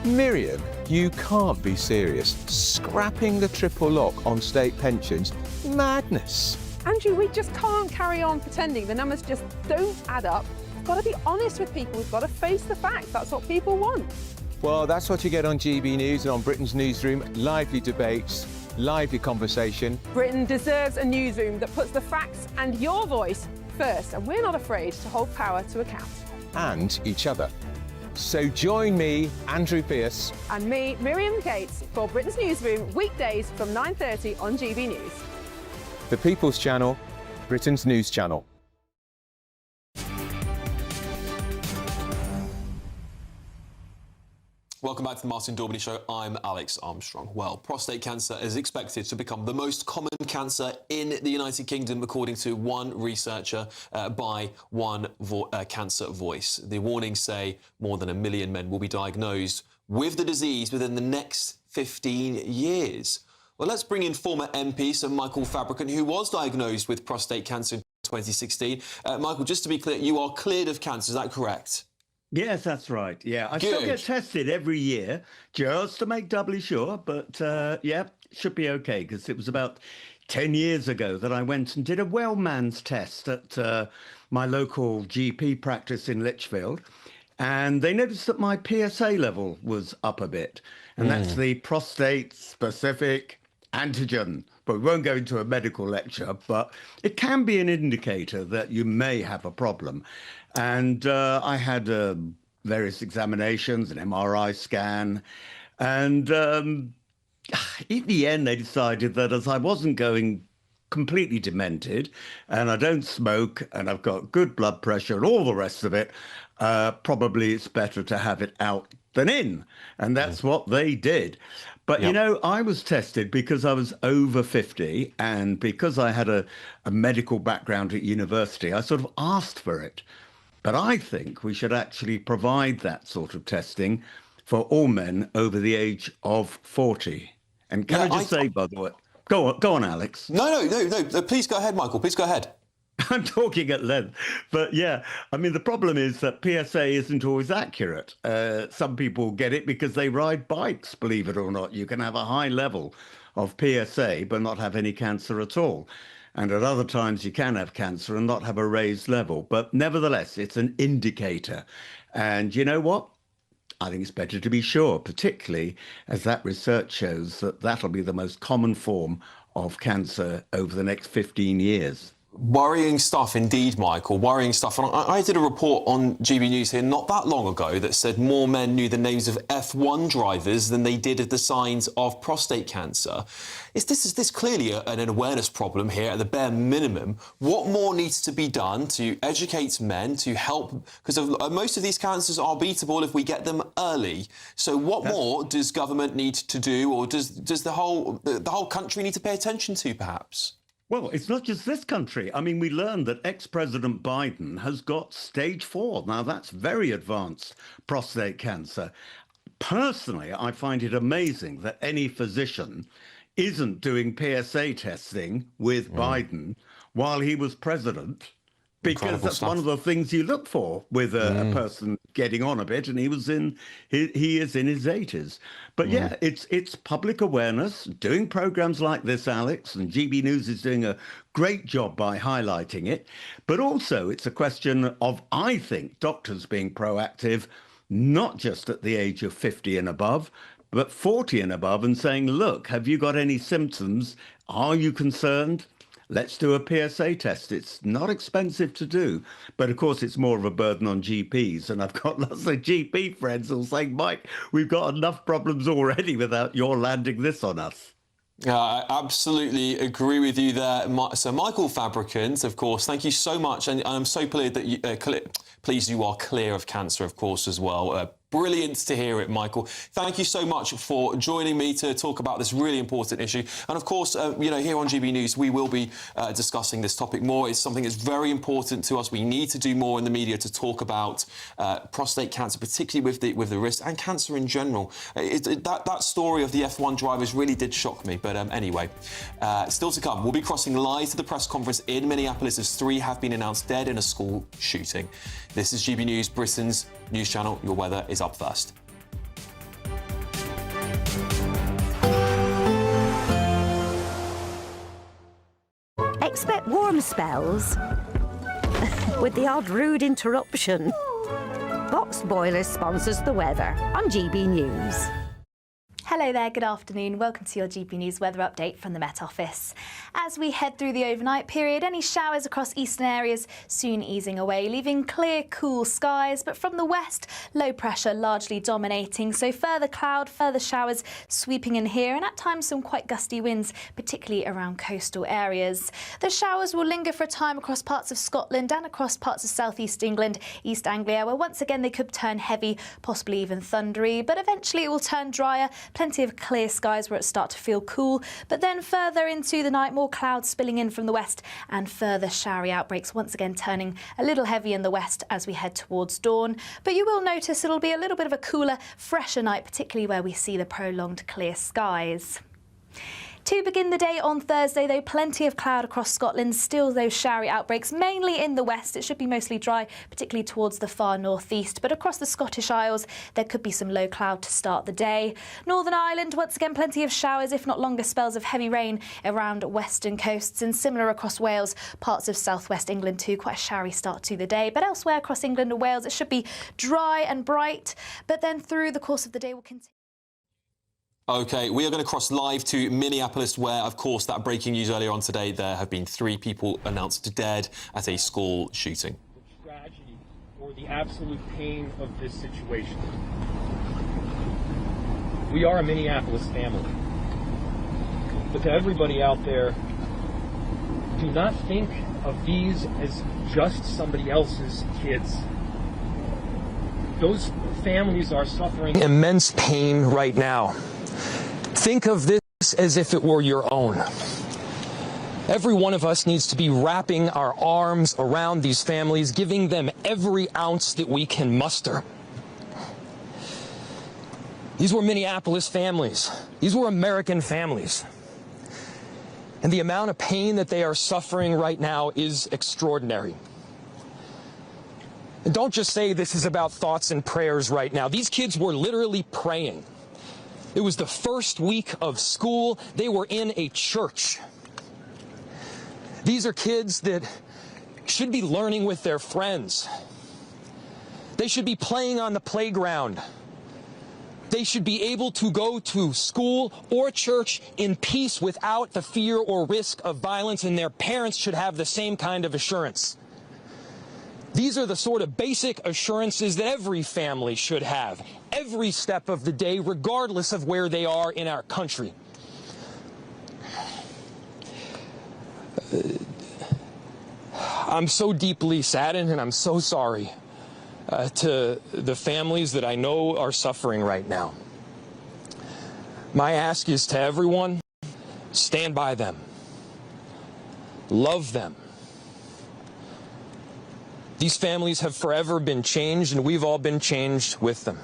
Miriam, you can't be serious. Scrapping the triple lock on state pensions? Madness. Andrew, we just can't carry on pretending. The numbers just don't add up. We've got to be honest with people. We've got to face the facts. That's what people want. Well, that's what you get on GB News and on Britain's Newsroom. Lively debates, lively conversation. Britain deserves a newsroom that puts the facts and your voice first, and we're not afraid to hold power to account. And each other. So join me, Andrew Pearce. And me, Miriam Gates, for Britain's Newsroom, weekdays from 9:30 on GB News. The People's Channel, Britain's news channel. Welcome back to the Martin Daubney Show. I'm Alex Armstrong. Well, prostate cancer is expected to become the most common cancer in the United Kingdom, according to one researcher by One Cancer Voice. The warnings say more than 1 million men will be diagnosed with the disease within the next 15 years. Well, let's bring in former MP Sir Michael Fabricant, who was diagnosed with prostate cancer in 2016. Michael, just to be clear, you are cleared of cancer, is that correct? Yes, that's right. Yeah, I still get tested every year just to make doubly sure. But yeah, should be okay, because it was about 10 years ago that I went and did a well man's test at my local GP practice in Lichfield. And they noticed that my PSA level was up a bit. And that's the prostate-specific antigen. But we won't go into a medical lecture, but it can be an indicator that you may have a problem. And I had various examinations, an MRI scan, and in the end they decided that as I wasn't going completely demented, and I don't smoke, and I've got good blood pressure and all the rest of it, probably it's better to have it out than in. And that's what they did. But, you know, I was tested because I was over 50, and because I had a medical background at university, I sort of asked for it. But I think we should actually provide that sort of testing for all men over the age of 40. And can I just say, by the way, go on, Alex. No, please go ahead, Michael, please go ahead. I'm talking at length. But yeah, I mean, the problem is that PSA isn't always accurate. Some people get it because they ride bikes, believe it or not. You can have a high level of PSA but not have any cancer at all. And at other times you can have cancer and not have a raised level. But nevertheless, it's an indicator. And you know what? I think it's better to be sure, particularly as that research shows that that'll be the most common form of cancer over the next 15 years. Worrying stuff indeed, Michael, worrying stuff. And I did a report on GB News here not that long ago that said more men knew the names of F1 drivers than they did of the signs of prostate cancer. Is this clearly an awareness problem here at the bare minimum? What more needs to be done to educate men, to help? Because most of these cancers are beatable if we get them early. So what more does government need to do, or does the whole country need to pay attention to, perhaps? Well, it's not just this country. I mean, we learned that ex-President Biden has got stage 4. Now, that's very advanced prostate cancer. Personally, I find it amazing that any physician isn't doing PSA testing with Biden while he was president, because that's one of the things you look for with a person getting on a bit, and he is in his 80s. But yeah, it's public awareness, doing programs like this, Alex, and GB News is doing a great job by highlighting it. But also it's a question of, I think, doctors being proactive, not just at the age of 50 and above, but 40 and above, and saying, look, have you got any symptoms? Are you concerned? Let's do a PSA test. It's not expensive to do, but of course it's more of a burden on GPs. And I've got lots of GP friends who'll say, Mike, we've got enough problems already without your landing this on us. I absolutely agree with you there. So Michael Fabricant, of course, thank you so much. And I'm so pleased that you are clear of cancer, of course, as well. Brilliant to hear it, Michael. Thank you so much for joining me to talk about this really important issue. And of course, you know, here on GB News, we will be discussing this topic more. It's something that's very important to us. We need to do more in the media to talk about prostate cancer, particularly with the risk, and cancer in general. That story of the F1 drivers really did shock me. But anyway, still to come. We'll be crossing live to the press conference in Minneapolis as 3 have been announced dead in a school shooting. This is GB News, Britain's news channel. Your weather is up first. Expect warm spells with the odd rude interruption. Box Boilers sponsors the weather on GB News. Hello there, good afternoon. Welcome to your GB News weather update from the Met Office. As we head through the overnight period, any showers across eastern areas soon easing away, leaving clear, cool skies. But from the west, low pressure largely dominating. So further cloud, further showers sweeping in here, and at times some quite gusty winds, particularly around coastal areas. The showers will linger for a time across parts of Scotland and across parts of southeast England, East Anglia, where once again they could turn heavy, possibly even thundery. But eventually it will turn drier. Plenty of clear skies where it start to feel cool, but then further into the night, more clouds spilling in from the west and further showery outbreaks, once again turning a little heavy in the west as we head towards dawn. But you will notice it'll be a little bit of a cooler, fresher night, particularly where we see the prolonged clear skies. To begin the day on Thursday, though, plenty of cloud across Scotland. Still those showery outbreaks, mainly in the west. It should be mostly dry, particularly towards the far northeast. But across the Scottish Isles, there could be some low cloud to start the day. Northern Ireland, once again, plenty of showers, if not longer spells of heavy rain around western coasts. And similar across Wales, parts of southwest England too. Quite a showery start to the day. But elsewhere across England and Wales, it should be dry and bright. But then through the course of the day, we'll continue. OK, we are going to cross live to Minneapolis, where, of course, that breaking news earlier on today, there have been 3 people announced dead at a school shooting. The tragedy or the absolute pain of this situation. We are a Minneapolis family. But to everybody out there, do not think of these as just somebody else's kids. Those families are suffering immense pain right now. Think of this as if it were your own. Every one of us needs to be wrapping our arms around these families, giving them every ounce that we can muster. These were Minneapolis families. These were American families. And the amount of pain that they are suffering right now is extraordinary. And don't just say this is about thoughts and prayers right now. These kids were literally praying. It was the first week of school. They were in a church. These are kids that should be learning with their friends. They should be playing on the playground. They should be able to go to school or church in peace without the fear or risk of violence, and their parents should have the same kind of assurance. These are the sort of basic assurances that every family should have, every step of the day, regardless of where they are in our country. I'm so deeply saddened, and I'm so sorry to the families that I know are suffering right now. My ask is to everyone, stand by them, love them. These families have forever been changed, and we've all been changed with them.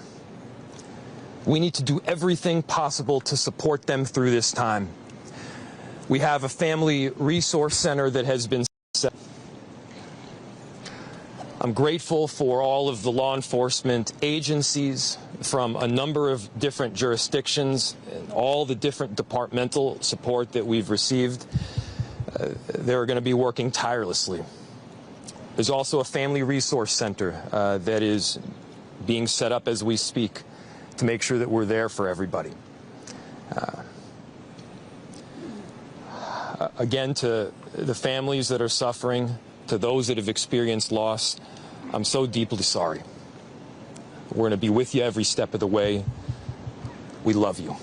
We need to do everything possible to support them through this time. We have a family resource center that has been set. I'm grateful for all of the law enforcement agencies from a number of different jurisdictions and all the different departmental support that we've received. They're going to be working tirelessly. There's also a family resource center that is being set up as we speak to make sure that we're there for everybody. Again, to the families that are suffering, to those that have experienced loss, I'm so deeply sorry. We're going to be with you every step of the way. We love you.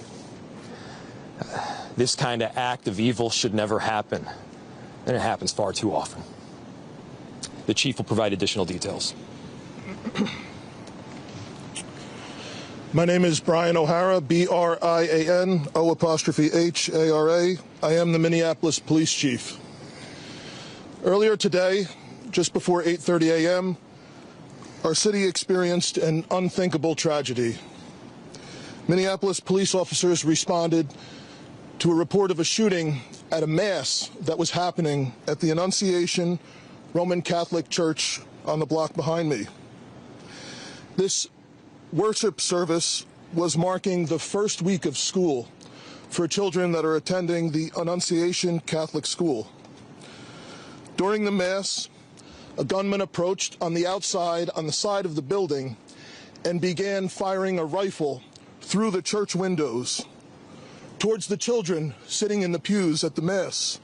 This kind of act of evil should never happen, and it happens far too often. The chief will provide additional details. My name is Brian O'Hara, B-R-I-A-N, O''H-A-R-A. I am the Minneapolis Police Chief. Earlier today, just before 8:30 a.m., our city experienced an unthinkable tragedy. Minneapolis police officers responded to a report of a shooting at a mass that was happening at the Annunciation Roman Catholic Church on the block behind me. This worship service was marking the first week of school for children that are attending the Annunciation Catholic School. During the Mass, a gunman approached on the outside, on the side of the building, and began firing a rifle through the church windows towards the children sitting in the pews at the Mass.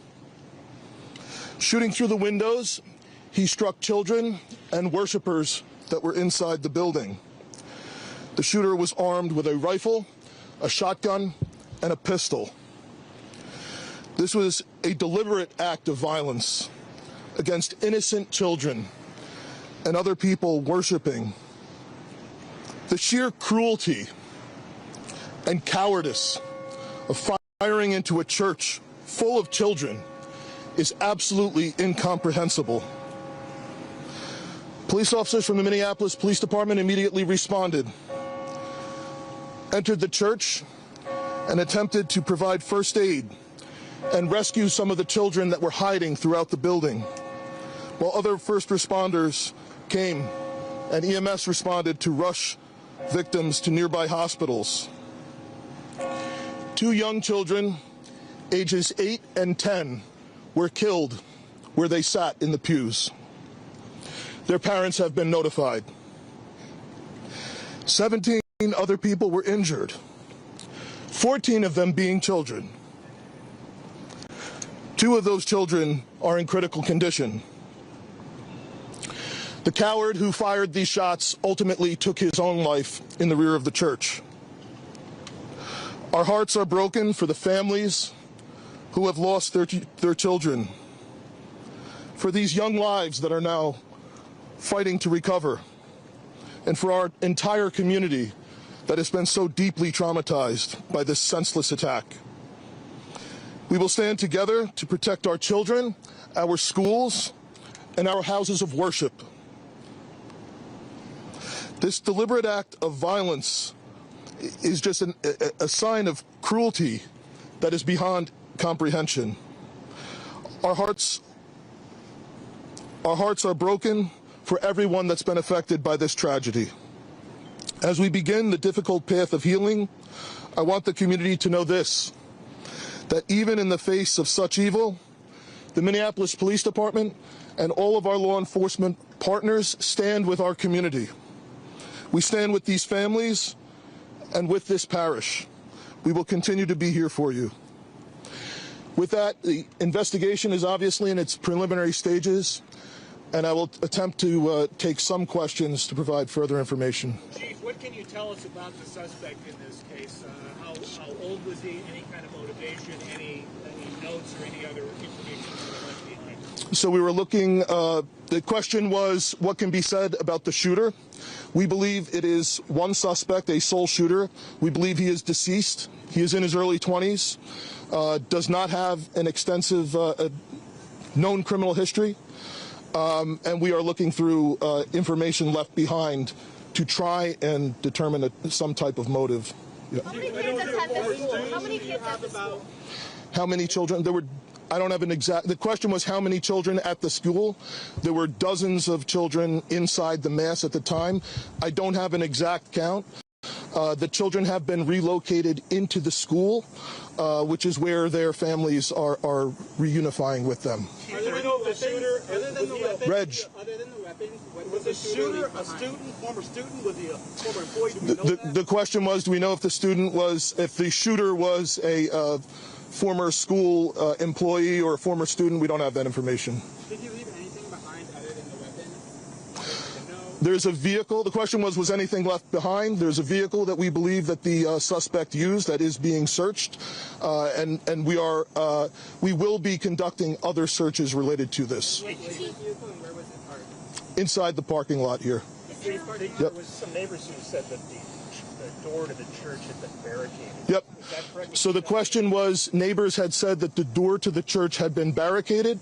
Shooting through the windows, he struck children and worshipers that were inside the building. The shooter was armed with a rifle, a shotgun, and a pistol. This was a deliberate act of violence against innocent children and other people worshiping. The sheer cruelty and cowardice of firing into a church full of children is absolutely incomprehensible. Police officers from the Minneapolis Police Department immediately responded, entered the church, and attempted to provide first aid and rescue some of the children that were hiding throughout the building, while other first responders came and EMS responded to rush victims to nearby hospitals. 2 young children, ages 8 and 10, were killed where they sat in the pews. Their parents have been notified. 17 other people were injured, 14 of them being children. 2 of those children are in critical condition. The coward who fired these shots ultimately took his own life in the rear of the church. Our hearts are broken for the families who have lost their children, for these young lives that are now fighting to recover, and for our entire community that has been so deeply traumatized by this senseless attack. We will stand together to protect our children, our schools, and our houses of worship. This deliberate act of violence is just a sign of cruelty that is beyond comprehension. Our hearts are broken for everyone that's been affected by this tragedy. As we begin the difficult path of healing, I want the community to know this, that even in the face of such evil, the Minneapolis Police Department and all of our law enforcement partners stand with our community. We stand with these families and with this parish. We will continue to be here for you. With that, the investigation is obviously in its preliminary stages, and I will attempt to take some questions to provide further information. Chief, what can you tell us about the suspect in this case? How old was he? Any kind of motivation? Any notes or any other information that were left behind? So we were looking, the question was what can be said about the shooter. We believe it is one suspect, a sole shooter. We believe he is deceased. He is in his early 20s, does not have an extensive known criminal history, and we are looking through information left behind to try and determine some type of motive. Yeah. How many kids attend the school? How many kids at the school? How many children? There were, I don't have an exact, the question was how many children at the school. There were dozens of children inside the mass at the time. I don't have an exact count. The children have been relocated into the school, which is where their families are reunifying with them. Other than the shooter, Reg. Other than the weapons, was the shooter a student, former student? Was he a former employee? Do we know that? The question was, do we know if the shooter was a former school employee or a former student? We don't have that information. Did you leave anything behind other than the weapons? There's a vehicle. The question was anything left behind? There's a vehicle that we believe that the suspect used that is being searched, and we will be conducting other searches related to this. Where was it parked? Inside the parking lot here. There was some neighbors who said that the door to the church had been barricaded. Yep. So the question was, neighbors had said that the door to the church had been barricaded.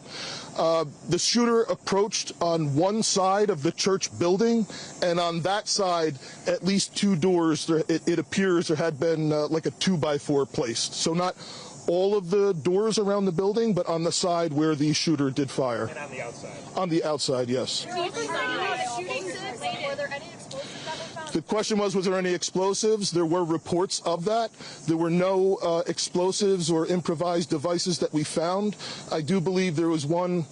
The shooter approached on one side of the church building, and on that side, at least 2 doors, it appears there had been like a 2x4 placed. So not all of the doors around the building, but on the side where the shooter did fire. And on the outside? On the outside, yes. The question was there any explosives? There were reports of that. There were no explosives or improvised devices that we found. I do believe there was one,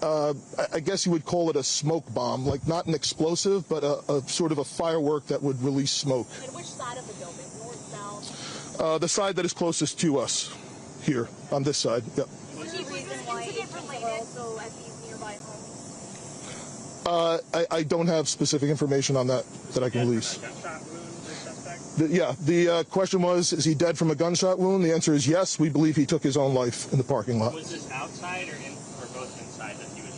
I guess you would call it a smoke bomb, like not an explosive, but a sort of a firework that would release smoke. And which side of the building? North, south? The side that is closest to us, here, on this side. Yep. Was this incident related also at these nearby homes? I don't have specific information on that I can release. The question was, is he dead from a gunshot wound? The answer is yes. We believe he took his own life in the parking lot. Was this outside or both inside that he was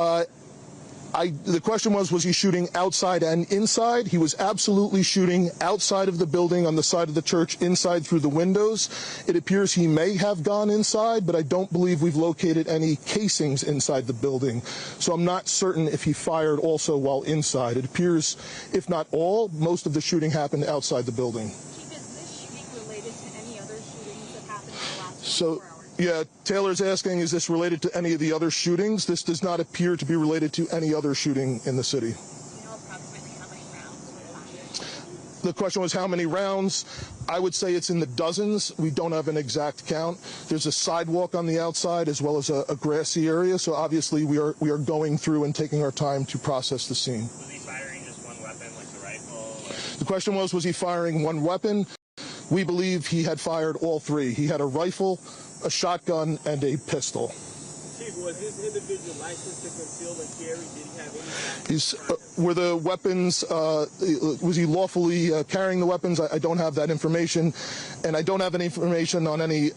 shooting? The question was he shooting outside and inside? He was absolutely shooting outside of the building on the side of the church, inside through the windows. It appears he may have gone inside, but I don't believe we've located any casings inside the building. So I'm not certain if he fired also while inside. It appears, if not all, most of the shooting happened outside the building. Chief, is this shooting related to any other shootings that happened in the last So, yeah, Taylor's asking, is this related to any of the other shootings? This does not appear to be related to any other shooting in the city. The question was how many rounds. I would say it's in the dozens. We don't have an exact count. There's a sidewalk on the outside as well as a grassy area. So obviously we are going through and taking our time to process the scene. Was he firing just one weapon, like the rifle? The question was he firing one weapon? We believe he had fired all three. He had a rifle, a shotgun, and a pistol. Chief, was this individual licensed to conceal and carry? Did he have any? Were the weapons, was he lawfully carrying the weapons? I don't have that information, and I don't have any information on any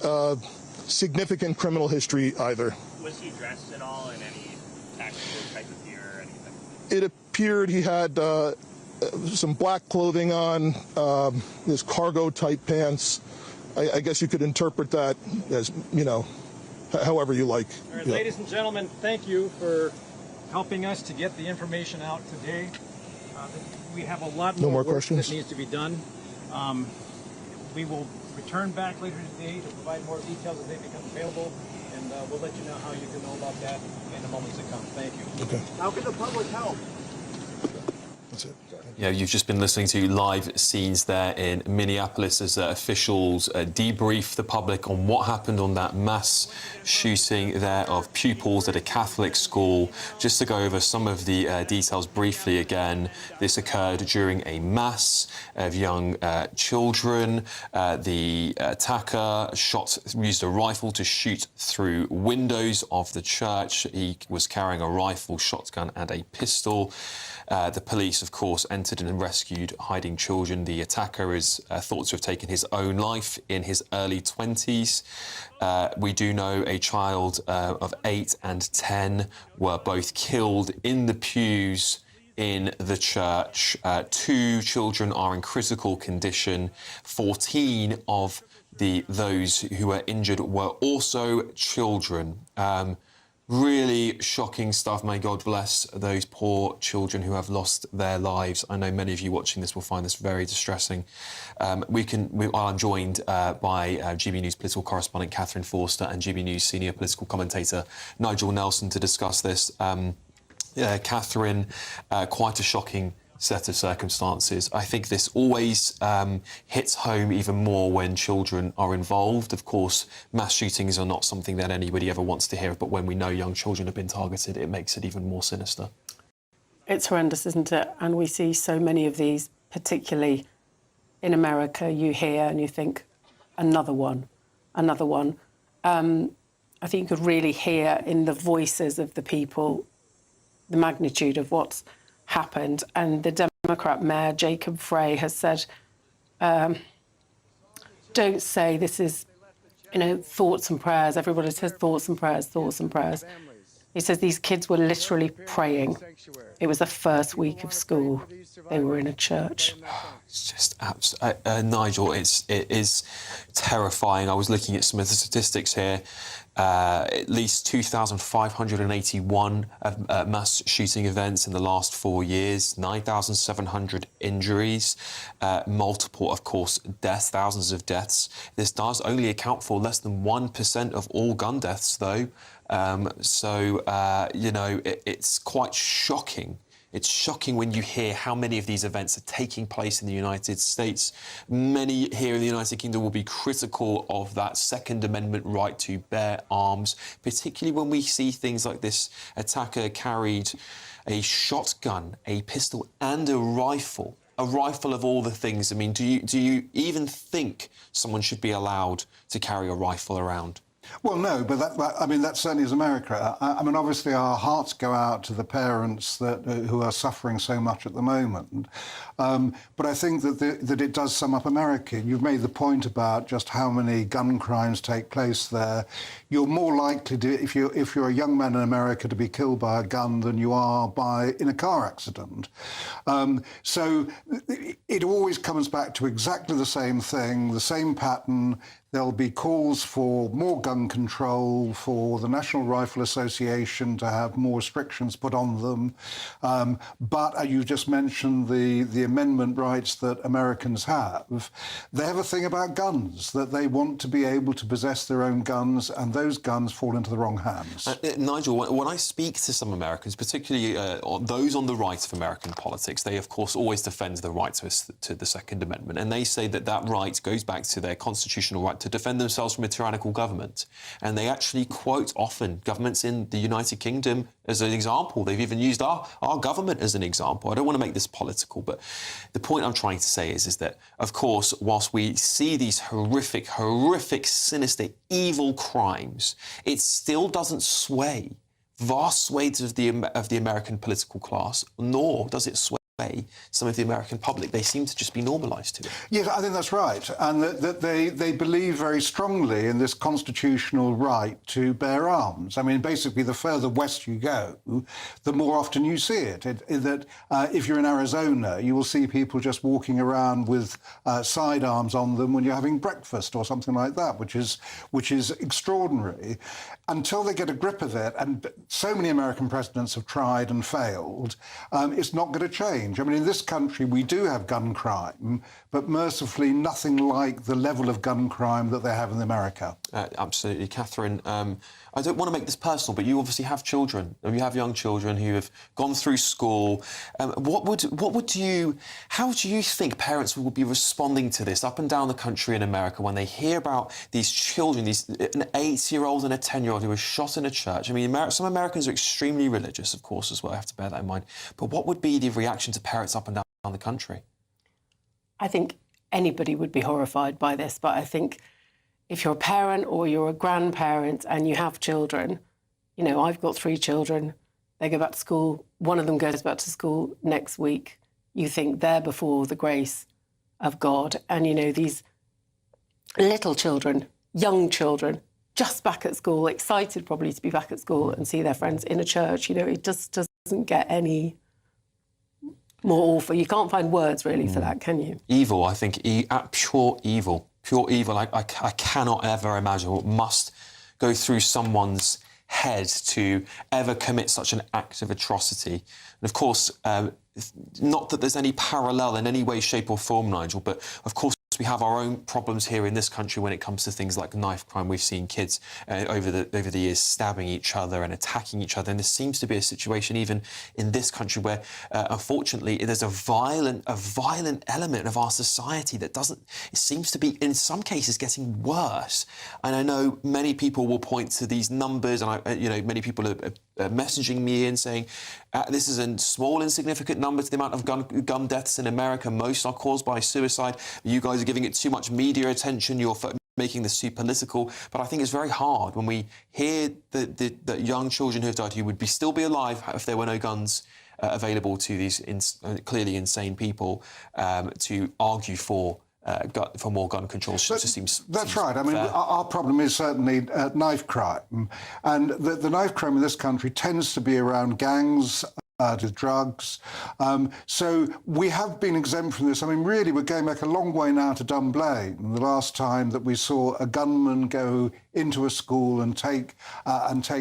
significant criminal history either. Was he dressed at all in any tactical type of gear or anything? It appeared he had some black clothing on, his cargo-type pants. I guess you could interpret that as, you know, however you like. All right, ladies and gentlemen, thank you for helping us to get the information out today. We have a lot more work that needs to be done. We will return back later today to provide more details as they become available, and we'll let you know how you can know about that in the moments to come. Thank you. Okay. How can the public help? That's it. Yeah, you've just been listening to live scenes there in Minneapolis as officials debrief the public on what happened on that mass shooting there of pupils at a Catholic school. Just to go over some of the details briefly again, this occurred during a mass of young children. The attacker used a rifle to shoot through windows of the church. He was carrying a rifle, shotgun and a pistol. The police, of course, entered and rescued hiding children. The attacker is thought to have taken his own life in his early 20s. We do know a child of 8 and 10 were both killed in the pews in the church. 2 children are in critical condition. 14 of those who were injured were also children. Really shocking stuff. May God bless those poor children who have lost their lives. I know many of you watching this will find this very distressing. I'm joined by GB News political correspondent Catherine Forster and GB News senior political commentator Nigel Nelson to discuss this. Catherine, quite a shocking set of circumstances. I think this always hits home even more when children are involved. Of course, mass shootings are not something that anybody ever wants to hear of, but when we know young children have been targeted, it makes it even more sinister. It's horrendous, isn't it? And we see so many of these, particularly in America. You hear and you think, another one, another one. I think you could really hear in the voices of the people the magnitude of what's happened, and the Democrat mayor Jacob Frey has said, don't say this is, thoughts and prayers. Everybody says thoughts and prayers, thoughts and prayers. He says these kids were literally praying. It was the first week of school. They were in a church. It's just Nigel, it is terrifying. I was looking at some of the statistics here. At least 2,581 mass shooting events in the last 4 years, 9,700 injuries, multiple, of course, deaths, thousands of deaths. This does only account for less than 1% of all gun deaths, though. It's quite shocking. It's shocking when you hear how many of these events are taking place in the United States. Many here in the United Kingdom will be critical of that Second Amendment right to bear arms, particularly when we see things like this attacker carried a shotgun, a pistol and a rifle. A rifle of all the things. I mean, do you even think someone should be allowed to carry a rifle around? Well, no, but that certainly is America. I mean, obviously, our hearts go out to the parents who are suffering so much at the moment. But I think that it does sum up America. You've made the point about just how many gun crimes take place there. you're more likely to, if you're a young man in America, to be killed by a gun than you are in a car accident. So it always comes back to exactly the same thing, the same pattern. There'll be calls for more gun control, for the National Rifle Association to have more restrictions put on them. But you just mentioned the amendment rights that Americans have. They have a thing about guns, that they want to be able to possess their own guns, and those guns fall into the wrong hands. Nigel, when I speak to some Americans, particularly those on the right of American politics, they, of course, always defend the right to the Second Amendment, and they say that that right goes back to their constitutional right to defend themselves from a tyrannical government. And they actually quote often governments in the United Kingdom as an example. They've even used our government as an example. I don't want to make this political, but the point I'm trying to say is that, of course, whilst we see these horrific, sinister, evil crimes, it still doesn't sway vast swathes of the American political class, nor does it sway some of the American public. They seem to just be normalised to it. Yes, I think that's right. And that they believe very strongly in this constitutional right to bear arms. I mean, basically, the further west you go, the more often you see it. If you're in Arizona, you will see people just walking around with sidearms on them when you're having breakfast or something like that, which is extraordinary. Until they get a grip of it, and so many American presidents have tried and failed, it's not going to change. I mean, in this country, we do have gun crime, but mercifully nothing like the level of gun crime that they have in America. Absolutely. Catherine, I don't want to make this personal, but you obviously have children, and you have young children who have gone through school. How do you think parents will be responding to this up and down the country in America when they hear about these children, an 8-year-old and a 10-year-old who were shot in a church? I mean, some Americans are extremely religious, of course, as well. I have to bear that in mind. But what would be the reaction to parents up and down the country? I think anybody would be horrified by this, but I think if you're a parent or you're a grandparent and you have children, you know, I've got 3 children, they go back to school, one of them goes back to school next week. You think they're before the grace of God. And, you know, these little children, young children, just back at school, excited probably to be back at school and see their friends in a church, you know, it just doesn't get any more awful. You can't find words, really, for that, can you? Evil, I think, pure evil. Pure evil. I cannot ever imagine what must go through someone's head to ever commit such an act of atrocity. And, of course, not that there's any parallel in any way, shape or form, Nigel, but, of course, we have our own problems here in this country when it comes to things like knife crime. We've seen kids over the years stabbing each other and attacking each other, and there seems to be a situation even in this country where, unfortunately, there's a violent element of our society that it seems to be, in some cases, getting worse. And I know many people will point to these numbers, and many people are messaging me and saying this is a small, insignificant number to the amount of gun deaths in America. Most are caused by suicide. You guys are giving it too much media attention. You're making this too political. But I think it's very hard when we hear the young children who have died who would still be alive if there were no guns available to these clearly insane people to argue for more gun control. That's right. I mean, our problem is certainly knife crime. And the knife crime in this country tends to be around gangs, with drugs. So we have been exempt from this. I mean, really, we're going back a long way now to Daubney, the last time that we saw a gunman go into a school and take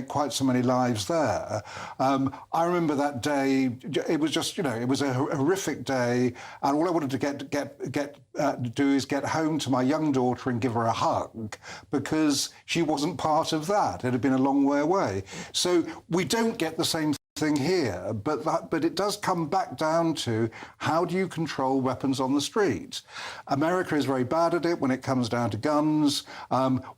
quite so many lives there. I remember that day. It was just, it was a horrific day, and all I wanted to do is get home to my young daughter and give her a hug, because she wasn't part of that. It had been a long way away. So we don't get the same thing here, but it does come back down to how do you control weapons on the street? America is very bad at it when it comes down to guns.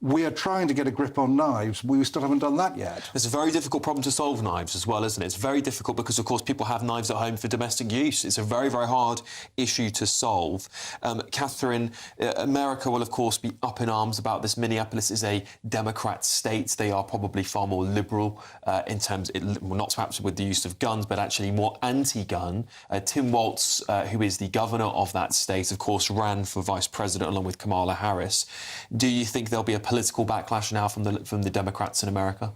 We are trying to get a grip on knives. We still haven't done that yet. It's a very difficult problem to solve, knives, as well, isn't it? It's very difficult because, of course, people have knives at home for domestic use. It's a very, very hard issue to solve. Catherine, America will, of course, be up in arms about this. Minneapolis is a Democrat state. They are probably far more liberal in terms, not perhaps with with the use of guns, but actually more anti-gun. Tim Walz, who is the governor of that state, of course, ran for vice president along with Kamala Harris. Do you think there'll be a political backlash now from the Democrats in America?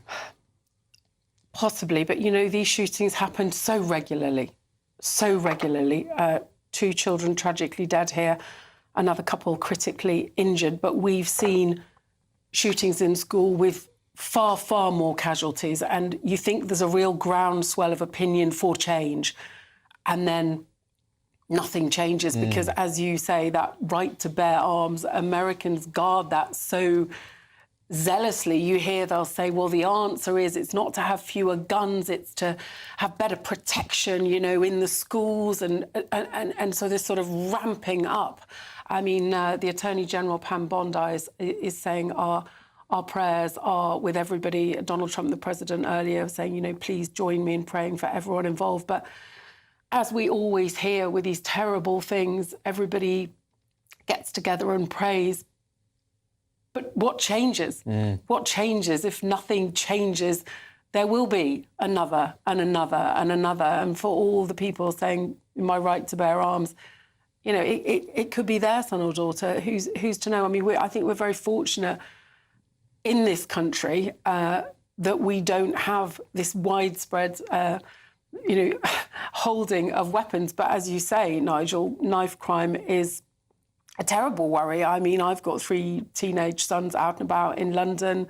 Possibly, but, you know, these shootings happen so regularly. 2 children tragically dead here, another couple critically injured, but we've seen shootings in school with far, far more casualties, and you think there's a real groundswell of opinion for change, and then nothing changes because, as you say, that right to bear arms, Americans guard that so zealously. You hear they'll say, well, the answer is it's not to have fewer guns, it's to have better protection, you know, in the schools, and so this sort of ramping up. I mean, the Attorney General, Pam Bondi, is saying our prayers are with everybody. Donald Trump, the president, earlier saying, you know, please join me in praying for everyone involved. But as we always hear with these terrible things, everybody gets together and prays. But what changes? What changes? If nothing changes, there will be another and another and another. And for all the people saying, my right to bear arms, you know, it could be their son or daughter. Who's to know? I mean, I think we're very fortunate in this country that we don't have this widespread, you know, holding of weapons. But as you say, Nigel, knife crime is a terrible worry. I mean, I've got 3 teenage sons out and about in London.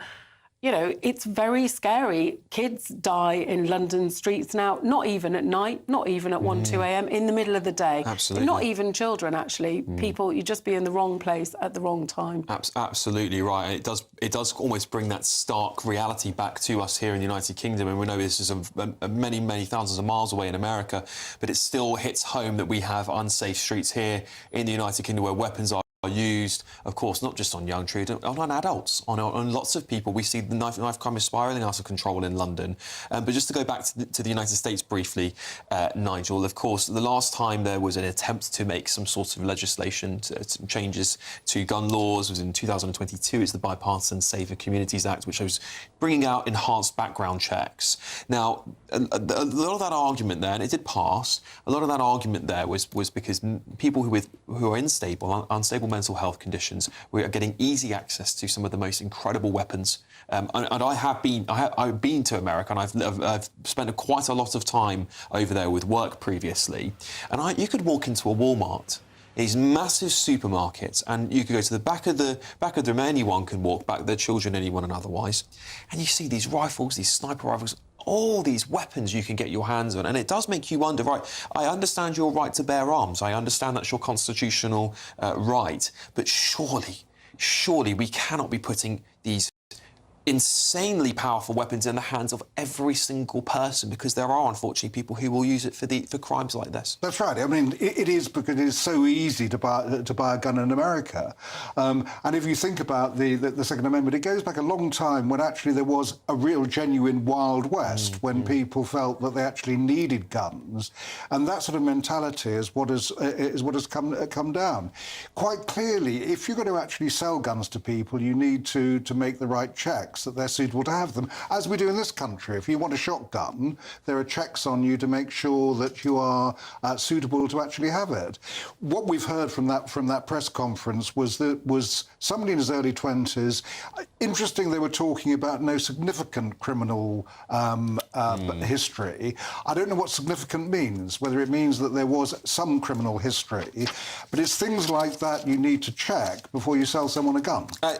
You know, it's very scary. Kids die in London streets now, not even at night, not even at 1, 2 a.m, in the middle of the day. Absolutely. Not even children, actually. People, you just be in the wrong place at the wrong time. Absolutely right. It does almost bring that stark reality back to us here in the United Kingdom, and we know this is many, many thousands of miles away in America, but it still hits home that we have unsafe streets here in the United Kingdom where weapons are used, of course, not just on young children, on adults, on lots of people. We see the knife crime is spiralling out of control in London. But just to go back to the United States briefly, Nigel, of course, the last time there was an attempt to make some sort of legislation, some changes to gun laws, was in 2022. It's the Bipartisan Safer Communities Act, which was bringing out enhanced background checks. Now, a lot of that argument there, and it did pass, a lot of that argument there was because people who are unstable mental health conditions, we are getting easy access to some of the most incredible weapons. And I've been to America, and I've spent quite a lot of time over there with work previously. And you could walk into a Walmart, these massive supermarkets, and you could go to the back of the room. Anyone can walk back, their children, anyone, and otherwise, and you see these rifles, these sniper rifles, all these weapons you can get your hands on. And it does make you wonder, right, I understand your right to bear arms. I understand that's your constitutional right. But surely we cannot be putting these insanely powerful weapons in the hands of every single person, because there are unfortunately people who will use it for crimes like this. That's right. I mean, it is because it is so easy to buy a gun in America. And if you think about the Second Amendment, it goes back a long time when actually there was a real genuine Wild West, when people felt that they actually needed guns, and that sort of mentality is what has come down. Quite clearly, if you're going to actually sell guns to people, you need to make the right checks that they're suitable to have them, as we do in this country. If you want a shotgun, there are checks on you to make sure that you are suitable to actually have it. What we've heard from that press conference was somebody in his early 20s. Interesting, they were talking about no significant criminal history. I don't know what significant means, whether it means that there was some criminal history, but it's things like that you need to check before you sell someone a gun. I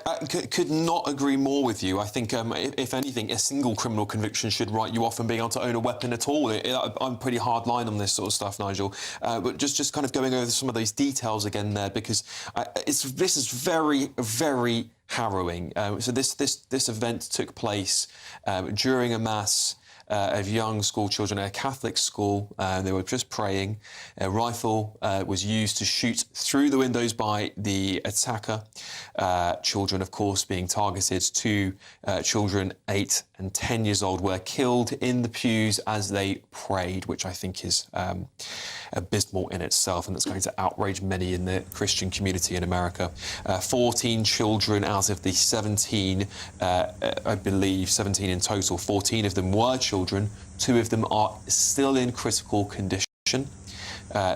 could not agree more with you. I think, if anything, a single criminal conviction should write you off from being able to own a weapon at all. I'm pretty hard line on this sort of stuff, Nigel. But just kind of going over some of those details again there, because this is very, very harrowing. So this event took place during a mass of young school children at a Catholic school. They were just praying. A rifle was used to shoot through the windows by the attacker. Children, of course, being targeted. 2 children, 8 and 10 years old were killed in the pews as they prayed, which I think is abysmal in itself, and that's going to outrage many in the Christian community in America. 14 children out of the 17, I believe 17 in total, 14 of them were children. 2 of them are still in critical condition.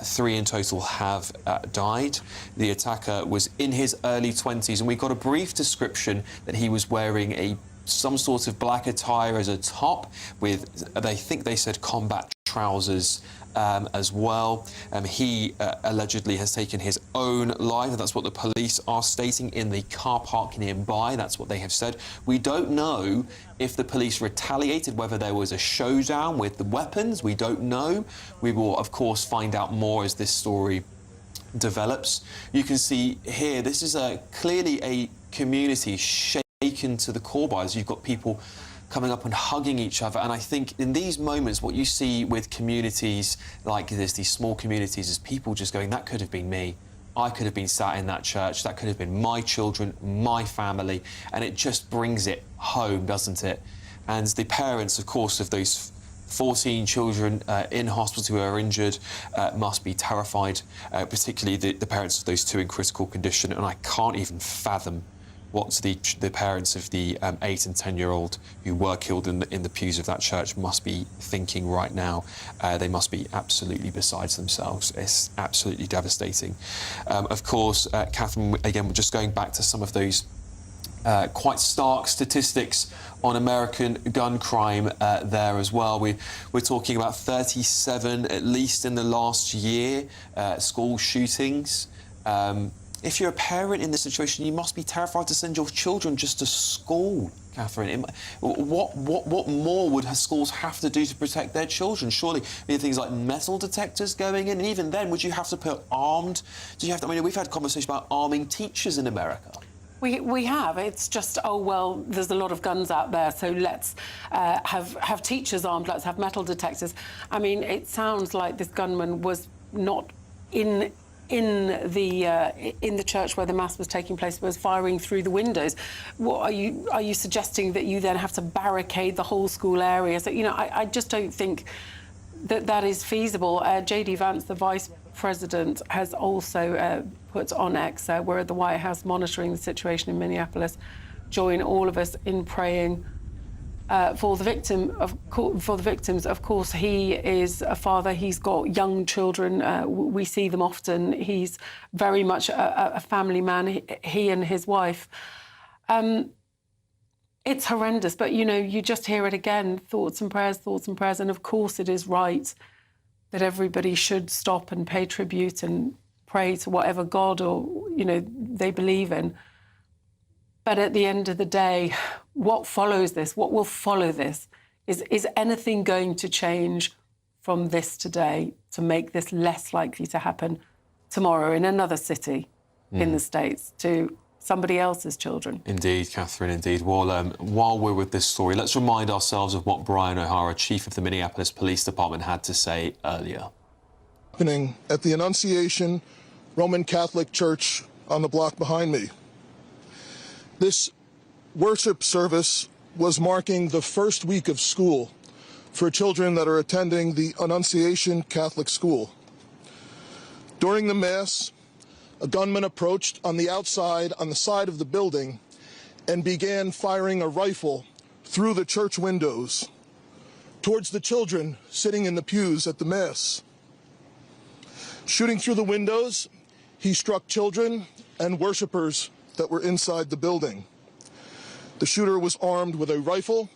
3 in total have died. The attacker was in his early 20s, and we got a brief description that he was wearing some sort of black attire as a top with, they said combat trousers as well. He allegedly has taken his own life. That's what the police are stating in the car park nearby. That's what they have said. We don't know if the police retaliated, whether there was a showdown with the weapons. We don't know. We will, of course, find out more as this story develops. You can see here, this is clearly a community shaken to the core by this. You've got people coming up and hugging each other, and I think in these moments what you see with communities like this, these small communities, is people just going, that could have been me. I could have been sat in that church. That could have been my children, my family, and it just brings it home, doesn't it? And the parents, of course, of those 14 children in hospital who are injured must be terrified, particularly the parents of those 2 in critical condition, and I can't even fathom what the parents of the 8 and 10-year-old who were killed in the pews of that church must be thinking right now. They must be absolutely besides themselves. It's absolutely devastating. Of course, Catherine, again, we're just going back to some of those quite stark statistics on American gun crime there as well. We're talking about 37, at least in the last year, school shootings. If you're a parent in this situation, you must be terrified to send your children just to school, Catherine. What more would schools have to do to protect their children? Surely things like metal detectors going in, and even then, would you have to put armed? Do you have to? I mean, we've had conversation about arming teachers in America. We have. It's just, oh, well, there's a lot of guns out there, so let's have teachers armed, let's have metal detectors. I mean, it sounds like this gunman was not in the church where the mass was taking place, was firing through the windows. What are you suggesting that you then have to barricade the whole school area? So, you know, I just don't think that is feasible. J.D. Vance, the vice president, has also put on X, we're at the White House monitoring the situation in Minneapolis. Join all of us in praying for the victims. Of course, he is a father. He's got young children. We see them often. He's very much a family man. He and his wife. It's horrendous, but you know, you just hear it again: thoughts and prayers, thoughts and prayers. And of course, it is right that everybody should stop and pay tribute and pray to whatever God or they believe in. But at the end of the day, what follows this, what will follow this, is anything going to change from this today to make this less likely to happen tomorrow in another city in the States to somebody else's children? Indeed, Catherine, indeed. Well, while we're with this story, let's remind ourselves of what Brian O'Hara, Chief of the Minneapolis Police Department, had to say earlier. Happening at the Annunciation Roman Catholic Church on the block behind me. This worship service was marking the first week of school for children that are attending the Annunciation Catholic School. During the Mass, a gunman approached on the outside, on the side of the building, and began firing a rifle through the church windows towards the children sitting in the pews at the Mass. Shooting through the windows, he struck children and worshipers that were inside the building. The shooter was armed with a rifle,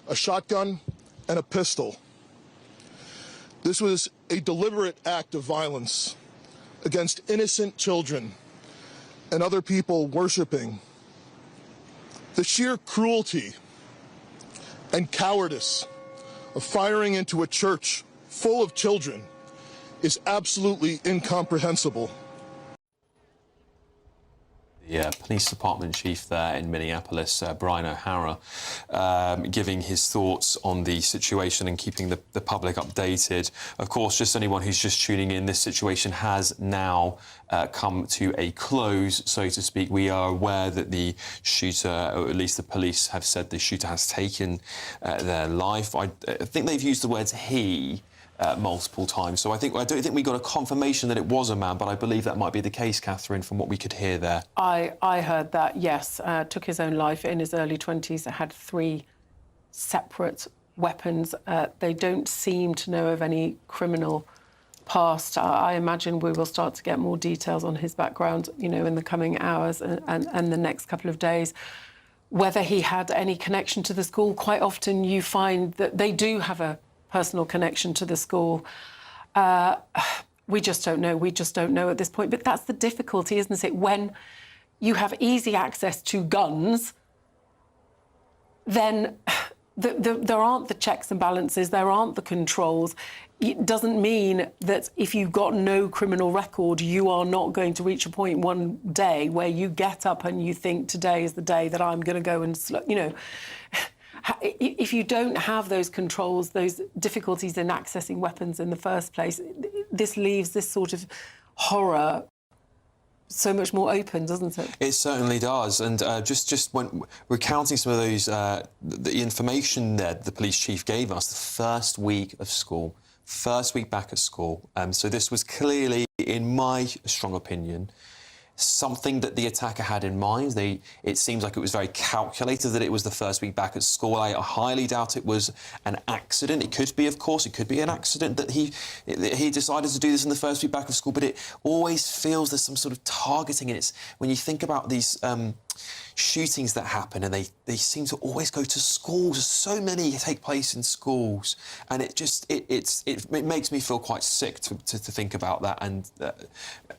a shotgun, and a pistol. This was a deliberate act of violence against innocent children and other people worshiping. The sheer cruelty and cowardice of firing into a church full of children is absolutely incomprehensible. The police department chief there in Minneapolis, Brian O'Hara, giving his thoughts on the situation and keeping the public updated. Of course, just anyone who's just tuning in, this situation has now come to a close, so to speak. We are aware that the shooter, or at least the police have said the shooter has taken their life. I think they've used the words he multiple times. So I don't think we got a confirmation that it was a man, but I believe that might be the case, Catherine, from what we could hear there. I heard that, yes. Took his own life in his early 20s. Had 3 separate weapons. They don't seem to know of any criminal past. I imagine we will start to get more details on his background, you know, in the coming hours and the next couple of days. Whether he had any connection to the school, quite often you find that they do have a personal connection to the school. We just don't know. We just don't know at this point. But that's the difficulty, isn't it? When you have easy access to guns, then there aren't the checks and balances, there aren't the controls. It doesn't mean that if you've got no criminal record, you are not going to reach a point one day where you get up and you think, today is the day that I'm going to go and, you know, if you don't have those controls, those difficulties in accessing weapons in the first place, this leaves this sort of horror so much more open, doesn't it? It certainly does. And just when recounting some of those, the information that the police chief gave us, the first week of school, first week back at school. So this was clearly, in my strong opinion, something that the attacker had in mind. It seems like it was very calculated that it was the first week back at school. I highly doubt it was an accident. It could be, of course, it could be an accident that he decided to do this in the first week back of school, but it always feels there's some sort of targeting. And it's when you think about these shootings that happen, and they seem to always go to schools. So many take place in schools, and it makes me feel quite sick to think about that, and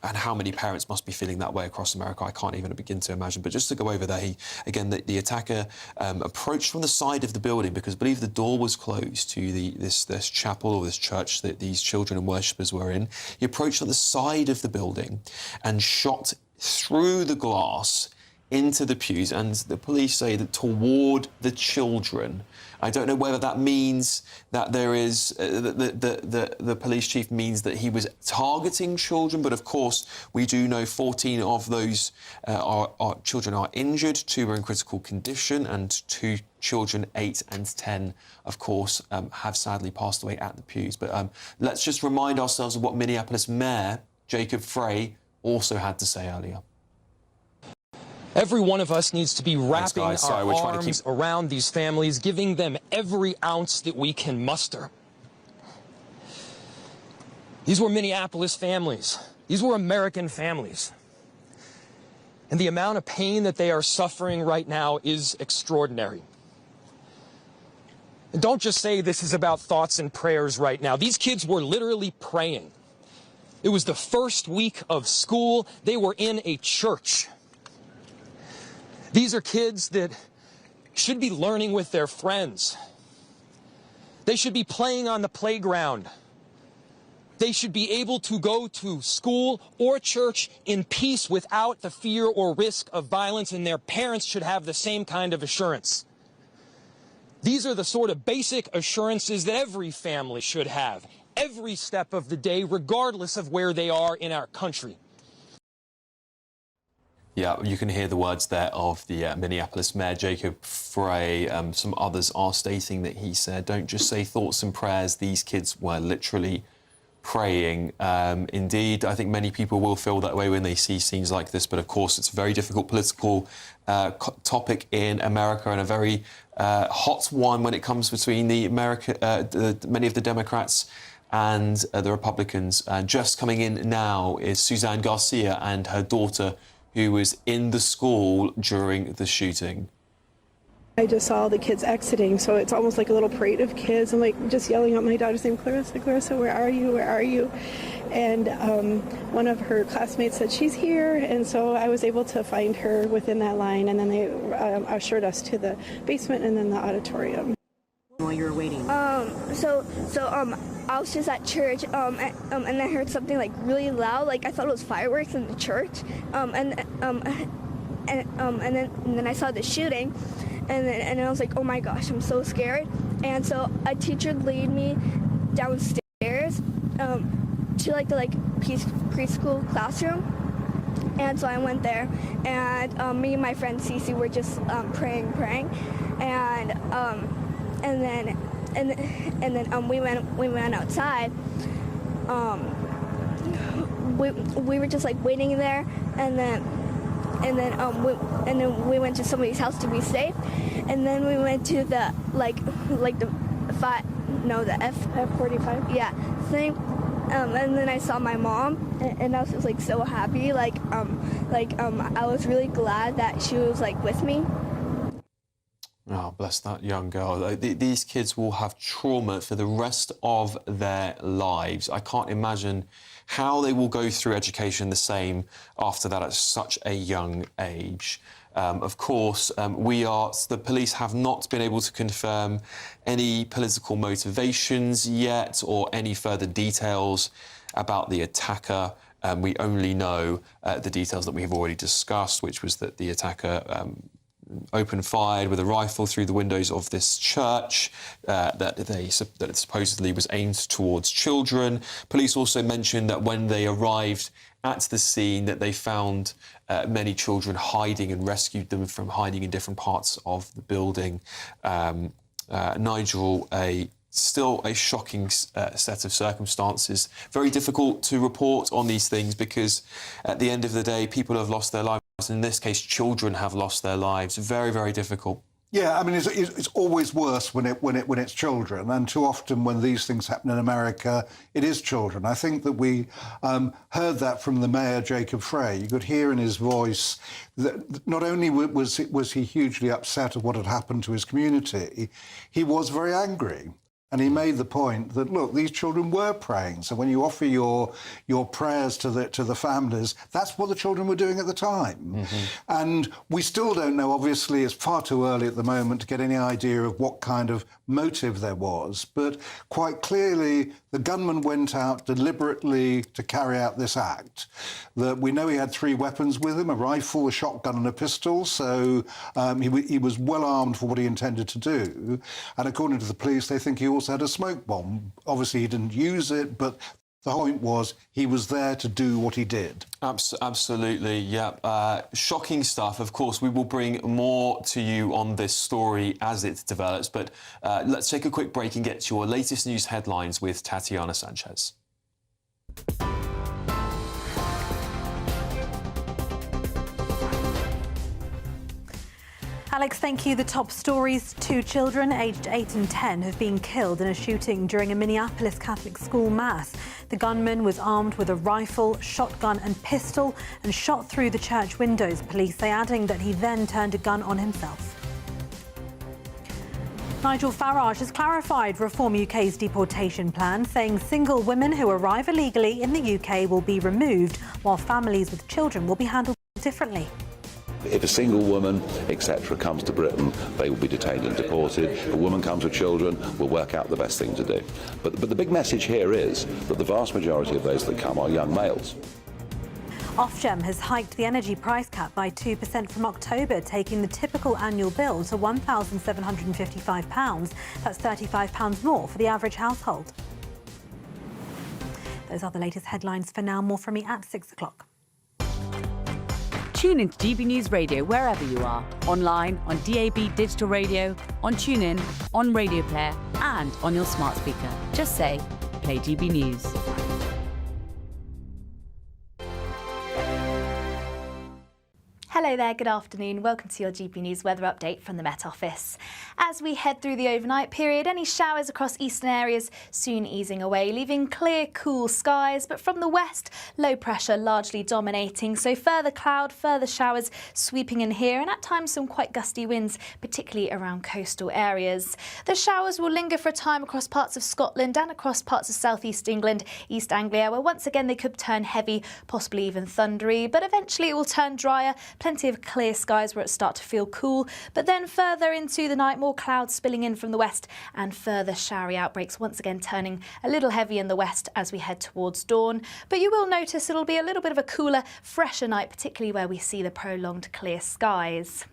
how many parents must be feeling that way across America. I can't even begin to imagine. But just to go over there, the attacker approached from the side of the building, because I believe the door was closed to this chapel or this church that these children and worshippers were in. He approached on the side of the building and shot through the glass into the pews, and the police say that toward the children. I don't know whether that means that there is the police chief means that he was targeting children, but of course we do know 14 of those children are injured, 2 are in critical condition, and 2 children, 8 and 10, of course, have sadly passed away at the pews. But let's just remind ourselves of what Minneapolis Mayor Jacob Frey also had to say earlier. Every one of us needs to be wrapping our arms around these families, giving them every ounce that we can muster. These were Minneapolis families. These were American families. And the amount of pain that they are suffering right now is extraordinary. And don't just say this is about thoughts and prayers right now. These kids were literally praying. It was the first week of school. They were in a church. These are kids that should be learning with their friends. They should be playing on the playground. They should be able to go to school or church in peace without the fear or risk of violence, and their parents should have the same kind of assurance. These are the sort of basic assurances that every family should have, every step of the day, regardless of where they are in our country. Yeah, you can hear the words there of the Minneapolis Mayor, Jacob Frey. Some others are stating that he said, don't just say thoughts and prayers. These kids were literally praying. Indeed, I think many people will feel that way when they see scenes like this. But of course, it's a very difficult political topic in America, and a very hot one when it comes between many of the Democrats and the Republicans. Just coming in now is Suzanne Garcia and her daughter, who was in the school during the shooting. I just saw the kids exiting, so it's almost like a little parade of kids. I'm like just yelling out my daughter's name, Clarissa, Clarissa, where are you, where are you? And one of her classmates said she's here, and so I was able to find her within that line, and then they ushered us to the basement and then the auditorium. While you were waiting? I was just at church, and I heard something like really loud, like I thought it was fireworks in the church, and then I saw the shooting, and I was like, oh my gosh, I'm so scared. And so a teacher lead me downstairs to like the preschool classroom. And so I went there, and me and my friend Cece were just praying, and then we went outside. We were just like waiting there, and then we went to somebody's house to be safe, and then we went to the F-45 thing. And then I saw my mom, and I was just like so happy. I was really glad that she was like with me. Oh, bless that young girl. These kids will have trauma for the rest of their lives. I can't imagine how they will go through education the same after that at such a young age. Of course, the police have not been able to confirm any political motivations yet or any further details about the attacker. We only know the details that we have already discussed, which was that the attacker opened fire with a rifle through the windows of this church that it supposedly was aimed towards children. Police also mentioned that when they arrived at the scene that they found many children hiding and rescued them from hiding in different parts of the building. Nigel, still a shocking set of circumstances. Very difficult to report on these things because at the end of the day, people have lost their lives. In this case, children have lost their lives. Very, very difficult. Yeah, I mean, it's always worse when it's children, and too often when these things happen in America, it is children. I think that we heard that from the mayor, Jacob Frey. You could hear in his voice that not only was he hugely upset at what had happened to his community, he was very angry. And he made the point that, look, these children were praying. So when you offer your prayers to the families, that's what the children were doing at the time. Mm-hmm. And we still don't know, obviously, it's far too early at the moment to get any idea of what kind of motive there was. But quite clearly, the gunman went out deliberately to carry out this act. We know he had 3 weapons with him, a rifle, a shotgun and a pistol. So he was well armed for what he intended to do. And according to the police, they think he also had a smoke bomb. Obviously, he didn't use it, but the point was he was there to do what he did. Absolutely, yeah. Shocking stuff. Of course, we will bring more to you on this story as it develops, but let's take a quick break and get to your latest news headlines with Tatiana Sanchez. Alex, thank you. The top stories. 2 children aged 8 and 10 have been killed in a shooting during a Minneapolis Catholic school mass. The gunman was armed with a rifle, shotgun and pistol and shot through the church windows, police say, adding that he then turned a gun on himself. Nigel Farage has clarified Reform UK's deportation plan, saying single women who arrive illegally in the UK will be removed, while families with children will be handled differently. If a single woman, etc., comes to Britain, they will be detained and deported. If a woman comes with children, we'll work out the best thing to do. But the big message here is that the vast majority of those that come are young males. Ofgem has hiked the energy price cap by 2% from October, taking the typical annual bill to £1,755. That's £35 more for the average household. Those are the latest headlines for now. More from me at 6 o'clock. Tune into GB News Radio wherever you are, online, on DAB digital radio, on TuneIn, on Radio Player and on your smart speaker. Just say, play GB News. Hello there, good afternoon. Welcome to your GB News weather update from the Met Office. As we head through the overnight period, any showers across eastern areas soon easing away, leaving clear, cool skies. But from the west, low pressure largely dominating. So further cloud, further showers sweeping in here, and at times some quite gusty winds, particularly around coastal areas. The showers will linger for a time across parts of Scotland and across parts of southeast England, East Anglia, where once again they could turn heavy, possibly even thundery. But eventually it will turn drier. Plenty plenty of clear skies where it starts to feel cool, but then further into the night, more clouds spilling in from the west and further showery outbreaks, once again turning a little heavy in the west as we head towards dawn. But you will notice it'll be a little bit of a cooler, fresher night, particularly where we see the prolonged clear skies.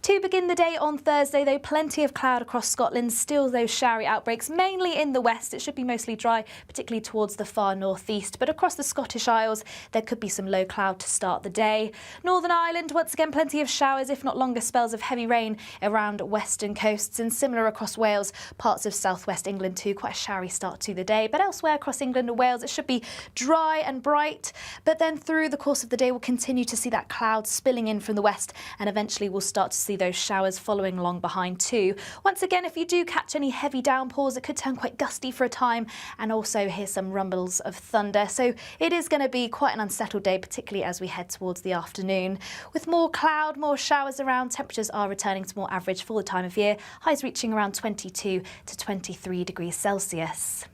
To begin the day on Thursday, though, plenty of cloud across Scotland, still those showery outbreaks, mainly in the west. It should be mostly dry, particularly towards the far northeast, but across the Scottish Isles, there could be some low cloud to start the day. Northern Ireland, once again, plenty of showers, if not longer spells of heavy rain around western coasts, and similar across Wales, parts of southwest England too, quite a showery start to the day. But elsewhere across England and Wales, it should be dry and bright, but then through the course of the day, we'll continue to see that cloud spilling in from the west, and eventually we'll start to see those showers following along behind too. Once again, if you do catch any heavy downpours, it could turn quite gusty for a time and also hear some rumbles of thunder. So it is going to be quite an unsettled day, particularly as we head towards the afternoon. With more cloud, more showers around, temperatures are returning to more average for the time of year, highs reaching around 22 to 23 degrees Celsius.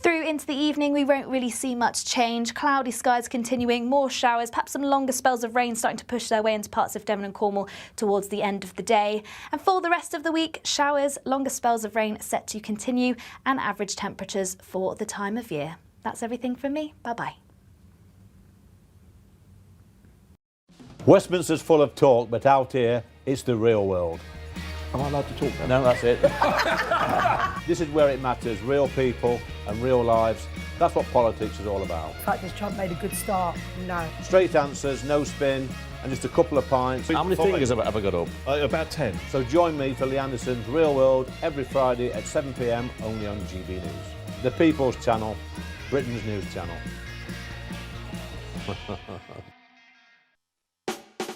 Through into the evening, we won't really see much change. Cloudy skies continuing, more showers, perhaps some longer spells of rain starting to push their way into parts of Devon and Cornwall towards the end of the day. And for the rest of the week, showers, longer spells of rain set to continue, and average temperatures for the time of year. That's everything from me. Bye-bye. Westminster's full of talk, but out here, it's the real world. Am I allowed to talk now? No, that's it. This is where it matters, real people and real lives. That's what politics is all about. The fact has Trump made a good start? No. Straight answers, no spin, and just a couple of pints. How many fingers have I got up? About 10. So join me for Lee Anderson's Real World every Friday at 7 p.m, only on GB News. The People's Channel, Britain's news channel.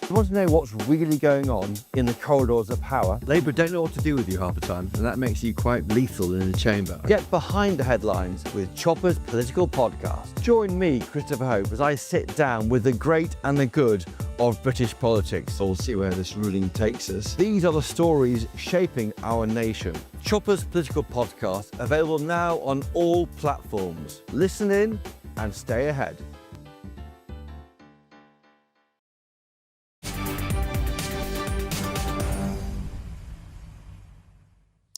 You want to know what's really going on in the corridors of power? Labour don't know what to do with you half the time, and that makes you quite lethal in the chamber. Get behind the headlines with Chopper's Political Podcast. Join me, Christopher Hope, as I sit down with the great and the good of British politics. We'll see where this ruling takes us. These are the stories shaping our nation. Chopper's Political Podcast, available now on all platforms. Listen in and stay ahead.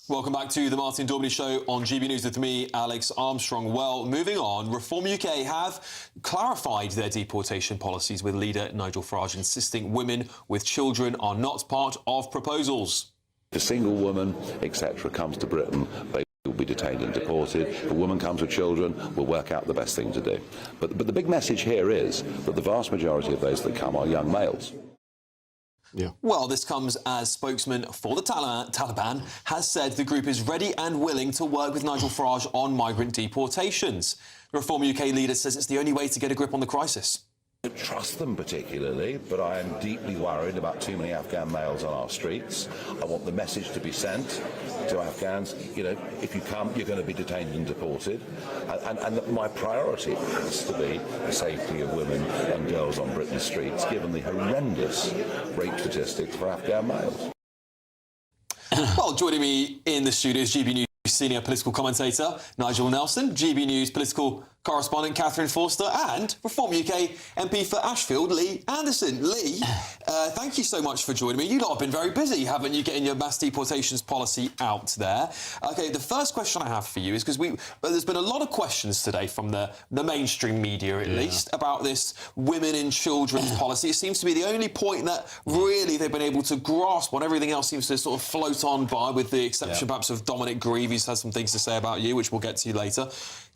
Welcome back to the Martin Daubney Show on GB News with me, Alex Armstrong. Well, moving on, Reform UK have clarified their deportation policies, with leader Nigel Farage insisting women with children are not part of proposals. If a single woman, etc., comes to Britain, they will be detained and deported. If a woman comes with children, we'll work out the best thing to do. But the big message here is that the vast majority of those that come are young males. Yeah. Well, this comes as spokesman for the Taliban has said the group is ready and willing to work with Nigel Farage on migrant deportations. The Reform UK leader says it's the only way to get a grip on the crisis. I don't trust them particularly, but I am deeply worried about too many Afghan males on our streets. I want the message to be sent to Afghans, you know, if you come, you're going to be detained and deported. And my priority has to be the safety of women and girls on Britain's streets, given the horrendous rape statistics for Afghan males. Well, joining me in the studio is GB News senior political commentator Nigel Nelson, GB News political correspondent Catherine Forster, and Reform UK MP for Ashfield, Lee Anderson. Lee, thank you so much for joining me. You lot have been very busy, haven't you, getting your mass deportations policy out there? OK, the first question I have for you is because there's been a lot of questions today from the mainstream media, at least, about this women and children's policy. It seems to be the only point that really they've been able to grasp on. Everything else seems to sort of float on by, with the exception perhaps of Dominic Grieving, who's had some things to say about you, which we'll get to later.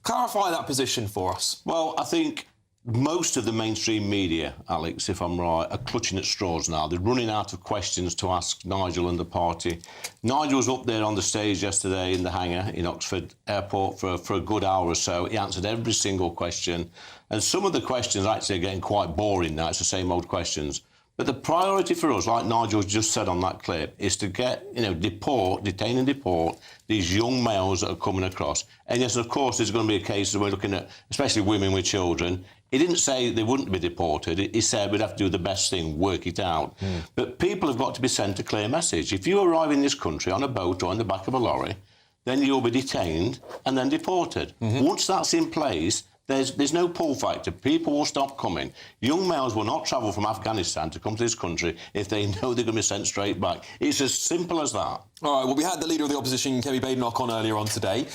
Clarify that position for us. Well, I think most of the mainstream media, Alex, if I'm right, are clutching at straws now. They're running out of questions to ask Nigel and the party. Nigel was up there on the stage yesterday in the hangar in Oxford Airport for a good hour or so. He answered every single question. And some of the questions actually are getting quite boring now. It's the same old questions. But the priority for us, like Nigel just said on that clip, is to get, detain and deport these young males that are coming across. And yes, of course, there's going to be a case that we're looking at, especially women with children. He didn't say they wouldn't be deported. He said we'd have to do the best thing, work it out. But people have got to be sent a clear message. If you arrive in this country on a boat or in the back of a lorry, then you'll be detained and then deported. Once that's in place, There's no pull factor. People will stop coming. Young males will not travel from Afghanistan to come to this country if they know they're going to be sent straight back. It's as simple as that. All right, well, we had the Leader of the Opposition, Kemi Badenoch, on earlier on today.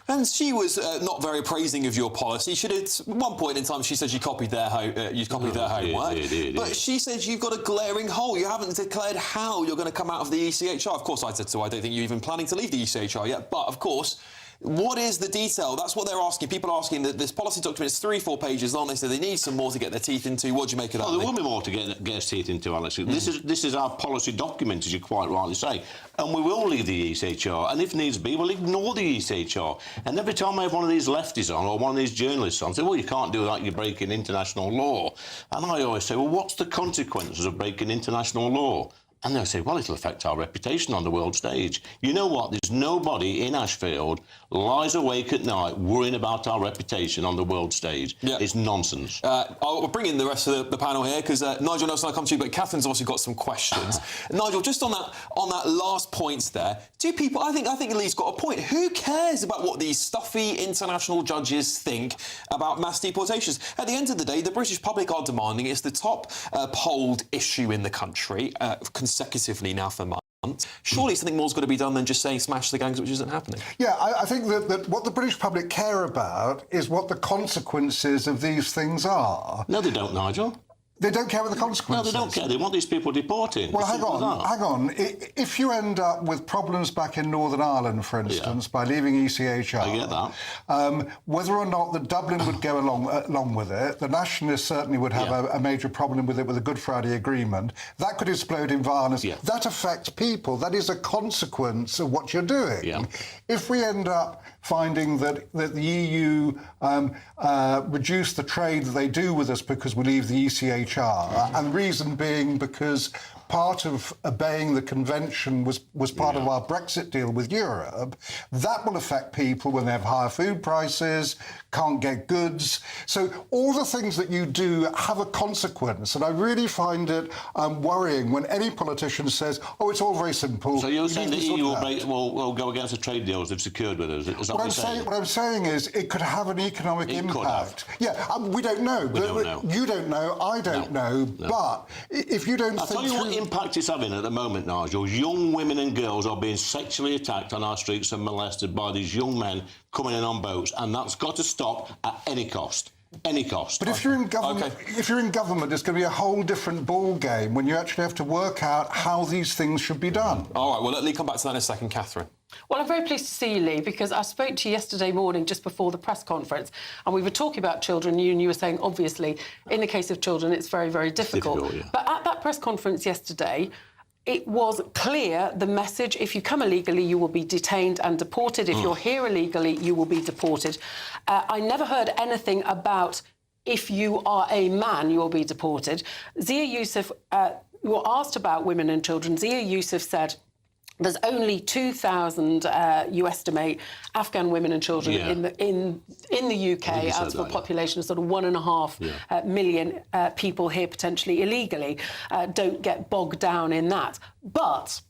And she was not very praising of your policy. She did, at one point in time, she said you copied their homework. But she said you've got a glaring hole. You haven't declared how you're going to come out of the ECHR. Of course, I said so. I don't think you're even planning to leave the ECHR yet. But, of course, what is the detail? That's what they're asking. People are asking that this policy document is 3-4 pages long. They say they need some more to get their teeth into. What do you make of that? Well, there will be more to get their teeth into, Alex. This is our policy document, as you quite rightly say. And we will leave the ECHR. And if needs be, we'll ignore the ECHR. And every time I have one of these lefties on or one of these journalists on, say, well, you can't do that, you're breaking international law. And I always say, well, what's the consequences of breaking international law? And they'll say, well, it'll affect our reputation on the world stage. You know what? There's nobody in Ashfield lies awake at night worrying about our reputation on the world stage. Yeah. It's nonsense. I'll bring in the rest of the panel here, because Nigel, Nelson, I'll come to you, but Catherine's also got some questions. Nigel, just on that last point there, do people... I think Lee's got a point. Who cares about what these stuffy international judges think about mass deportations? At the end of the day, the British public are demanding it's the top polled issue in the country, consecutively now for months. Surely something more's got to be done than just saying smash the gangs, which isn't happening. Yeah, I think that what the British public care about is what the consequences of these things are. No, they don't, Nigel. They don't care about the consequences. No, they don't care. They want these people deported. Well, hang on. If you end up with problems back in Northern Ireland, for instance, by leaving ECHR... I get that. Whether or not the Dublin would go along with it, the Nationalists certainly would have a major problem with it, with the Good Friday Agreement. That could explode in violence. Yeah. That affects people. That is a consequence of what you're doing. Yeah. If we end up finding that the EU reduce the trade that they do with us because we leave the ECHR, and the reason being because part of obeying the convention was part of our Brexit deal with Europe, that will affect people when they have higher food prices, can't get goods. So all the things that you do have a consequence, and I really find it worrying when any politician says, oh, it's all very simple. So you're saying the EU will go against the trade deals they've secured with us? Is that what I'm saying is it could have an economic impact. Yeah, we don't know. You don't know, I don't know. But if you don't think... I'll tell you what impact it's having at the moment, Nigel. Young women and girls are being sexually attacked on our streets and molested by these young men coming in on boats, and that's got to stop at any cost. Any cost. But if you're in government, it's going to be a whole different ball game when you actually have to work out how these things should be done. All right, well, let Lee come back to that in a second. Catherine. Well, I'm very pleased to see you, Lee, because I spoke to you yesterday morning just before the press conference, and we were talking about children, and you were saying, obviously, in the case of children, it's very, very difficult. But at that press conference yesterday, it was clear, the message, if you come illegally, you will be detained and deported. If you're here illegally, you will be deported. I never heard anything about if you are a man, you will be deported. Zia Yusuf, you were asked about women and children. Zia Yusuf said there's only 2,000, you estimate, Afghan women and children in the UK out of a population of sort of 1.5 million people here potentially illegally. Don't get bogged down in that. But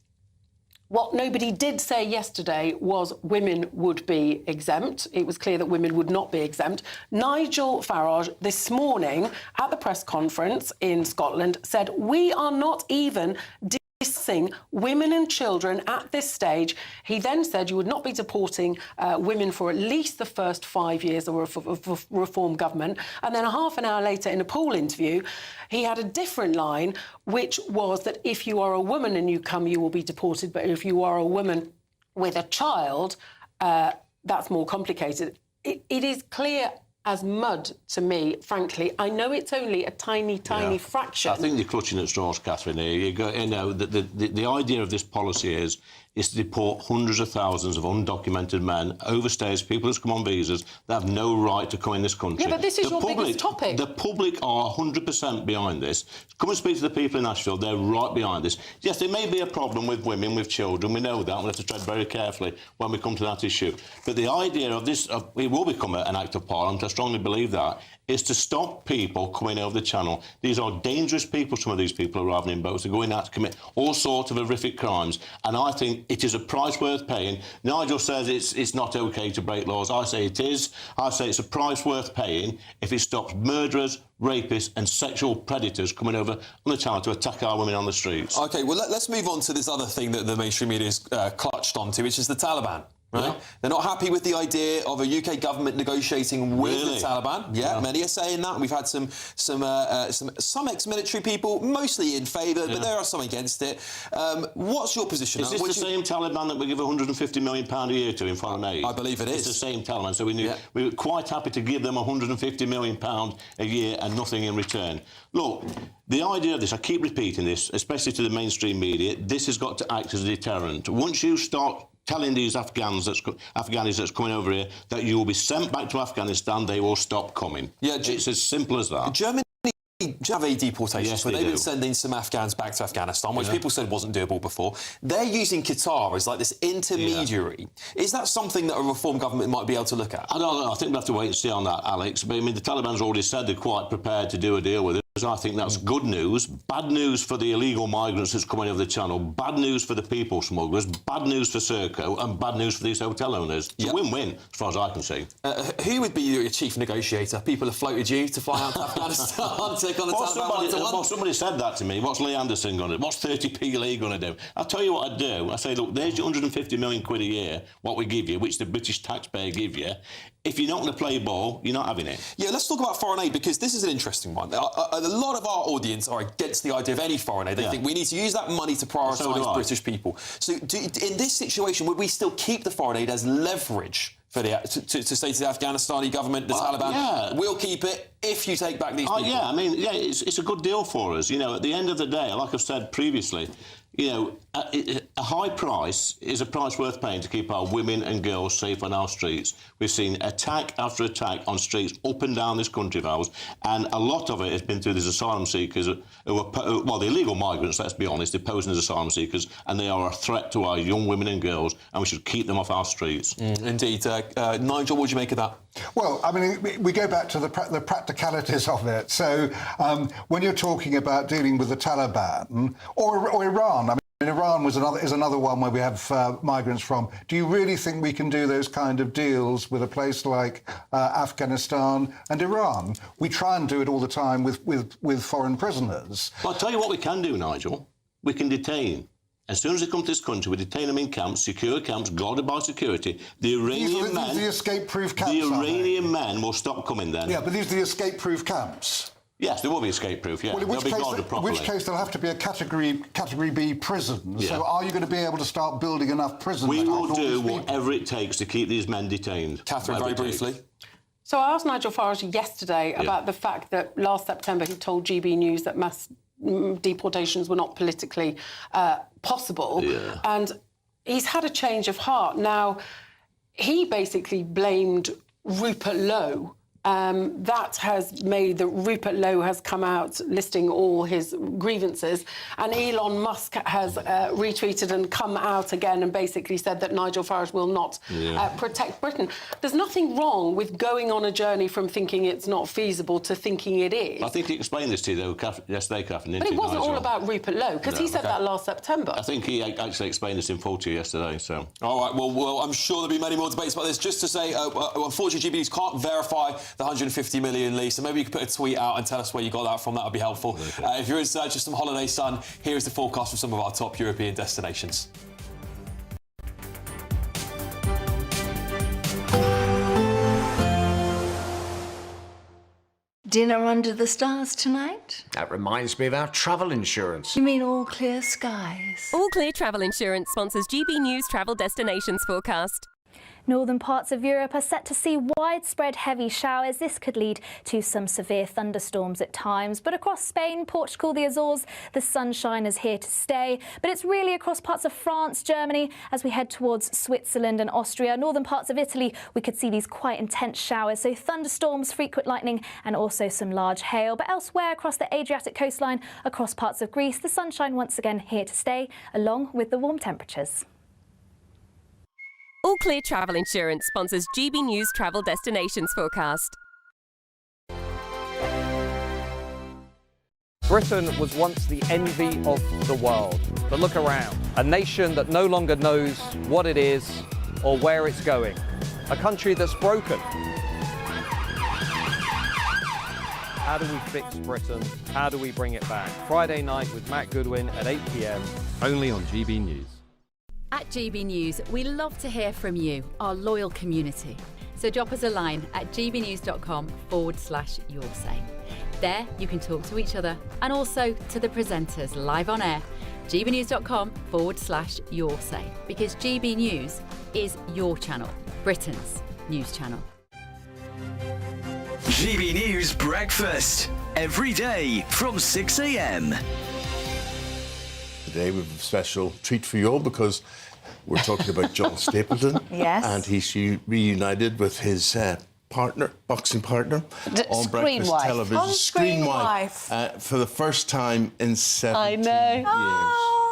what nobody did say yesterday was women would be exempt. It was clear that women would not be exempt. Nigel Farage this morning at the press conference in Scotland said, we are not even discussing women and children at this stage. He then said you would not be deporting women for at least the first 5 years of a reform government. And then half an hour later in a poll interview, he had a different line, which was that if you are a woman and you come, you will be deported. But if you are a woman with a child, that's more complicated. It is clear as mud to me, frankly. I know it's only a tiny fraction. I think you're clutching at straws, Catherine. The idea of this policy is to deport hundreds of thousands of undocumented men, overstayers, people who've come on visas, that have no right to come in this country. Yeah, but this is your biggest topic. The public are 100% behind this. Come and speak to the people in Ashfield, they're right behind this. Yes, there may be a problem with women, with children, we know that, we have to tread very carefully when we come to that issue. But the idea of this, it will become an act of parliament, strongly believe that, is to stop people coming over the channel. These are dangerous people, some of these people arriving in boats. They're going out to commit all sorts of horrific crimes. And I think it is a price worth paying. Nigel says it's not OK to break laws. I say it is. I say it's a price worth paying if it stops murderers, rapists and sexual predators coming over on the channel to attack our women on the streets. OK, well, let's move on to this other thing that the mainstream media has clutched onto, which is the Taliban. Right? Yeah. They're not happy with the idea of a UK government negotiating with the Taliban. Yeah, many are saying that. We've had some ex-military people, mostly in favour, but there are some against it. What's your position? Is this the same Taliban that we give £150 million a year to in foreign aid? I believe it is. It's the same Taliban, so we were quite happy to give them £150 million a year and nothing in return. Look, the idea of this, I keep repeating this, especially to the mainstream media, this has got to act as a deterrent. Once you start telling these Afghanis that's coming over here that you will be sent back to Afghanistan, they will stop coming. Yeah, it's as simple as that. Germany have a deportation, yes, but they've been sending some Afghans back to Afghanistan, which people said wasn't doable before. They're using Qatar as like this intermediary. Is that something that a reform government might be able to look at? I don't know. I think we'll have to wait and see on that, Alex. But I mean, the Taliban's already said they're quite prepared to do a deal with it. I think that's good news. Bad news for the illegal migrants that's coming over the channel. Bad news for the people smugglers. Bad news for Serco. And bad news for these hotel owners. It's a win-win, as far as I can see. Who would be your chief negotiator? People have floated you to fly out to Afghanistan, take on the Taliban. Somebody said that to me. What's Lee Anderson going to do? What's 30p Lee going to do? I'll tell you what I'd do. I say, look, there's your 150 million quid a year, what we give you, which the British taxpayer give you. If you're not going to play ball, you're not having it. Yeah, let's talk about foreign aid, because this is an interesting one. A lot of our audience are against the idea of any foreign aid. They think we need to use that money to prioritise British people. So in this situation, would we still keep the foreign aid as leverage for to say to the Afghanistani government, the Taliban, we'll keep it if you take back these people? Yeah, I mean, it's a good deal for us. You know, at the end of the day, like I've said previously, you know, a high price is a price worth paying to keep our women and girls safe on our streets. We've seen attack after attack on streets up and down this country of ours, and a lot of it has been through these asylum seekers who are, well, the illegal migrants, let's be honest, they're posing as asylum seekers, and they are a threat to our young women and girls, and we should keep them off our streets. Indeed. Nigel, what do you make of that? Well, I mean, we go back to the practicalities of it. So when you're talking about dealing with the Taliban or Iran, I mean, Iran is another one where we have migrants from. Do you really think we can do those kind of deals with a place like Afghanistan and Iran? We try and do it all the time with foreign prisoners. Well, I'll tell you what we can do, Nigel. We can detain. As soon as they come to this country, we detain them in camps, secure camps, guarded by security. The Iranian men... These are the escape-proof camps, the Iranian men will stop coming then. Yeah, but these are the escape-proof camps. Yes, they will be escape-proof, yeah. Well, they'll be guarded properly. In which case they'll have to be a Category B prison. Yeah. So are you going to be able to start building enough prisons? We will do whatever it takes to keep these men detained. Catherine, very briefly. So I asked Nigel Farage yesterday about the fact that last September he told GBNews that mass deportations were not politically possible, and he's had a change of heart. Now, he basically blamed Rupert Lowe. That has made that Rupert Lowe has come out listing all his grievances, and Elon Musk has retweeted and come out again and basically said that Nigel Farage will not protect Britain. There's nothing wrong with going on a journey from thinking it's not feasible to thinking it is. I think he explained this to you, though, yesterday, Catherine. But it wasn't all about Rupert Lowe, because he said that last September. I think he actually explained this in full to you yesterday, so... All right, well, I'm sure there'll be many more debates about this. Just to say, unfortunately, GBNews can't verify the 150 million, Lee, so maybe you could put a tweet out and tell us where you got that from. That would be helpful. Okay. If you're in search of some holiday sun, here is the forecast for some of our top European destinations. Dinner under the stars tonight? That reminds me of our travel insurance. You mean All Clear Skies? All Clear Travel Insurance sponsors GBNews Travel Destinations forecast. Northern parts of Europe are set to see widespread heavy showers. This could lead to some severe thunderstorms at times. But across Spain, Portugal, the Azores, the sunshine is here to stay. But it's really across parts of France, Germany, as we head towards Switzerland and Austria. Northern parts of Italy, we could see these quite intense showers. So thunderstorms, frequent lightning and also some large hail. But elsewhere across the Adriatic coastline, across parts of Greece, the sunshine once again here to stay, along with the warm temperatures. All Clear Travel Insurance sponsors GBNews Travel Destinations forecast. Britain was once the envy of the world. But look around. A nation that no longer knows what it is or where it's going. A country that's broken. How do we fix Britain? How do we bring it back? Friday night with Matt Goodwin at 8 p.m. Only on GB News. At GB News, we love to hear from you, our loyal community. So drop us a line at gbnews.com/yoursay. There, you can talk to each other and also to the presenters live on air. gbnews.com/yoursay, because GB News is your channel, Britain's news channel. GB News Breakfast, every day from 6 a.m. Today we have a special treat for you all because we're talking about John Stapleton. Yes. And he's reunited with his boxing partner on breakfast television. Screen wife. For the first time in 17 years.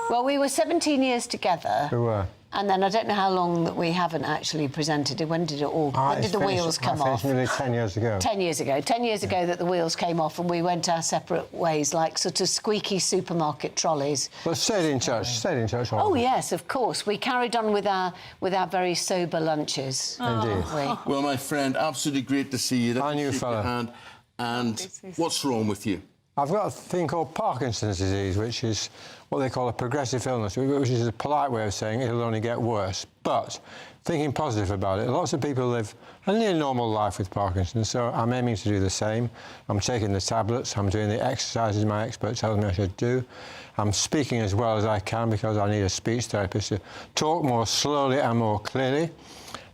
Well, we were 17 years together. We were. And then I don't know how long that we haven't actually presented it. When did the wheels come off? Nearly 10 years ago. 10 years ago. 10 years ago that the wheels came off and we went our separate ways, like sort of squeaky supermarket trolleys. Well, stayed in touch. Oh, yes, of course. We carried on with our very sober lunches. Indeed. Well, my friend, absolutely great to see you. Hi, new fella. And what's wrong with you? I've got a thing called Parkinson's disease, which is what they call a progressive illness, which is a polite way of saying it'll only get worse. But thinking positive about it, lots of people live a near normal life with Parkinson's, so I'm aiming to do the same. I'm taking the tablets, I'm doing the exercises my expert tells me I should do. I'm speaking as well as I can because I need a speech therapist to talk more slowly and more clearly.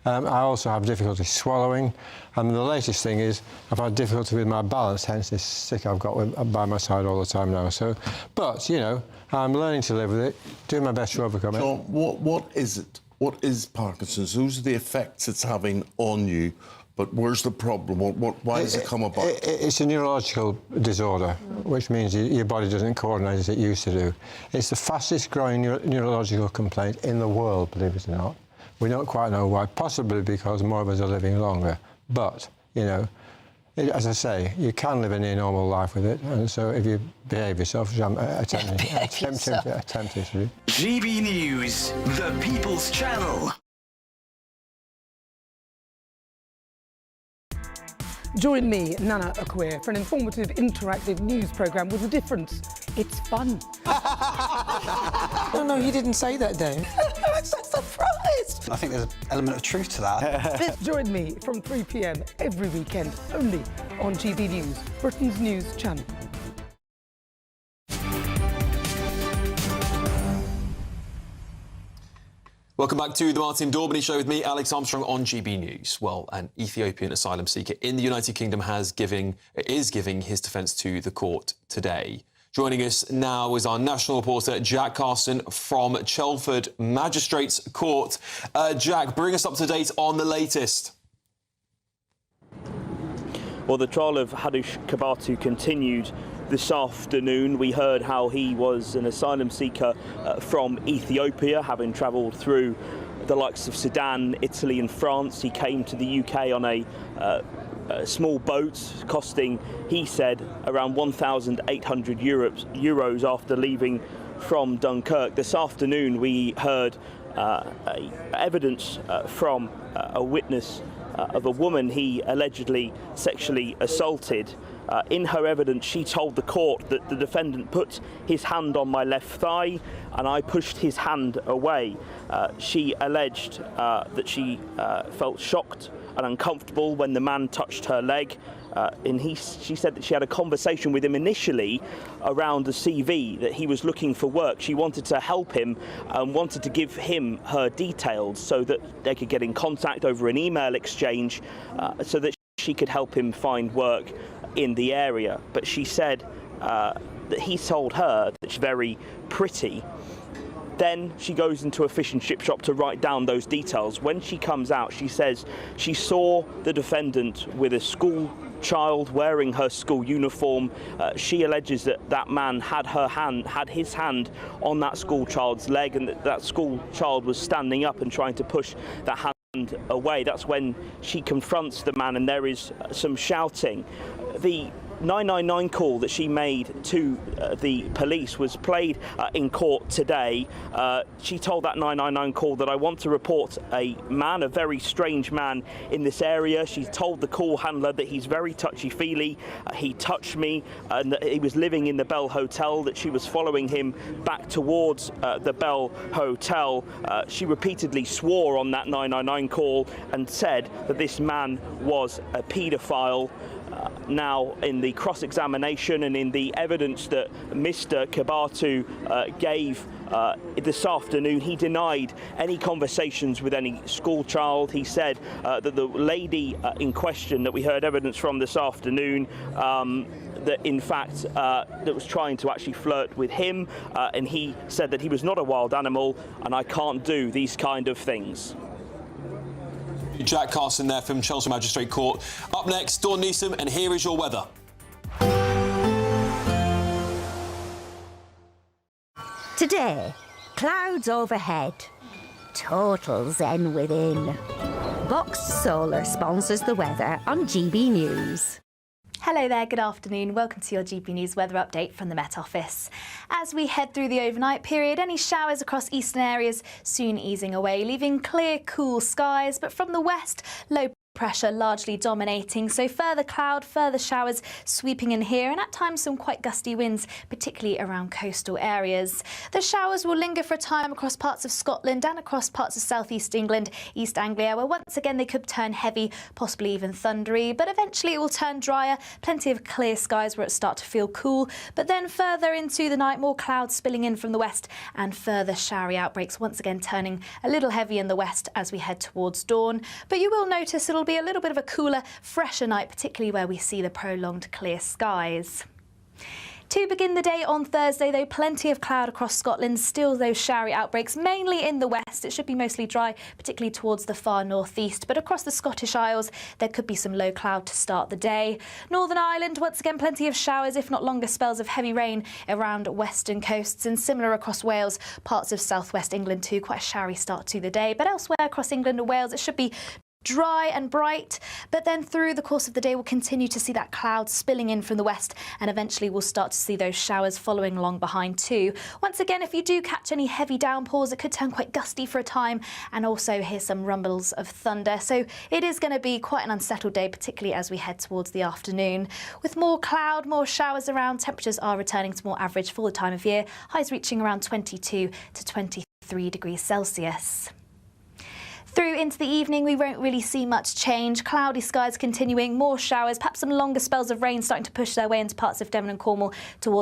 I also have difficulty swallowing, and the latest thing is I've had difficulty with my balance, hence this stick I've got by my side all the time now. So, but, you know, I'm learning to live with it, doing my best to overcome it. John, what is it? What is Parkinson's? Those are the effects it's having on you, but where's the problem? Why does it come about? It's a neurological disorder, which means your body doesn't coordinate as it used to do. It's the fastest growing neurological complaint in the world, believe it or not. We don't quite know why, possibly because more of us are living longer. But, you know, as I say, you can live a near normal life with it, and so if you behave yourself, which I'm attempting to do. GB News, the People's Channel. Join me, Nana Akwe, for an informative, interactive news programme with a difference. It's fun. No, he didn't say that, Dave. I'm so surprised. I think there's an element of truth to that. Join me from 3 p.m. every weekend, only on GB News, Britain's news channel. Welcome back to the Martin Daubney Show with me, Alex Armstrong, on GB News. Well, an Ethiopian asylum seeker in the United Kingdom is giving his defence to the court today. Joining us now is our national reporter, Jack Carson from Chelmsford Magistrates Court. Jack, bring us up to date on the latest. Well, the trial of Hadush Kabatu continued this afternoon. We heard how he was an asylum seeker from Ethiopia, having travelled through the likes of Sudan, Italy and France. He came to the UK on a small boat, costing, he said, around 1,800 euros after leaving from Dunkirk. This afternoon we heard evidence from a witness of a woman he allegedly sexually assaulted. In her evidence, she told the court that the defendant put his hand on my left thigh and I pushed his hand away. She alleged that she felt shocked and uncomfortable when the man touched her leg. She said that she had a conversation with him initially around the CV, that he was looking for work. She wanted to help him and wanted to give him her details so that they could get in contact over an email exchange so that she could help him find work in the area. But she said that he told her that she's very pretty. Then she goes into a fish and chip shop to write down those details. When she comes out, she says she saw the defendant with a school child wearing her school uniform. She alleges that that man had his hand on that school child's leg, and that school child was standing up and trying to push that hand away. That's when she confronts the man and there is some shouting. The 999 call that she made to the police was played in court today. She told that 999 call that I want to report a man, a very strange man in this area. She told the call handler that he's very touchy-feely. He touched me and that he was living in the Bell Hotel, that she was following him back towards the Bell Hotel. She repeatedly swore on that 999 call and said that this man was a paedophile. Now, in the cross-examination and in the evidence that Mr. Kabatu gave this afternoon, he denied any conversations with any school child. He said that the lady in question that we heard evidence from this afternoon, that in fact that was trying to actually flirt with him, and he said that he was not a wild animal and I can't do these kind of things. Jack Carson there from Chelmsford Magistrate Court. Up next, Dawn Neeson, and here is your weather. Today, clouds overhead, total zen within. Boxed Solar sponsors the weather on GB News. Hello there, good afternoon. Welcome to your GB News weather update from the Met Office. As we head through the overnight period, any showers across eastern areas soon easing away, leaving clear, cool skies. But from the west, low pressure largely dominating, so further cloud, further showers sweeping in here, and at times some quite gusty winds, particularly around coastal areas. The showers will linger for a time across parts of Scotland and across parts of southeast England, East Anglia, where once again they could turn heavy, possibly even thundery, but eventually it will turn drier, plenty of clear skies where it start to feel cool, but then further into the night, more clouds spilling in from the west and further showery outbreaks, once again turning a little heavy in the west as we head towards dawn. But you will notice it'll be a little bit of a cooler, fresher night, particularly where we see the prolonged clear skies. To begin the day on Thursday, though, plenty of cloud across Scotland, still those showery outbreaks, mainly in the west. It should be mostly dry, particularly towards the far northeast, but across the Scottish Isles, there could be some low cloud to start the day. Northern Ireland, once again, plenty of showers, if not longer spells of heavy rain around western coasts, and similar across Wales, parts of southwest England too, quite a showery start to the day. But elsewhere across England and Wales, it should be dry and bright, but then through the course of the day we'll continue to see that cloud spilling in from the west, and eventually we'll start to see those showers following along behind too. Once again, if you do catch any heavy downpours, it could turn quite gusty for a time and also hear some rumbles of thunder. So it is going to be quite an unsettled day, particularly as we head towards the afternoon. With more cloud, more showers around, temperatures are returning to more average for the time of year, highs reaching around 22 to 23 degrees Celsius. Through into the evening, we won't really see much change. Cloudy skies continuing, more showers, perhaps some longer spells of rain starting to push their way into parts of Devon and Cornwall towards